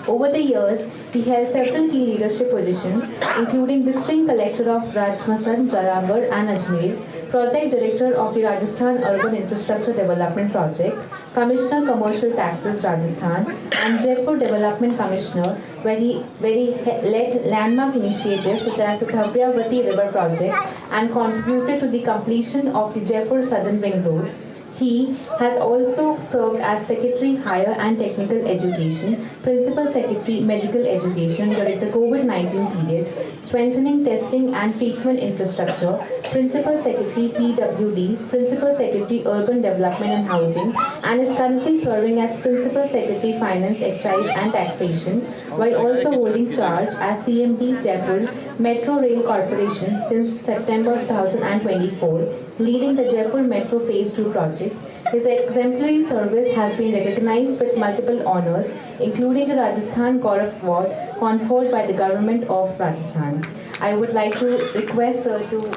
Over the years, he held several key leadership positions, including District Collector of Rajmasan, Jalagarh and Ajmer, Project Director of the Rajasthan Urban Infrastructure Development Project, Commissioner Commercial Taxes Rajasthan, and Jaipur Development Commissioner, where he led landmark initiatives such as the Thavyavati River Project and contributed to the completion of the Jaipur Southern Ring Road. He has also served as Secretary Higher and Technical Education, Principal Secretary Medical Education during the COVID-19 period, strengthening testing and treatment infrastructure, Principal Secretary PWD, Principal Secretary Urban Development and Housing, and is currently serving as Principal Secretary Finance, Excise and Taxation, while also holding charge as CMD Jaipur Metro Rail Corporation since September 2024, leading the Jaipur Metro Phase 2 project. His exemplary service has been recognized with multiple honors, including the Rajasthan Gaurav Award conferred by the Government of Rajasthan. I would like to request Sir to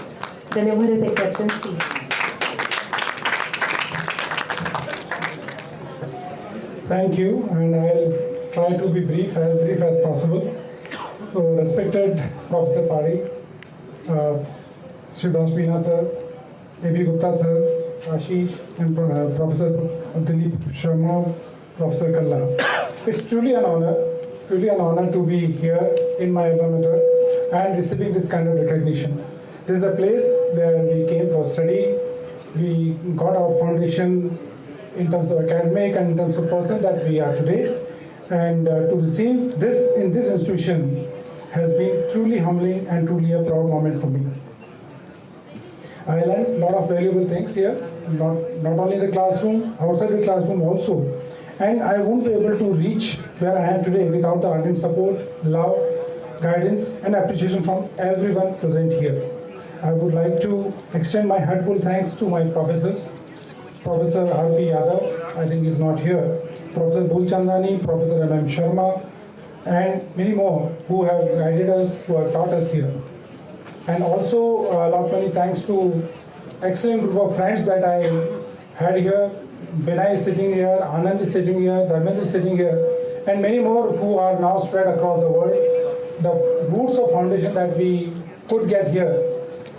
deliver his acceptance speech. Thank you, and I'll try to be brief as possible. So, respected Professor Padhy, Srinivasan Memorial sir, A.B. Gupta sir, Ashish, and Professor Dilip Sharma, Professor Kalla. It's truly an honor to be here in my alma mater and receiving this kind of recognition. This is a place where we came for study. We got our foundation in terms of academic and in terms of person that we are today. And to receive this in this institution has been truly humbling and truly a proud moment for me. I learned a lot of valuable things here, not only in the classroom, outside the classroom also. And I won't be able to reach where I am today without the ardent support, love, guidance, and appreciation from everyone present here. I would like to extend my heartfelt thanks to my professors, Professor R.P. Yadav, I think he's not here, Professor Bulchandani, Professor M.M. Sharma, and many more who have guided us, who have taught us here. And also a lot many thanks to excellent group of friends that I had here. Vinay is sitting here, Anand is sitting here, Dharmendra is sitting here, and many more who are now spread across the world. The roots of foundation that we could get here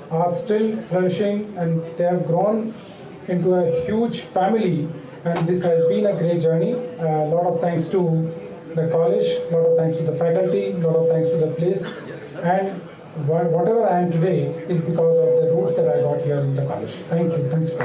are still flourishing, and they have grown into a huge family, and this has been a great journey. A lot of thanks to the college, a lot of thanks to the faculty, a lot of thanks to the place, and whatever I am today is because of the roots that I got here in the college. Thank you. Thanks.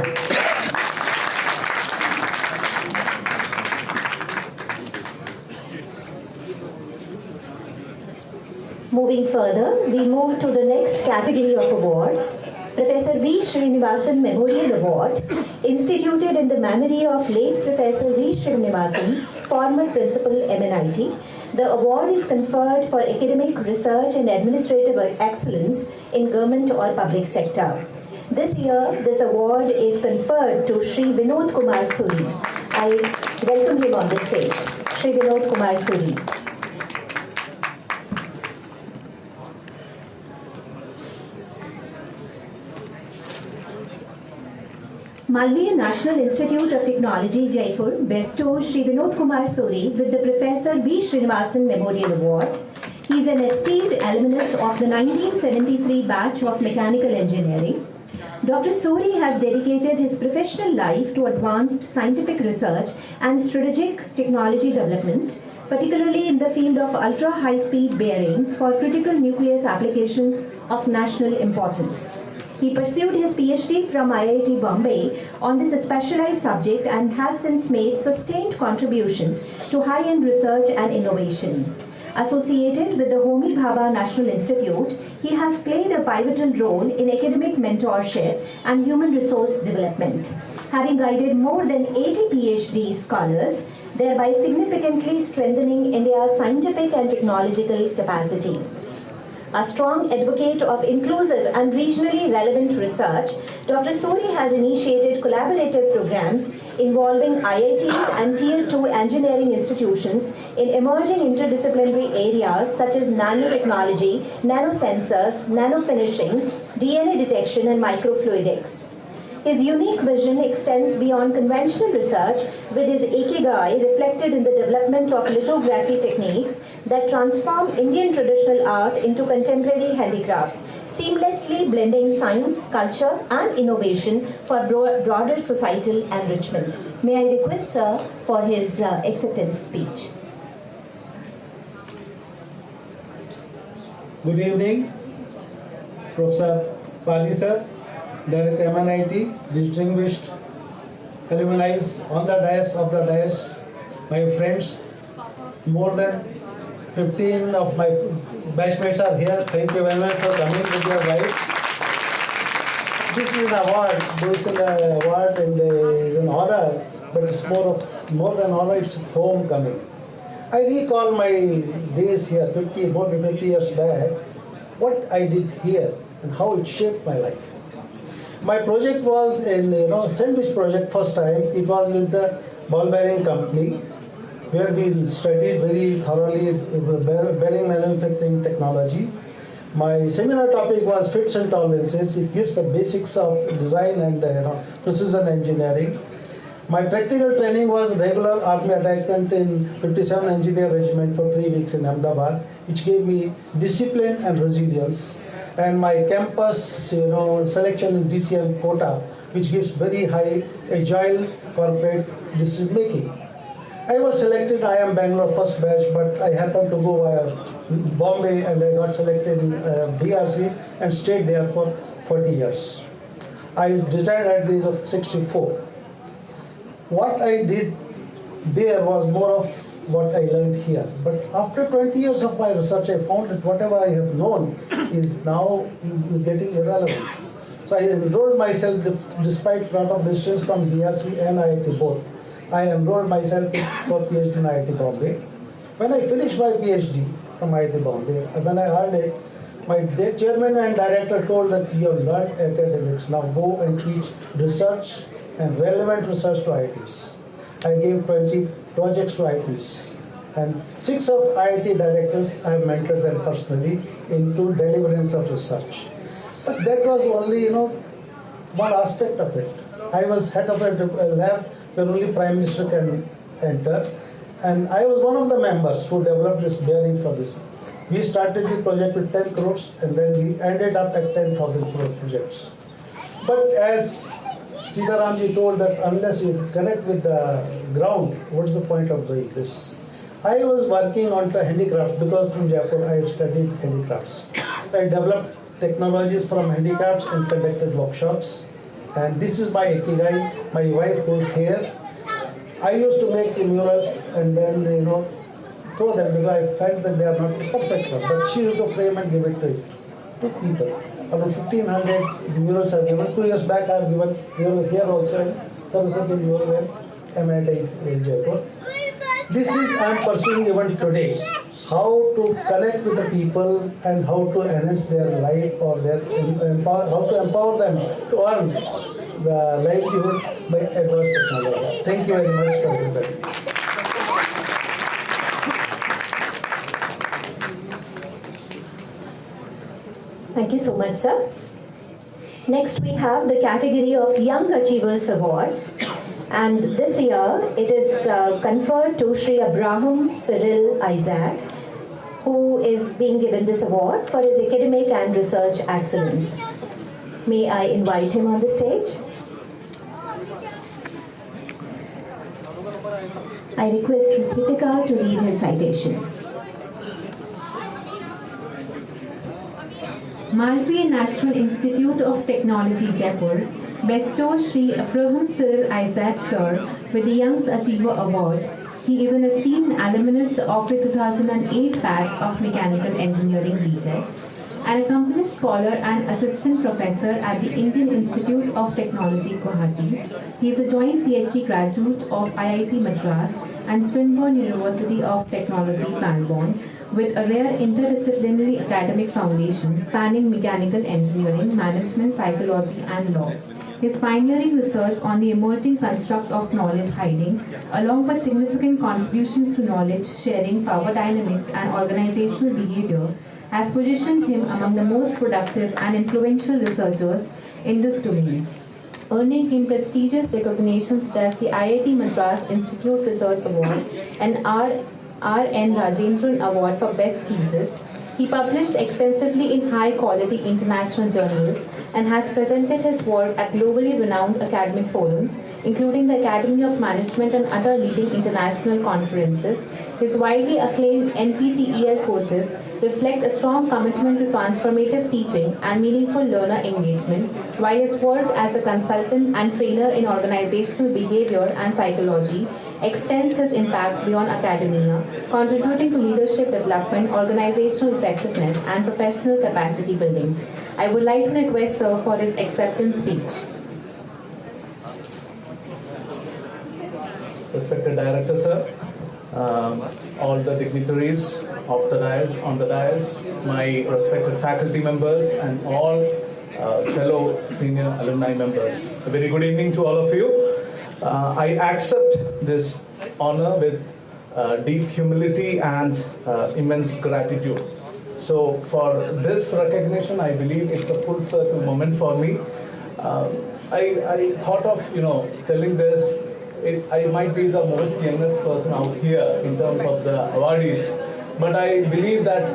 Moving further, we move to the next category of awards. Professor V. Srinivasan Memorial Award, instituted in the memory of late Professor V. Srinivasan, former principal MNIT. The award is conferred for academic, research and administrative excellence in government or public sector. This year, this award is conferred to Shri Vinod Kumar Suri. I welcome him on the stage. Shri Vinod Kumar Suri. Malviya National Institute of Technology, Jaipur bestows Shri Vinod Kumar Suri with the Professor V. Srinivasan Memorial Award. He is an esteemed alumnus of the 1973 batch of Mechanical Engineering. Dr. Suri has dedicated his professional life to advanced scientific research and strategic technology development, particularly in the field of ultra-high-speed bearings for critical nucleus applications of national importance. He pursued his PhD from IIT Bombay on this specialized subject and has since made sustained contributions to high-end research and innovation. Associated with the Homi Bhabha National Institute, he has played a pivotal role in academic mentorship and human resource development, having guided more than 80 PhD scholars, thereby significantly strengthening India's scientific and technological capacity. A strong advocate of inclusive and regionally relevant research, Dr. Suri has initiated collaborative programs involving IITs and Tier 2 engineering institutions in emerging interdisciplinary areas such as nanotechnology, nanosensors, nanofinishing, DNA detection, and microfluidics. His unique vision extends beyond conventional research, with his ikigai reflected in the development of lithography techniques that transform Indian traditional art into contemporary handicrafts, seamlessly blending science, culture, and innovation for broader societal enrichment. May I request Sir for his acceptance speech. Good evening, Professor Padhy sir, Director MNIT, distinguished alumni on the dais, my friends, more than 15 of my batchmates are here. Thank you very much for coming with your guides. This is an award, and it's an honor, but it's more than honor, it's homecoming. I recall my days here, more than 50 years back, what I did here and how it shaped my life. My project was in, sandwich project first time. It was with the ball bearing company, where we studied very thoroughly bearing manufacturing technology. My seminar topic was fits and tolerances. It gives the basics of design and precision engineering. My practical training was regular army attachment in 57 Engineer Regiment for 3 weeks in Ahmedabad, which gave me discipline and resilience. And my campus, selection in DCM quota, which gives very high agile corporate decision making. I was selected, I am Bangalore first batch, but I happened to go Bombay, and I got selected in BRC and stayed there for 40 years. I retired at the age of 64. What I did there was more of what I learned here. But after 20 years of my research, I found that whatever I have known is now getting irrelevant. So I enrolled myself, despite a lot of distance from BRC and IIT both. I enrolled myself for PhD in IIT Bombay. When I finished my PhD from IIT Bombay, when I earned it, my chairman and director told that you have learned academics, now go and teach research and relevant research to IITs. I gave 20 projects to IITs, and 6 of IIT directors, I have mentored them personally into deliverance of research. But that was only, one aspect of it. I was head of a lab where only Prime Minister can enter, and I was one of the members who developed this bearing for this. We started the project with 10 crores, and then we ended up at 10,000 crore projects. But as Sitaramji told that unless you connect with the ground, what's the point of doing this? I was working on the handicrafts because in Jaipur I studied handicrafts. I developed technologies from handicrafts and conducted workshops. And this is my ikigai, my wife who's here. I used to make the murals and then, throw them because I felt that they are not perfect. But she used to frame and give it to people. About 1,500 murals I've given. 2 years back I've given mural here also in Saraswati mural in MNIT Jaipur. This is I'm pursuing even today. How to connect with the people and how to enhance their life or how to empower them to earn the livelihood by advanced technology. Thank you very much for everybody. Thank you so much, sir. Next, we have the category of Young Achievers Awards. And this year, it is conferred to Sri Abraham Cyril Isaac, who is being given this award for his academic and research excellence. May I invite him on the stage? I request Ritika to read his citation. Malviya National Institute of Technology, Jaipur, bestows Sri Abraham Cyril Isaac Sir with the Young Achiever Award. He is an esteemed alumnus of the 2008 batch of Mechanical Engineering BTech, an accomplished scholar and assistant professor at the Indian Institute of Technology, Guwahati. He is a joint PhD graduate of IIT Madras and Swinburne University of Technology, Melbourne, with a rare interdisciplinary academic foundation spanning mechanical engineering, management, psychology, and law. His pioneering research on the emerging construct of knowledge hiding, along with significant contributions to knowledge sharing, power dynamics, and organizational behavior, has positioned him among the most productive and influential researchers in this domain. Earning him prestigious recognitions such as the IIT Madras Institute Research Award and R.N. Rajendran Award for Best Thesis, he published extensively in high-quality international journals and has presented his work at globally renowned academic forums, including the Academy of Management and other leading international conferences. His widely acclaimed NPTEL courses reflect a strong commitment to transformative teaching and meaningful learner engagement, while his work as a consultant and trainer in organizational behavior and psychology extends his impact beyond academia, contributing to leadership development, organizational effectiveness, and professional capacity building. I would like to request Sir for his acceptance speech. Respected Director Sir, all the dignitaries of the dais, on the dais, my respected faculty members, and all fellow senior alumni members. A very good evening to all of you. I accept this honor with deep humility and immense gratitude. So for this recognition, I believe it's a full circle moment for me. I thought of, telling this. I might be the most youngest person out here in terms of the awardees, but I believe that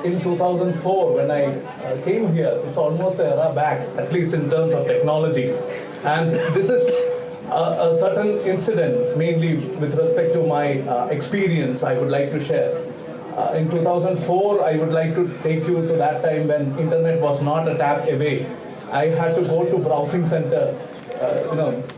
in 2004, when I came here, it's almost an era back, at least in terms of technology. And this is a certain incident, mainly with respect to my experience, I would like to share. In 2004, I would like to take you to that time when internet was not a tap away. I had to go to browsing center,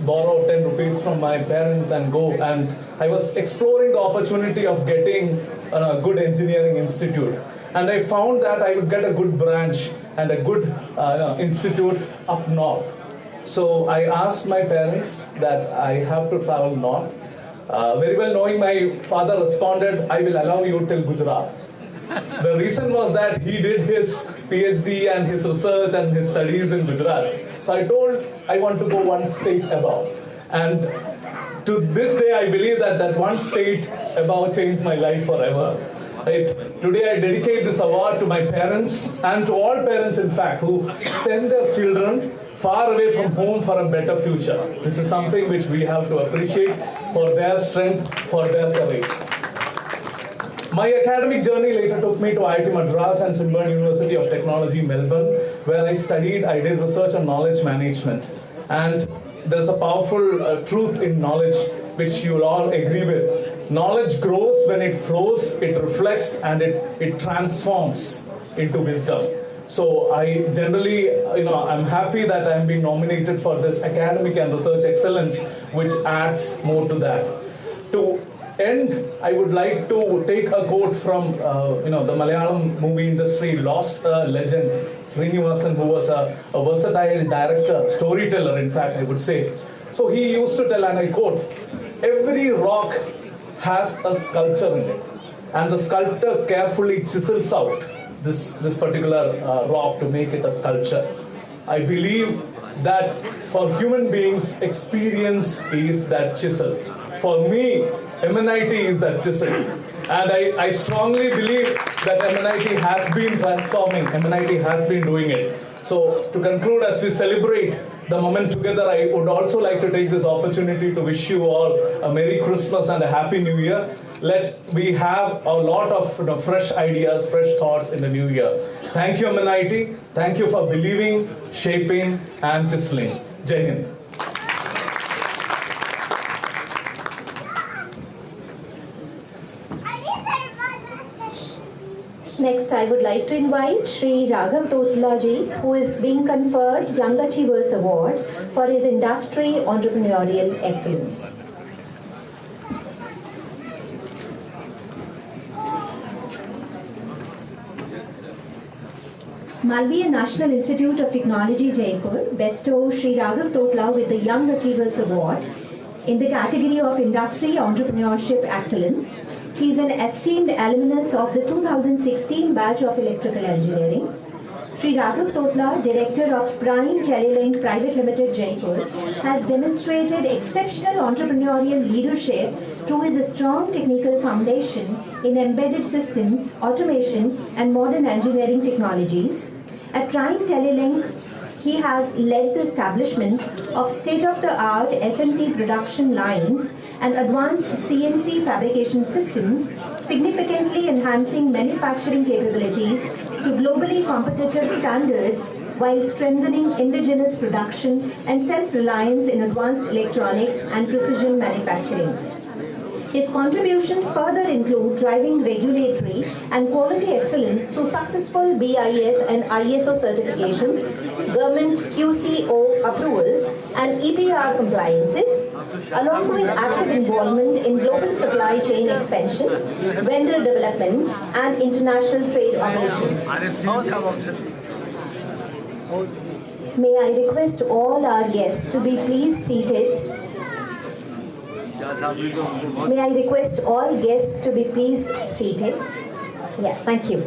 borrow 10 rupees from my parents and go. And I was exploring the opportunity of getting a good engineering institute. And I found that I would get a good branch and a good institute up north. So I asked my parents that I have to travel north. Very well knowing, my father responded, I will allow you till Gujarat. The reason was that he did his PhD and his research and his studies in Gujarat. So I told I want to go one state above. And to this day, I believe that that one state above changed my life forever. Right? Today, I dedicate this award to my parents and to all parents, in fact, who send their children far away from home for a better future. This is something which we have to appreciate for their strength, for their courage. My academic journey later took me to IIT Madras and Swinburne University of Technology, Melbourne, where I did research on knowledge management. And there's a powerful truth in knowledge which you'll all agree with. Knowledge grows when it flows, it reflects, and it transforms into wisdom. So I generally, I'm happy that I'm being nominated for this academic and research excellence, which adds more to that. To end, I would like to take a quote from, the Malayalam movie industry lost a legend, Srinivasan, who was a versatile director, storyteller, in fact, I would say. So he used to tell, and I quote, every rock has a sculpture in it, and the sculptor carefully chisels out this particular rock to make it a sculpture. I believe that for human beings, experience is that chisel. For me, MNIT is that chisel. And I strongly believe that MNIT has been transforming, MNIT has been doing it. So to conclude, as we celebrate the moment together, I would also like to take this opportunity to wish you all a Merry Christmas and a Happy New Year. Let we have a lot of fresh ideas, fresh thoughts in the new year. Thank you, MNIT. Thank you for believing, shaping, and chiseling. Jai Hind. Next, I would like to invite Shri Raghav Totla ji, who is being conferred Young Achievers Award for his industry entrepreneurial excellence. Malviya National Institute of Technology, Jaipur bestows Shri Raghav Totla with the Young Achievers Award in the category of Industry Entrepreneurship Excellence He is an esteemed alumnus of the 2016 batch of Electrical Engineering. Shri Raghav Totla, Director of Prime Telelink Private Limited, Jaipur, has demonstrated exceptional entrepreneurial leadership through his strong technical foundation in embedded systems, automation, and modern engineering technologies. At Prime Telelink, he has led the establishment of state-of-the-art SMT production lines and advanced CNC fabrication systems, significantly enhancing manufacturing capabilities to globally competitive standards while strengthening indigenous production and self-reliance in advanced electronics and precision manufacturing. His contributions further include driving regulatory and quality excellence through successful BIS and ISO certifications, government QCO approvals, and EPR compliances, along with active involvement in global supply chain expansion, vendor development, and international trade operations. May I request all our guests to be please seated. May I request all guests to be please seated. Yeah, thank you.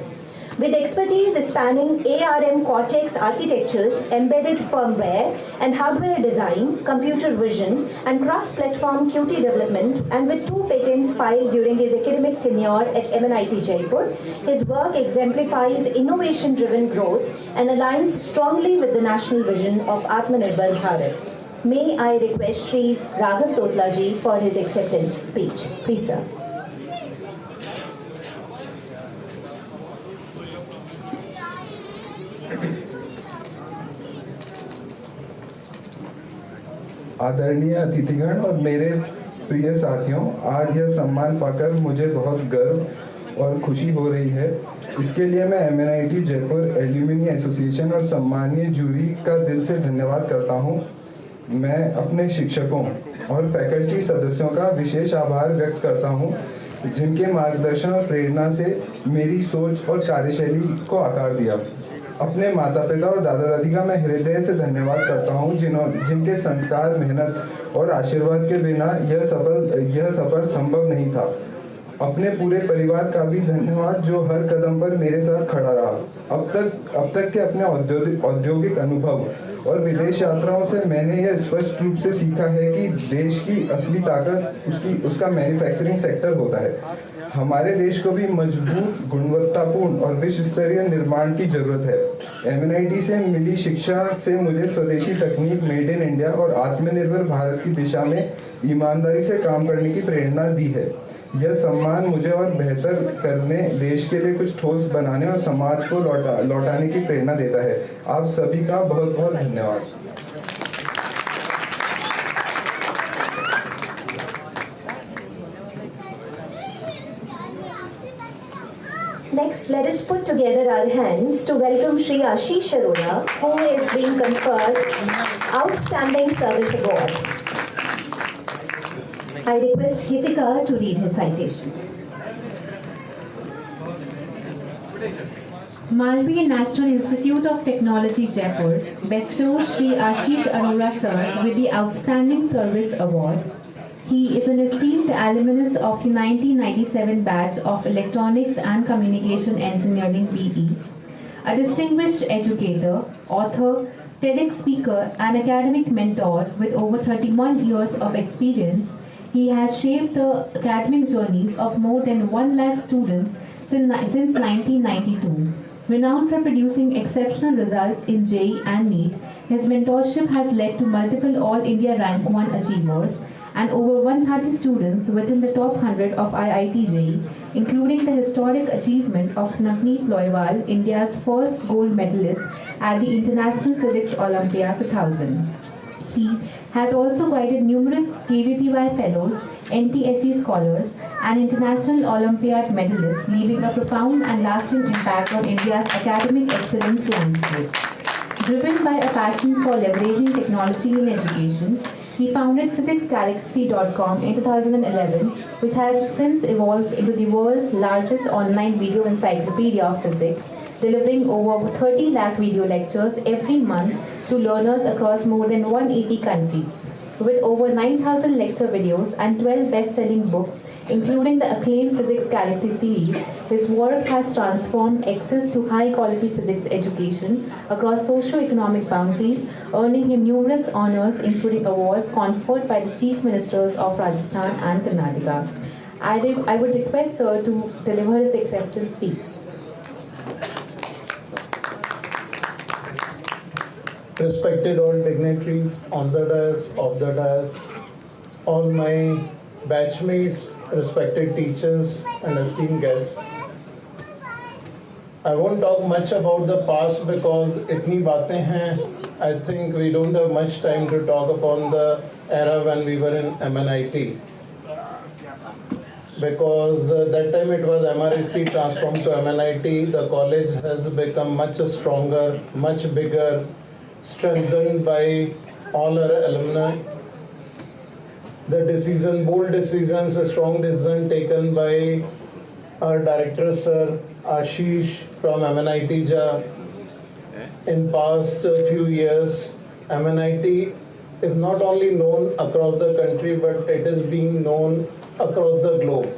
With expertise spanning ARM Cortex architectures, embedded firmware and hardware design, computer vision, and cross-platform QT development, and with 2 patents filed during his academic tenure at MNIT Jaipur, his work exemplifies innovation-driven growth and aligns strongly with the national vision of Atmanirbhar Bharat. May I request Shri Raghav Totla ji for his acceptance speech. Please, sir. आदरणीय अतिथिगण और मेरे प्रिय साथियों, आज यह सम्मान पाकर मुझे बहुत गर्व और खुशी हो रही है। इसके लिए मैं MNIT जयपुर एल्यूमिनी एसोसिएशन और सम्मानीय जूरी का दिल से धन्यवाद करता हूं। मैं अपने शिक्षकों और फैकल्टी सदस्यों का विशेष आभार व्यक्त करता हूं, जिनके मार्गदर्शन और प्रेरणा से मेरी सोच और कार्यशैली को आकार दिया। अपने माता पिता और दादा दादी का मैं हृदय से धन्यवाद करता हूं, जिनके संस्कार, मेहनत और आशीर्वाद के बिना यह सफर संभव नहीं था। अपने पूरे परिवार का भी धन्यवाद, जो हर कदम पर मेरे साथ खड़ा रहा। अब तक के अपने औद्योगिक अनुभव और विदेश यात्राओं से मैंने यह स्पष्ट रूप से सीखा है कि देश की असली ताकत उसका मैन्युफैक्चरिंग सेक्टर होता है। हमारे देश को भी मजबूत, गुणवत्तापूर्ण और विश्व स्तरीय निर्माण की जरूरत है। MNIT से मिली शिक्षा से मुझे स्वदेशी तकनीक, मेड इन इंडिया और आत्मनिर्भर भारत की दिशा में ईमानदारी से काम करने की प्रेरणा दी है। यह सम्मान मुझे और बेहतर करने, देश के लिए कुछ ठोस बनाने और समाज को लौटाने की प्रेरणा देता है। आप सभी का बहुत बहुत धन्यवाद। Next, let us put together our hands to welcome Shri Ashish Arora, who is being conferred Outstanding Service Award. I request Hitika to read his citation. Malvi National Institute of Technology Jaipur bestows Shri Ashish Arora sir with the Outstanding Service Award. He is an esteemed alumnus of the 1997 batch of Electronics and Communication Engineering BE, a distinguished educator, author, TEDx speaker, and academic mentor with over 31 years of experience. He has shaped the academic journeys of more than 1 lakh students since 1992. Renowned for producing exceptional results in JEE and NEET, his mentorship has led to multiple All India Rank 1 achievers and over 130 students within the top 100 of IIT JEE, including the historic achievement of Navneet Loiwal, India's first gold medalist at the International Physics Olympiad 2000. He has also guided numerous KVPY fellows, NTSE scholars, and international Olympiad medalists, leaving a profound and lasting impact on India's academic excellence landscape. Driven by a passion for leveraging technology in education, he founded PhysicsGalaxy.com in 2011, which has since evolved into the world's largest online video encyclopedia of physics, delivering over 30 lakh video lectures every month to learners across more than 180 countries. With over 9,000 lecture videos and 12 best-selling books, including the acclaimed Physics Galaxy series, his work has transformed access to high-quality physics education across socio-economic boundaries, earning him numerous honors, including awards conferred by the Chief Ministers of Rajasthan and Karnataka. I would request Sir to deliver his acceptance speech. Respected all dignitaries on the dais, off the dais, all my batchmates, respected teachers and esteemed guests. I won't talk much about the past because itni baatein hain. I think we don't have much time to talk upon the era when we were in MNIT. Because that time it was MREC transformed to MNIT. The college has become much stronger, much bigger, strengthened by all our alumni. The decision, bold decisions, a strong decision taken by our director, Sir Ashish from MNIT Ja. In past few years, MNIT is not only known across the country, but it is being known across the globe.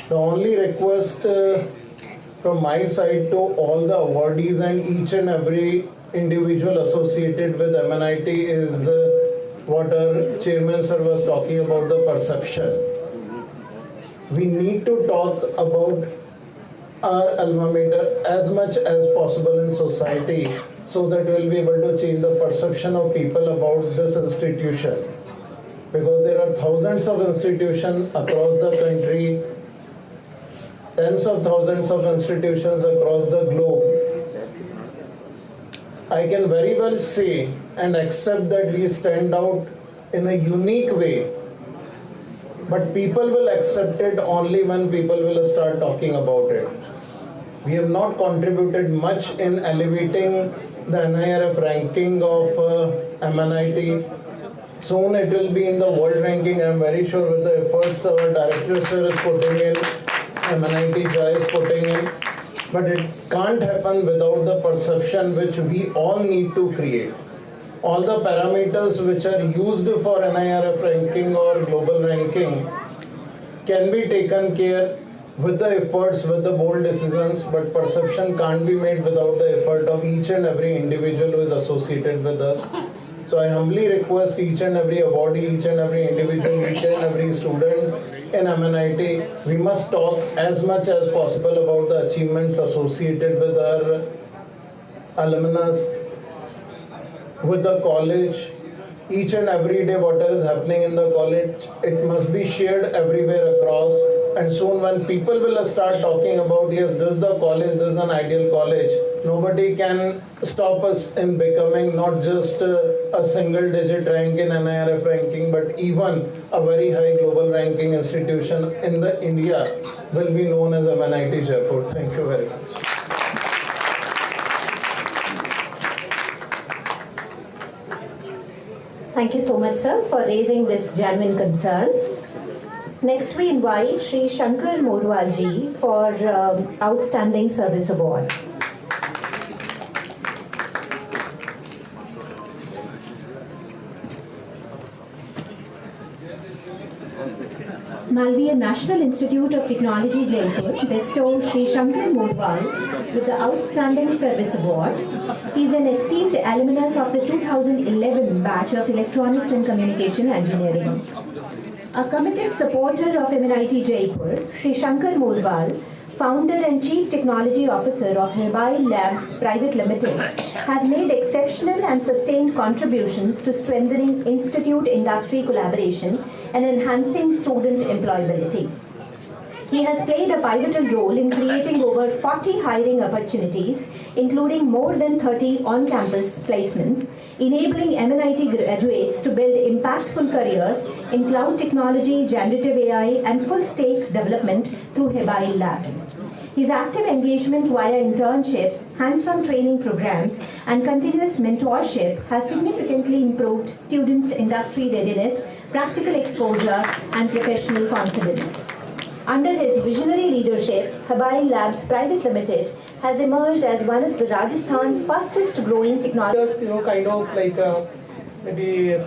The only request from my side to all the awardees and each and every individual associated with MNIT is what our chairman sir was talking about, the perception. We need to talk about our alma mater as much as possible in society so that we'll be able to change the perception of people about this institution. Because there are thousands of institutions across the country, tens of thousands of institutions across the globe. I can very well say and accept that we stand out in a unique way, but people will accept it only when people will start talking about it. We have not contributed much in elevating the NIRF ranking of MNIT. Soon it will be in the world ranking. I am very sure with the efforts our director sir is putting in, MNIT Ja is putting in. But it can't happen without the perception which we all need to create. All the parameters which are used for NIRF ranking or global ranking can be taken care with the efforts, with the bold decisions, but perception can't be made without the effort of each and every individual who is associated with us. So I humbly request each and every awardee, each and every individual, each and every student in MNIT, we must talk as much as possible about the achievements associated with our alumnus, with the college. Each and every day whatever is happening in the college, it must be shared everywhere across. And soon when people will start talking about, yes, this is the college, this is an ideal college, nobody can stop us in becoming not just a single digit rank in NIRF ranking, but even a very high global ranking institution in the India will be known as MNIT Jaipur. Thank you very much. Thank you so much, sir, for raising this genuine concern. Next, we invite Shri Shankar Morwalji for Outstanding Service Award. Malviya National Institute of Technology, Jaipur bestows Shri Shankar Morwal with the Outstanding Service Award. He is an esteemed alumnus of the 2011 batch of Electronics and Communication Engineering. A committed supporter of MNIT Jaipur, Shri Shankar Morwal, founder and Chief Technology Officer of Habeeb Labs Private Limited, has made exceptional and sustained contributions to strengthening institute-industry collaboration and enhancing student employability. He has played a pivotal role in creating over 40 hiring opportunities, including more than 30 on-campus placements, enabling MNIT graduates to build impactful careers in cloud technology, generative AI, and full-stack development through Habeeb Labs. His active engagement via internships, hands-on training programs, and continuous mentorship has significantly improved students' industry readiness, practical exposure, and professional confidence. Under his visionary leadership, Habeeb Labs Private Limited has emerged as one of the Rajasthan's fastest growing technology. Just, kind of like maybe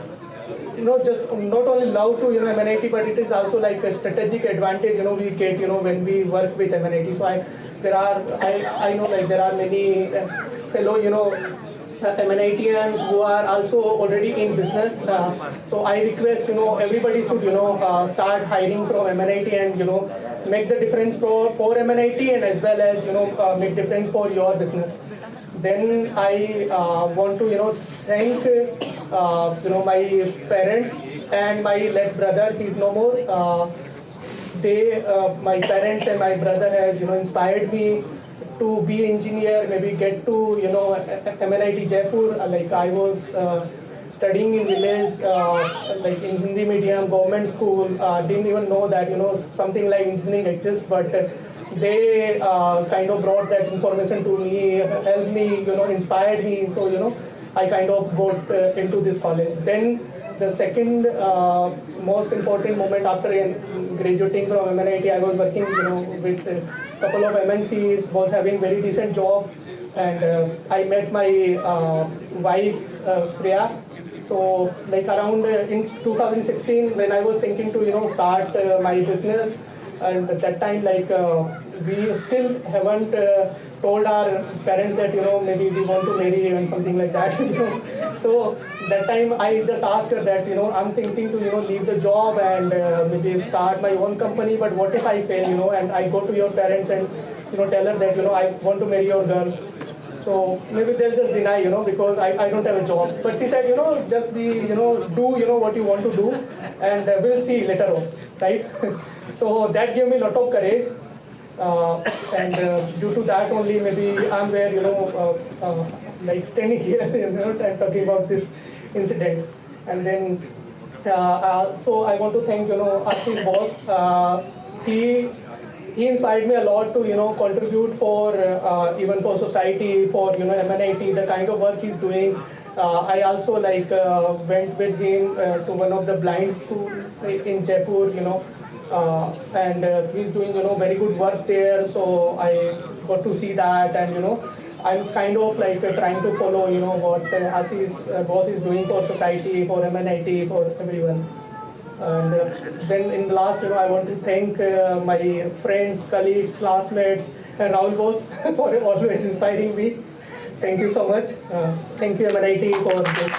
not only love to MNIT, but it is also like a strategic advantage we get when we work with MNIT. So I know like there are many fellow MNITians who are also already in business. So I request everybody should start hiring from MNIT and make the difference for MNIT and as well as make difference for your business. Then I want to thank my parents and my late brother. He's no more. My parents and my brother has inspired me to be engineer, maybe get to MNIT Jaipur. Like I was studying in village, like in Hindi medium, government school. Didn't even know that something like engineering exists, but they kind of brought that information to me, helped me, inspired me. So I kind of got into this college. Then the second most important moment after graduating from MNIT, I was working with a couple of MNCs, was having very decent job, and I met my wife Shreya. So like around in 2016, when I was thinking to start my business, and at that time like we still haven't told our parents that maybe we want to marry and something like that. So that time I just asked her that I'm thinking to leave the job and maybe start my own company, but what if I fail, and I go to your parents and tell her that I want to marry your girl. So maybe they'll just deny, because I don't have a job. But she said, just be, do what you want to do, and we'll see later on, right? So that gave me a lot of courage. And due to that only, maybe I'm where, like standing here, and talking about this incident. And then, so I want to thank, Ashish boss. He inspired me a lot to, contribute for, even for society, for, MNIT, the kind of work he's doing. I also like went with him to one of the blind school in Jaipur, and he's doing very good work there. So I got to see that, and I'm kind of like trying to follow what Ashish boss is doing for society, for MNIT, for everyone. And then in the last, I want to thank my friends, colleagues, classmates, and Rahul boss for always inspiring me. Thank you so much. Thank you MNIT for this.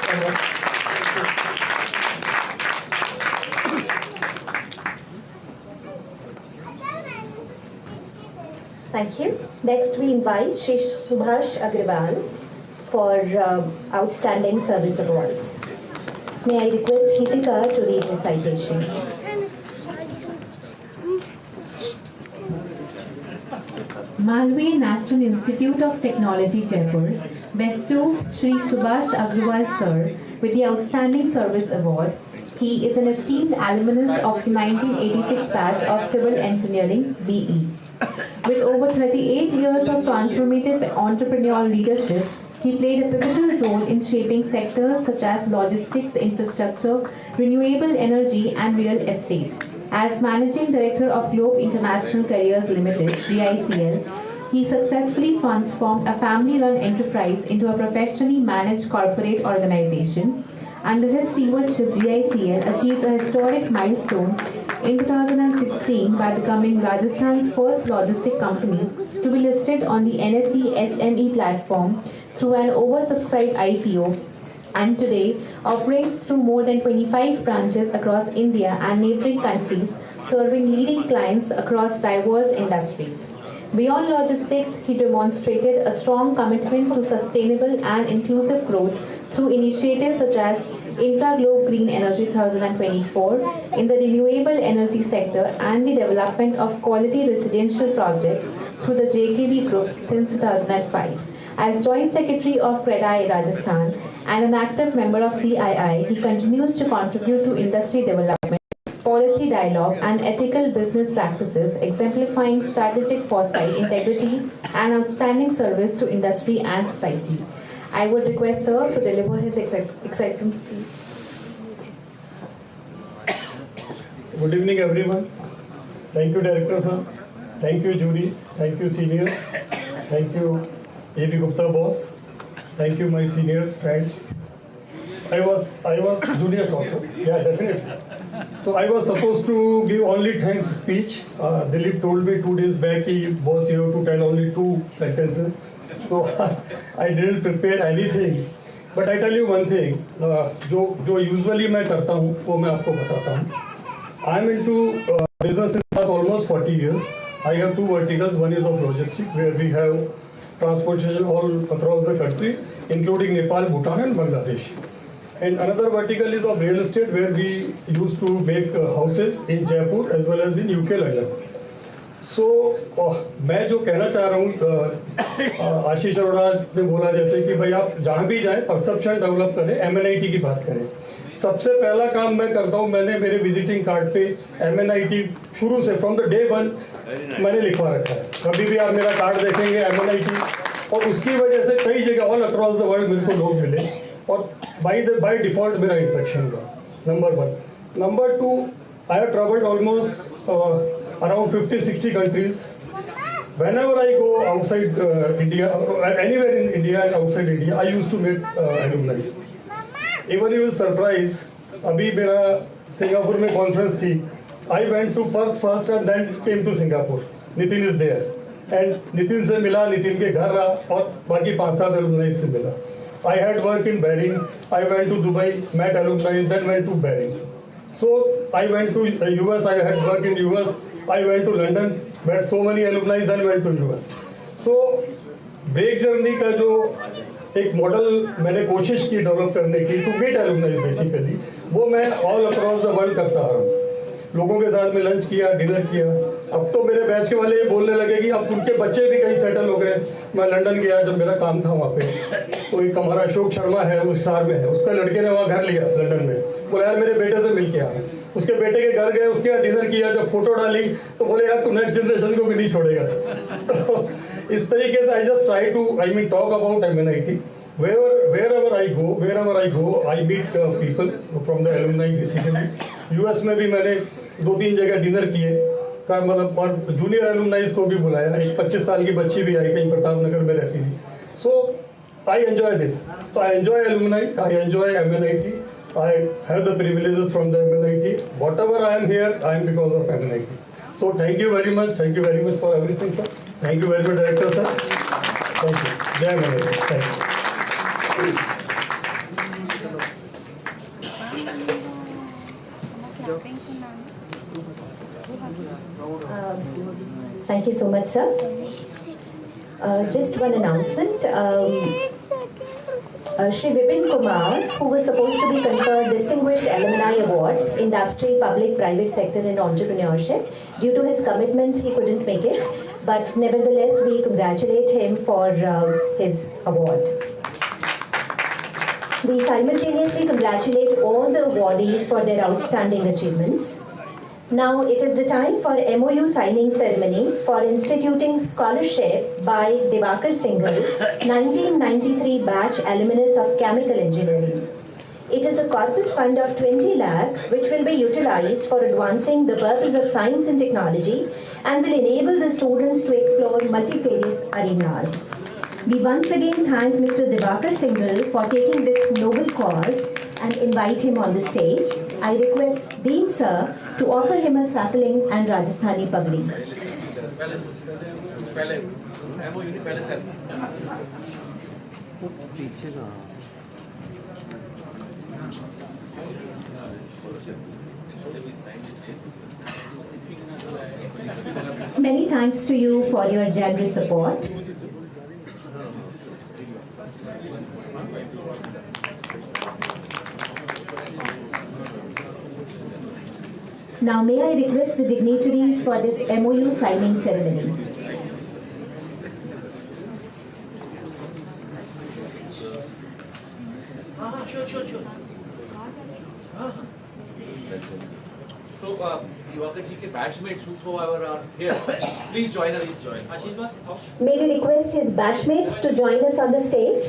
Thank you. Next, we invite Shri Subhash Agrawal for Outstanding Service Awards. May I request Hitika to read the citation. Malvi National Institute of Technology Jaipur bestows Shri Subhash Agrawal Sir with the Outstanding Service Award. He is an esteemed alumnus of the 1986 batch of Civil Engineering BE. With over 38 years of transformative entrepreneurial leadership, he played a pivotal role in shaping sectors such as logistics, infrastructure, renewable energy, and real estate. As Managing Director of Globe International Careers Limited, GICL, he successfully transformed a family-run enterprise into a professionally managed corporate organization. Under his stewardship, GICL achieved a historic milestone in 2016 by becoming Rajasthan's first logistic company to be listed on the NSE SME platform through an oversubscribed IPO, and today operates through more than 25 branches across India and neighboring countries, serving leading clients across diverse industries. Beyond logistics, he demonstrated a strong commitment to sustainable and inclusive growth through initiatives such as Intra-Globe Green Energy 2024 in the renewable energy sector and the development of quality residential projects through the JKB Group since 2005. As Joint Secretary of CREDAI Rajasthan and an active member of CII, he continues to contribute to industry development, policy dialogue, and ethical business practices, exemplifying strategic foresight, integrity, and outstanding service to industry and society. I would request Sir to deliver his acceptance speech. Good evening, everyone. Thank you, Director Sir. Thank you, jury. Thank you, seniors. Thank you, A.B. Gupta boss. Thank you, my seniors, friends. I was junior also. Yeah, definitely. So I was supposed to give only thanks speech. Dilip told me 2 days back, boss, you have to tell only 2 sentences. So I didn't prepare anything. But I tell you one thing, जो usually मैं करता हूँ वो मैं आपको बताता हूँ. I'm into business since almost 40 years. I have 2 verticals. One is of logistics, where we have transportation all across the country, including Nepal, Bhutan, and Bangladesh. And another vertical is of real estate, where we used to make houses in Jaipur as well as in UK, London. So मैं जो कहना चाह रहा हूँ, आशीष अरोड़ा ने बोला जैसे कि भाई आप जहाँ भी जाएं परसेप्शन डेवलप करें, MNIT की बात करें. सबसे पहला काम मैं करता हूँ, मैंने मेरे विजिटिंग कार्ड पे MNIT शुरू से फ्रॉम द डे 1 मैंने लिखवा रखा है. कभी भी आप मेरा कार्ड देखेंगे MNIT, और उसकी वजह से कई जगह ऑल अक्रॉस द वर्ल्ड मेरे को लोग मिले और बाय डिफॉल्ट मेरा इंट्रैक्शन हुआ. Number 1. Number 2, I have travelled almost around 50-60 countries. Whenever I go outside India or anywhere in India and outside India, I used to meet alumni. Even you will surprise, अभी मेरा Singapore में conference थी. I went to Perth first and then came to Singapore. Nitin is there. And Nitin से मिला, नितिन के घर रहा और बाकी 5-7 alumni से मिला. I had work in Bahrain. I went to Dubai, met alumni, then went to Bahrain. So I went to US. I had work in US. I went to London, met so many alumni, then went to US. So break journey का जो एक model मैंने कोशिश की develop करने की to meet alumni basically, वो मैं ऑल अक्रॉस द वर्ल्ड करता आ रहा हूँ. लोगों के साथ में लंच किया, डिनर किया. अब तो मेरे बैच के वाले ये बोलने लगे कि अब उनके बच्चे भी कहीं सेटल हो गए. मैं लंदन गया जब मेरा काम था वहाँ पे, तो एक हमारा अशोक शर्मा है, वो हिसार में है, उसका लड़के ने वहाँ घर लिया लंदन में. बोला यार मेरे बेटे से मिल के आ. उसके बेटे के घर गए, उसके यहाँ डिनर किया, जब फोटो डाली तो बोले यार तू नेक्स्ट जनरेशन को भी नहीं छोड़ेगा. तो इस तरीके से I just try to talk about MNIT. Wherever I go, I meet people from the alumni basically. US में भी मैंने 2-3 जगह डिनर किए का मतलब, और जूनियर एलुमनाइज को भी बुलाया. एक 25 साल की बच्ची भी आई, कहीं प्रताप नगर में रहती थी. So I enjoy this. So I enjoy alumni, I enjoy MNIT. I have the privileges from the MNIT. Whatever I am here, I am because of MNIT. So thank you very much. Thank you very much for everything, sir. Thank you very much, Director, sir. Thank you. Jai MNIT. Thank you. Thank you so much, sir. Just one announcement. Shri Vipin Kumar, who was supposed to be conferred Distinguished Alumni Awards, Industry, Public, Private Sector and Entrepreneurship, due to his commitments he couldn't make it, but nevertheless we congratulate him for his award. We simultaneously congratulate all the awardees for their outstanding achievements. Now it is the time for MOU signing ceremony for instituting scholarship by Divakar Singhal, 1993 batch alumnus of Chemical Engineering. It is a corpus fund of 20 lakh which will be utilized for advancing the purpose of science and technology and will enable the students to explore multifarious arenas. We once again thank Mr. Divakar Singhal for taking this noble cause and invite him on the stage. I request Dean Sir to offer him a sapling and Rajasthani pagdi. Many thanks to you for your generous support. Now may I request the dignitaries for this MOU signing ceremony. Sure. So, Divakar ji ke batchmates whoever are here, please join us. May we request his batchmates to join us on the stage?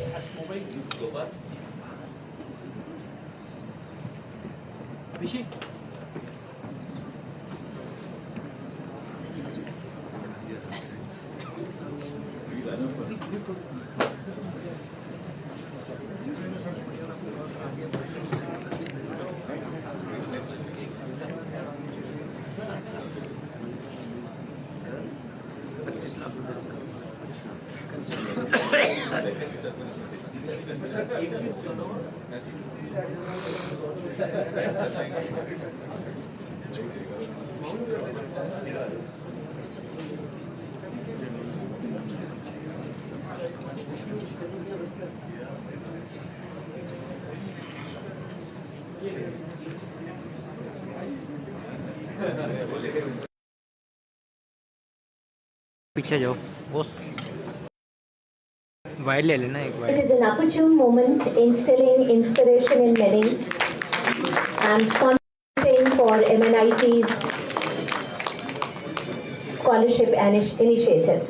पीछे जाओ boss wide ले लेना एक It is an opportune moment instilling inspiration in many and contributing for MNIT's scholarship and initiatives.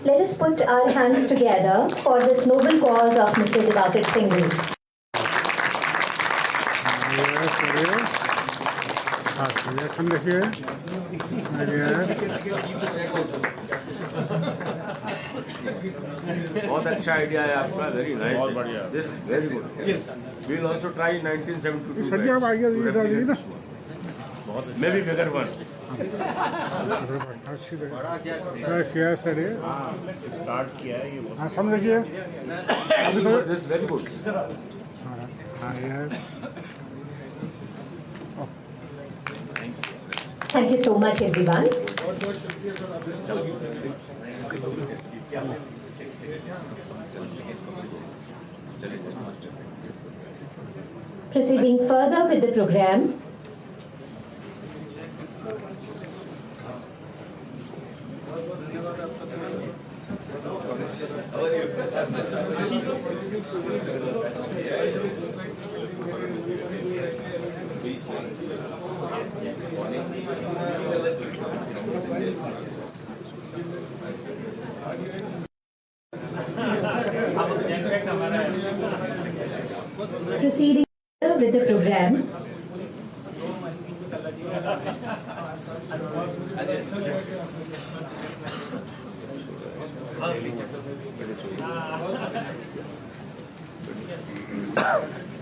Let us put our hands together for this noble cause of Mr. Divakar Singh. बहुत अच्छा idea है आपका, very nice, बहुत बढ़िया, this very good, yes, we will also try 1972 sir ji आप आगे इधर ना, बहुत मे बी बिगर वन, बड़ा क्या सर है, स्टार्ट किया है ये, हाँ समझिए, दिस वेरी गुड, हाँ यार, Thank you so much, everyone. Proceeding further with the program. Proceeding with the program.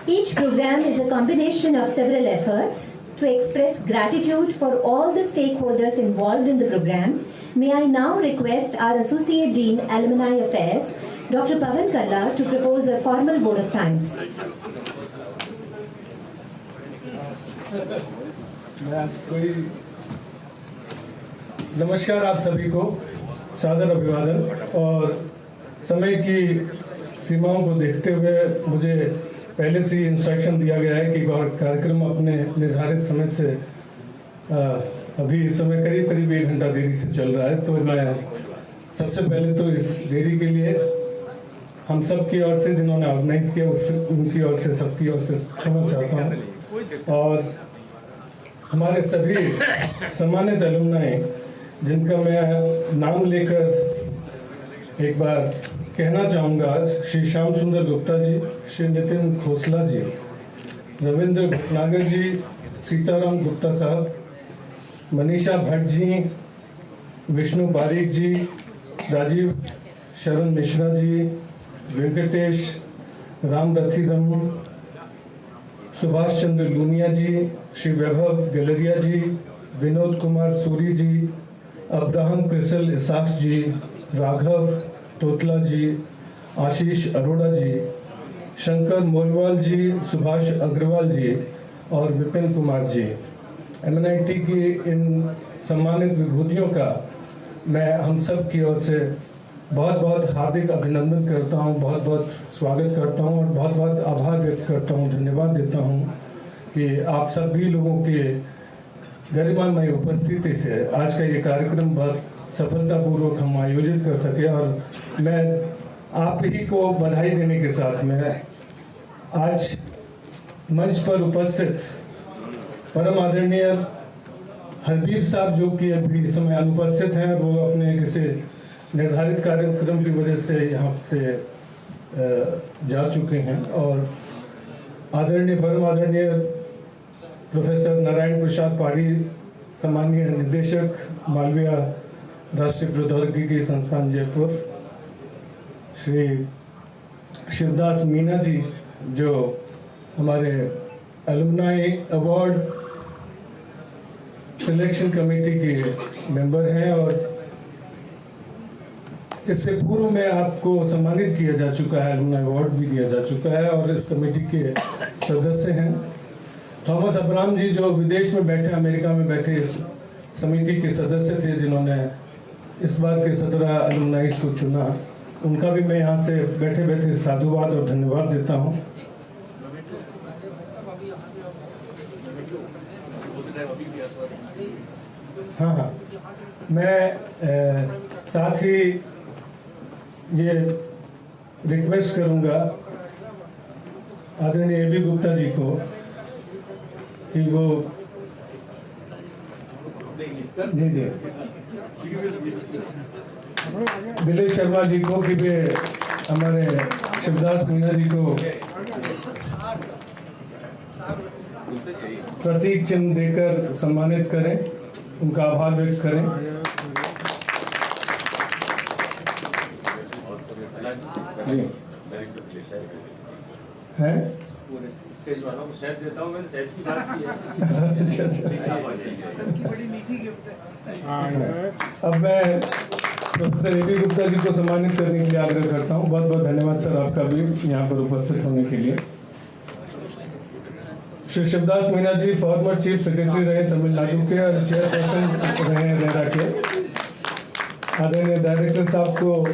Each program is a combination of several efforts to express gratitude for all the stakeholders involved in the program. May I now request our Associate Dean, Alumni Affairs, Dr. Pavan Kalla, to propose a formal vote of thanks. नमस्कार आप सभी को, सादर अभिवादन। और समय की सीमाओं को देखते हुए मुझे पहले से ही इंस्ट्रक्शन दिया गया है कि कार्यक्रम अपने निर्धारित समय से अभी इस समय करीब करीब 1 घंटा देरी से चल रहा है। तो मैं सबसे पहले तो इस देरी के लिए हम सब की ओर से, जिन्होंने ऑर्गेनाइज किया उनकी ओर से, सबकी ओर से क्षमा चाहता हूँ। और हमारे सभी सम्मानित एलुमनाई जिनका मैं नाम लेकर एक बार कहना चाहूँगा, श्री श्याम सुंदर गुप्ता जी, श्री नितिन खोसला जी, रविंद्र भटनागर जी, सीताराम गुप्ता साहब, मनीषा भट्ट जी, विष्णु पारीक जी, राजीव शरण मिश्रा जी, वेंकटेश राम रथीरम, सुभाष चंद्र लूनिया जी, श्री वैभव गलेरिया जी, विनोद कुमार सूरी जी, अब्राहम क्रिसल इसाक्स जी, राघव तोतला जी, आशीष अरोड़ा जी, शंकर मोलवाल जी, सुभाष अग्रवाल जी और विपिन कुमार जी। MNIT की इन सम्मानित विभूतियों का मैं हम सब की ओर से बहुत बहुत हार्दिक अभिनंदन करता हूँ, बहुत बहुत स्वागत करता हूँ और बहुत बहुत आभार व्यक्त करता हूँ, धन्यवाद देता हूँ कि आप सभी लोगों के गरिमामय उपस्थिति से आज का ये कार्यक्रम बहुत सफलतापूर्वक हम आयोजित कर सके। और मैं आप ही को बधाई देने के साथ में आज मंच पर उपस्थित परम आदरणीय हबीब साहब, जो कि अभी इस समय अनुपस्थित हैं, वो अपने किसी निर्धारित कार्यक्रम की वजह से यहाँ से जा चुके हैं, और आदरणीय परम आदरणीय प्रोफेसर नारायण प्रसाद पाढ़ी सम्मानीय निदेशक मालवीय राष्ट्रीय प्रौद्योगिकी संस्थान जयपुर श्री शिवदास मीना जी, जो हमारे एलुमनाई अवार्ड सिलेक्शन कमेटी के मेंबर हैं और इससे पूर्व में आपको सम्मानित किया जा चुका है, एलुमनाई अवार्ड भी दिया जा चुका है और इस कमेटी के सदस्य हैं थॉमस अब्राहम जी, जो विदेश में बैठे, अमेरिका में बैठे इस समिति के सदस्य थे, जिन्होंने इस बार के 17 एलुमनाइज को चुना। उनका भी मैं यहाँ से बैठे बैठे साधुवाद और धन्यवाद देता हूँ। हाँ, मैं साथ ही ये रिक्वेस्ट करूँगा आदरणीय एबी गुप्ता जी को कि वो जी दिलीप शर्मा जी को कि वे हमारे शिवदास मीना जी को प्रतीक चिन्ह देकर सम्मानित करें, उनका आभार व्यक्त करें। जी हैं? स्टेज वालों को सेट देता हूँ, मैंने सेट की बात की है। अच्छा। बड़ी मीठी गिफ्ट है। अब मैं प्रोफेसर एबी गुप्ता जी को सम्मानित करने के लिए आग्रह करता हूँ। बहुत बहुत धन्यवाद सर आपका भी यहाँ पर उपस्थित होने के लिए। Shri Shivdas Meena ji former chief secretary रहे तमिलनाडु के और चेयरपर्सन रहे रेरा के। आदरणीय डायरेक्टर साहब को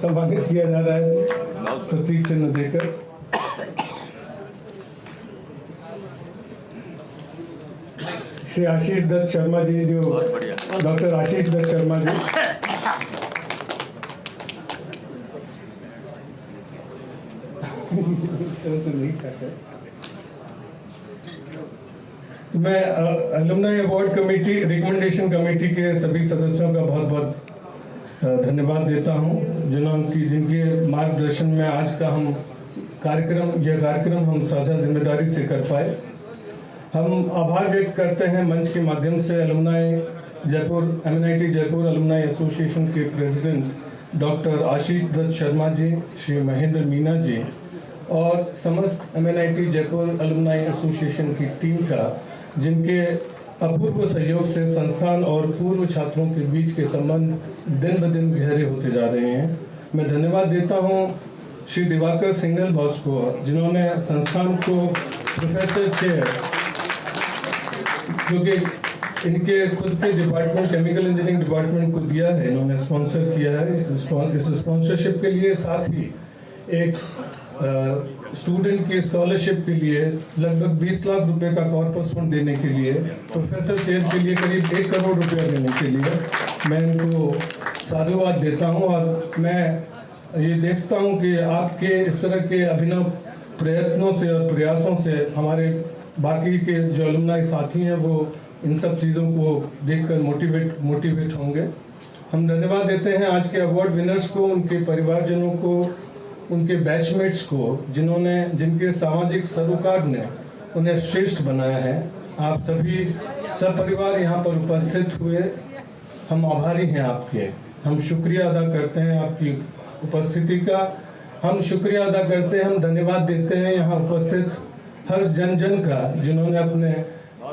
सम्मानित किया जा रहा है प्रतीक चिन्ह देकर। श्री आशीष दत्त शर्मा जी, जो डॉक्टर आशीष दत्त शर्मा जी, इस तरह से नहीं कहते। मैं alumni award committee recommendation committee के सभी सदस्यों का बहुत बहुत धन्यवाद देता हूं, जिनके मार्गदर्शन में आज का यह कार्यक्रम हम साझा जिम्मेदारी से कर पाए। हम आभार व्यक्त करते हैं मंच के माध्यम से alumni Jaipur MNIT Jaipur alumni association के प्रेसिडेंट डॉक्टर आशीष दत्त शर्मा जी, श्री महेंद्र मीना जी और समस्त MNIT जयपुर अलुमनाई एसोसिएशन की टीम का, जिनके अपूर्व सहयोग से संस्थान और पूर्व छात्रों के बीच के संबंध दिन ब दिन गहरे होते जा रहे हैं। मैं धन्यवाद देता हूं श्री दिवाकर सिंगल बॉस को, जिन्होंने संस्थान को प्रोफेसर चेयर, जो कि इनके खुद के डिपार्टमेंट केमिकल इंजीनियरिंग डिपार्टमेंट को दिया है, इन्होंने स्पॉन्सर किया है। इस स्पॉन्सरशिप के लिए साथ ही एक स्टूडेंट की स्कॉलरशिप के लिए लगभग 20 लाख रुपए का कॉर्पस फंड देने के लिए, प्रोफेसर चेयर के लिए करीब 1 करोड़ रुपया देने के लिए मैं इनको साधुवाद देता हूं। और मैं ये देखता हूं कि आपके इस तरह के अभिनव प्रयत्नों से और प्रयासों से हमारे बाकी के जो अलुमनाई साथी हैं वो इन सब चीज़ों को देखकर मोटिवेट होंगे। हम धन्यवाद देते हैं आज के अवार्ड विनर्स को, उनके परिवारजनों को, उनके बैचमेट्स को, जिनके सामाजिक सरोकार ने उन्हें श्रेष्ठ बनाया है। आप सभी सपरिवार यहाँ पर उपस्थित हुए, हम आभारी हैं आपके। हम शुक्रिया अदा करते हैं आपकी उपस्थिति का, हम शुक्रिया अदा करते हैं, हम धन्यवाद देते हैं यहाँ उपस्थित हर जन का, जिन्होंने अपने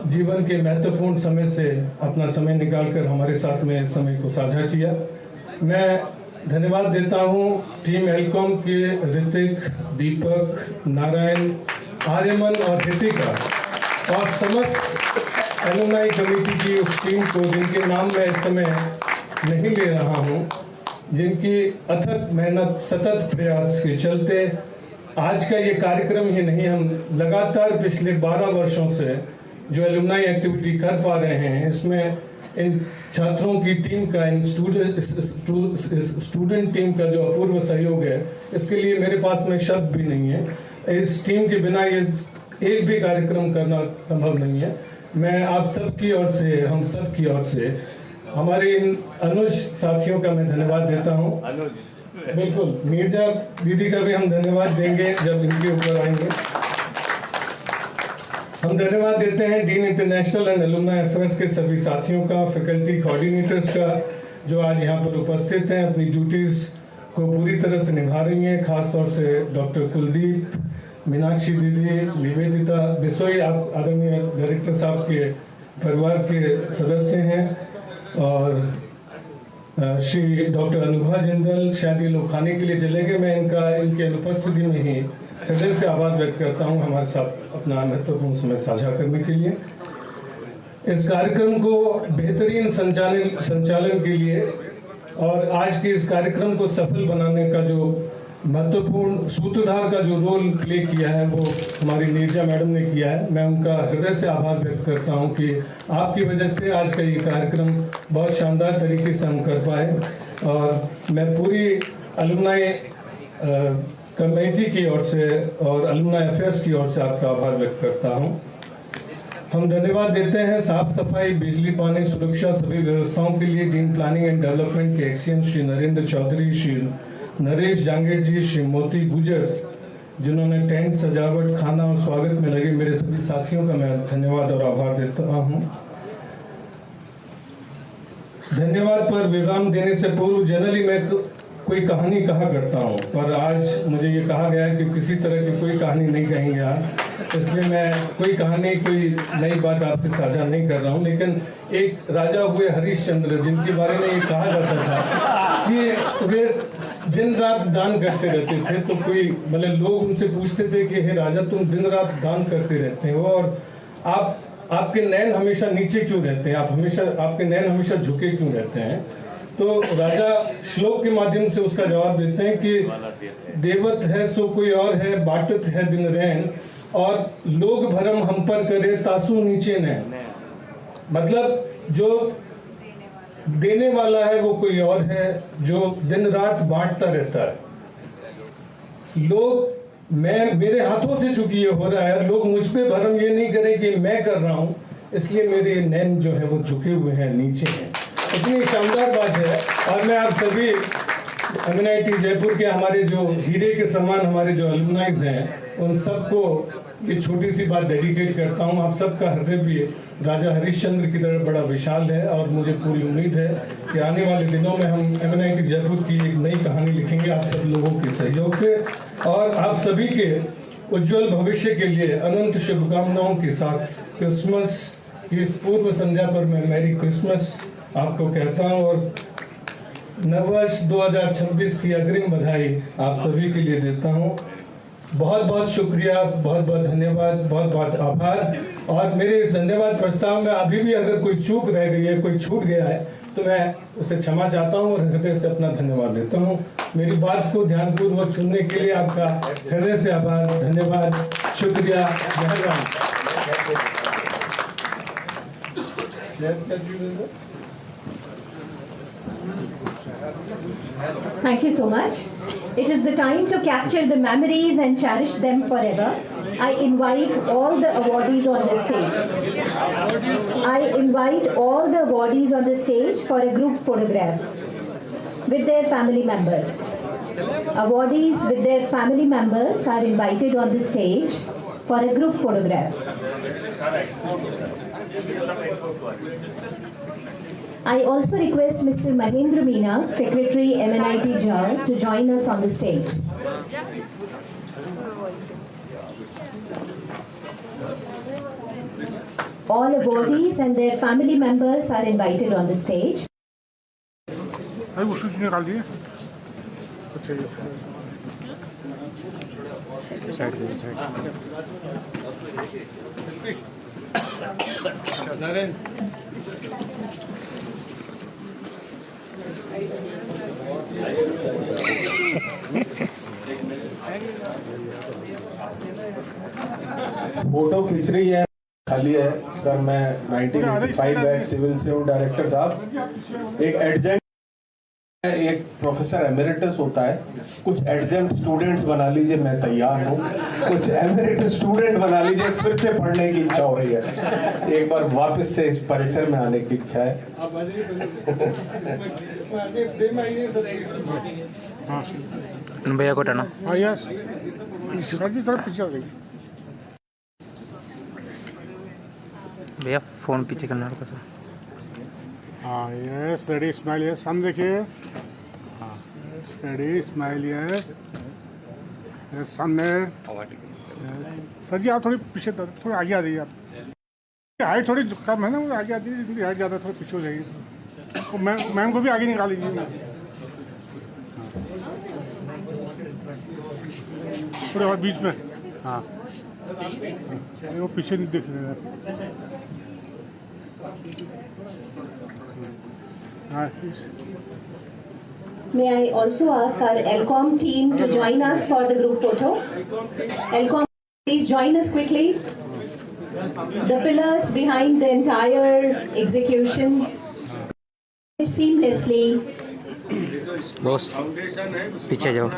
जीवन के महत्वपूर्ण समय से अपना समय निकालकर हमारे साथ में इस समय को साझा किया। मैं धन्यवाद देता हूँ टीम एलकॉम के ऋतिक, दीपक, नारायण, आर्यमन और हितिका और समस्त एलुमनाई कमेटी की उस टीम को, जिनके नाम मैं इस समय नहीं ले रहा हूँ, जिनकी अथक मेहनत, सतत प्रयास के चलते आज का ये कार्यक्रम ही नहीं, हम लगातार पिछले 12 वर्षों से जो एलुमनाई एक्टिविटी कर पा रहे हैं, इसमें इन छात्रों की टीम का, इन स्टूडेंट टीम का जो अपूर्व सहयोग है, इसके लिए मेरे पास में शब्द भी नहीं है। इस टीम के बिना ये एक भी कार्यक्रम करना संभव नहीं है। मैं आप सबकी ओर से, हम सब की ओर से, हमारे इन अनुज साथियों का मैं धन्यवाद देता हूँ। बिल्कुल, मीर्जा दीदी का भी हम धन्यवाद देंगे जब इनके ऊपर आएंगे। हम धन्यवाद देते हैं dean international and alumni affairs के सभी साथियों का, फैकल्टी कोऑर्डिनेटर्स का, जो आज यहाँ पर उपस्थित हैं, अपनी ड्यूटीज़ को पूरी तरह से निभा रही हैं। खासतौर से डॉक्टर कुलदीप, मीनाक्षी दीदी, निवेदिता बिसोई, आप आदरणीय डायरेक्टर साहब के परिवार के सदस्य हैं, और श्री डॉक्टर अनुभा जिंदल, शायद ये लोग खाने के लिए चले गए, मैं इनके अनुपस्थिति में ही हृदय से आभार व्यक्त करता हूं हमारे साथ अपना महत्वपूर्ण समय साझा करने के लिए। इस कार्यक्रम को बेहतरीन संचालन के लिए और आज के इस कार्यक्रम को सफल बनाने का जो महत्वपूर्ण सूत्रधार का जो रोल प्ले किया है वो हमारी नीरजा मैडम ने किया है। मैं उनका हृदय से आभार व्यक्त करता हूं कि आपकी वजह से आज का ये कार्यक्रम बहुत शानदार तरीके से हम कर पाए, और मैं पूरी अलुमनाई कमेटी की ओर से और अलुमनाई अफेयर्स की ओर से आपका आभार व्यक्त करता हूं। हम धन्यवाद देते हैं साफ सफाई, बिजली, पानी, सुरक्षा सभी व्यवस्थाओं के लिए डीन प्लानिंग एंड डेवलपमेंट के एक्सीएन श्री नरेंद्र चौधरी, श्री नरेश जांगेड़ जी, श्री मोती गुजर, जिन्होंने टेंट, सजावट, खाना और स्वागत में लगे मेरे सभी साथियों का मैं धन्यवाद और आभार देता हूं। धन्यवाद पर विराम देने से पूर्व जनरली मैं कोई कहानी कहा करता हूँ, पर आज मुझे ये कहा गया है कि किसी तरह की कोई कहानी नहीं कहेंगे आप, इसलिए मैं कोई कहानी, कोई नई बात आपसे साझा नहीं कर रहा हूँ। लेकिन एक राजा हुए हरिश्चंद्र, जिनके बारे में ये कहा जाता था कि वे दिन रात दान करते रहते थे, तो कोई मतलब लोग उनसे पूछते थे कि हे राजा, तुम दिन रात दान करते रहते हो और आपके नैन हमेशा नीचे क्यों रहते हैं, आपके नैन हमेशा झुके क्यों रहते हैं? तो राजा श्लोक के माध्यम से उसका जवाब देते हैं कि देवत है सो कोई और है, बाटत है दिन रैन, और लोग भरम हम पर करे तासु नीचे नैन। मतलब जो देने वाला है वो कोई और है, जो दिन रात बांटता रहता है। लोग मेरे हाथों से चूंकि ये हो रहा है, लोग मुझ पे भरम ये नहीं करें कि मैं कर रहा हूँ, इसलिए मेरे नैन जो है वो झुके हुए हैं, नीचे हैं। इतनी शानदार बात है, और मैं आप सभी MNIT जयपुर के हमारे जो हीरे के समान हमारे जो अलुमनाइज हैं, उन सबको ये छोटी सी बात डेडिकेट करता हूँ। आप सबका हृदय भी राजा हरिश्चंद्र की तरह बड़ा विशाल है, और मुझे पूरी उम्मीद है कि आने वाले दिनों में हम MNIT जयपुर की एक नई कहानी लिखेंगे आप सब लोगों के सहयोग से, और आप सभी के उज्जवल भविष्य के लिए अनंत शुभकामनाओं के साथ क्रिसमस की इस पूर्व संध्या पर मैं मैरी क्रिसमस आपको कहता हूँ, और नववर्ष 2026 की अग्रिम बधाई आप सभी के लिए देता हूँ। बहुत बहुत शुक्रिया, बहुत बहुत धन्यवाद, बहुत बहुत आभार। और मेरे इस धन्यवाद प्रस्ताव में अभी भी अगर कोई चूक रह गई है, कोई छूट गया है, तो मैं उसे क्षमा चाहता हूँ और हृदय से अपना धन्यवाद देता हूँ। मेरी बात को ध्यानपूर्वक सुनने के लिए आपका हृदय से आभार, धन्यवाद, शुक्रिया, मेहरबान। Thank you so much. It is the time to capture the memories and cherish them forever. I invite all the awardees on the stage. I invite all the awardees on the stage for a group photograph with their family members. Awardees with their family members are invited on the stage for a group photograph. I also request Mr. Mahendra Meena, Secretary MNIT JAR, to join us on the stage. All awardees and their family members are invited on the stage. Photo खींच रही है, खाली है sir. मैं 1985 batch civil से हूँ director साहब। एक एडजेंट, एक प्रोफेसर एमेरिटस होता है, कुछ एडजेंट स्टूडेंट्स बना लीजिए, मैं तैयार हूँ। कुछ एमेरिटस स्टूडेंट बना लीजिए, फिर से पढ़ने की इच्छा हो रही है, एक बार वापस से इस परिसर में आने की इच्छा है। भैया को टाना। तरफ पीछे हो गई। भैया फ़ोन पीछे करना हल्का सा। हाँ यस, रेडी, स्माइल, यस, सामने देखिए। हाँ रेडी, स्माइल, यस, यस, सामने। सर जी आप थोड़ी पीछे, थोड़ी आगे आ जाइए आप। हाइट थोड़ी कम है ना, वो आगे आ जाइए, जिनकी हाइट ज़्यादा थोड़ी पीछे हो जाएगी। तो मैम को भी आगे निकाल लीजिए, थोड़े और बीच में। हाँ वो पीछे नहीं दिख रहा। हाँ May I also ask our LCOM team to join us for the group photo? LCOM, please join us quickly. The pillars behind the entire execution seamlessly. Boss पीछे जाओ।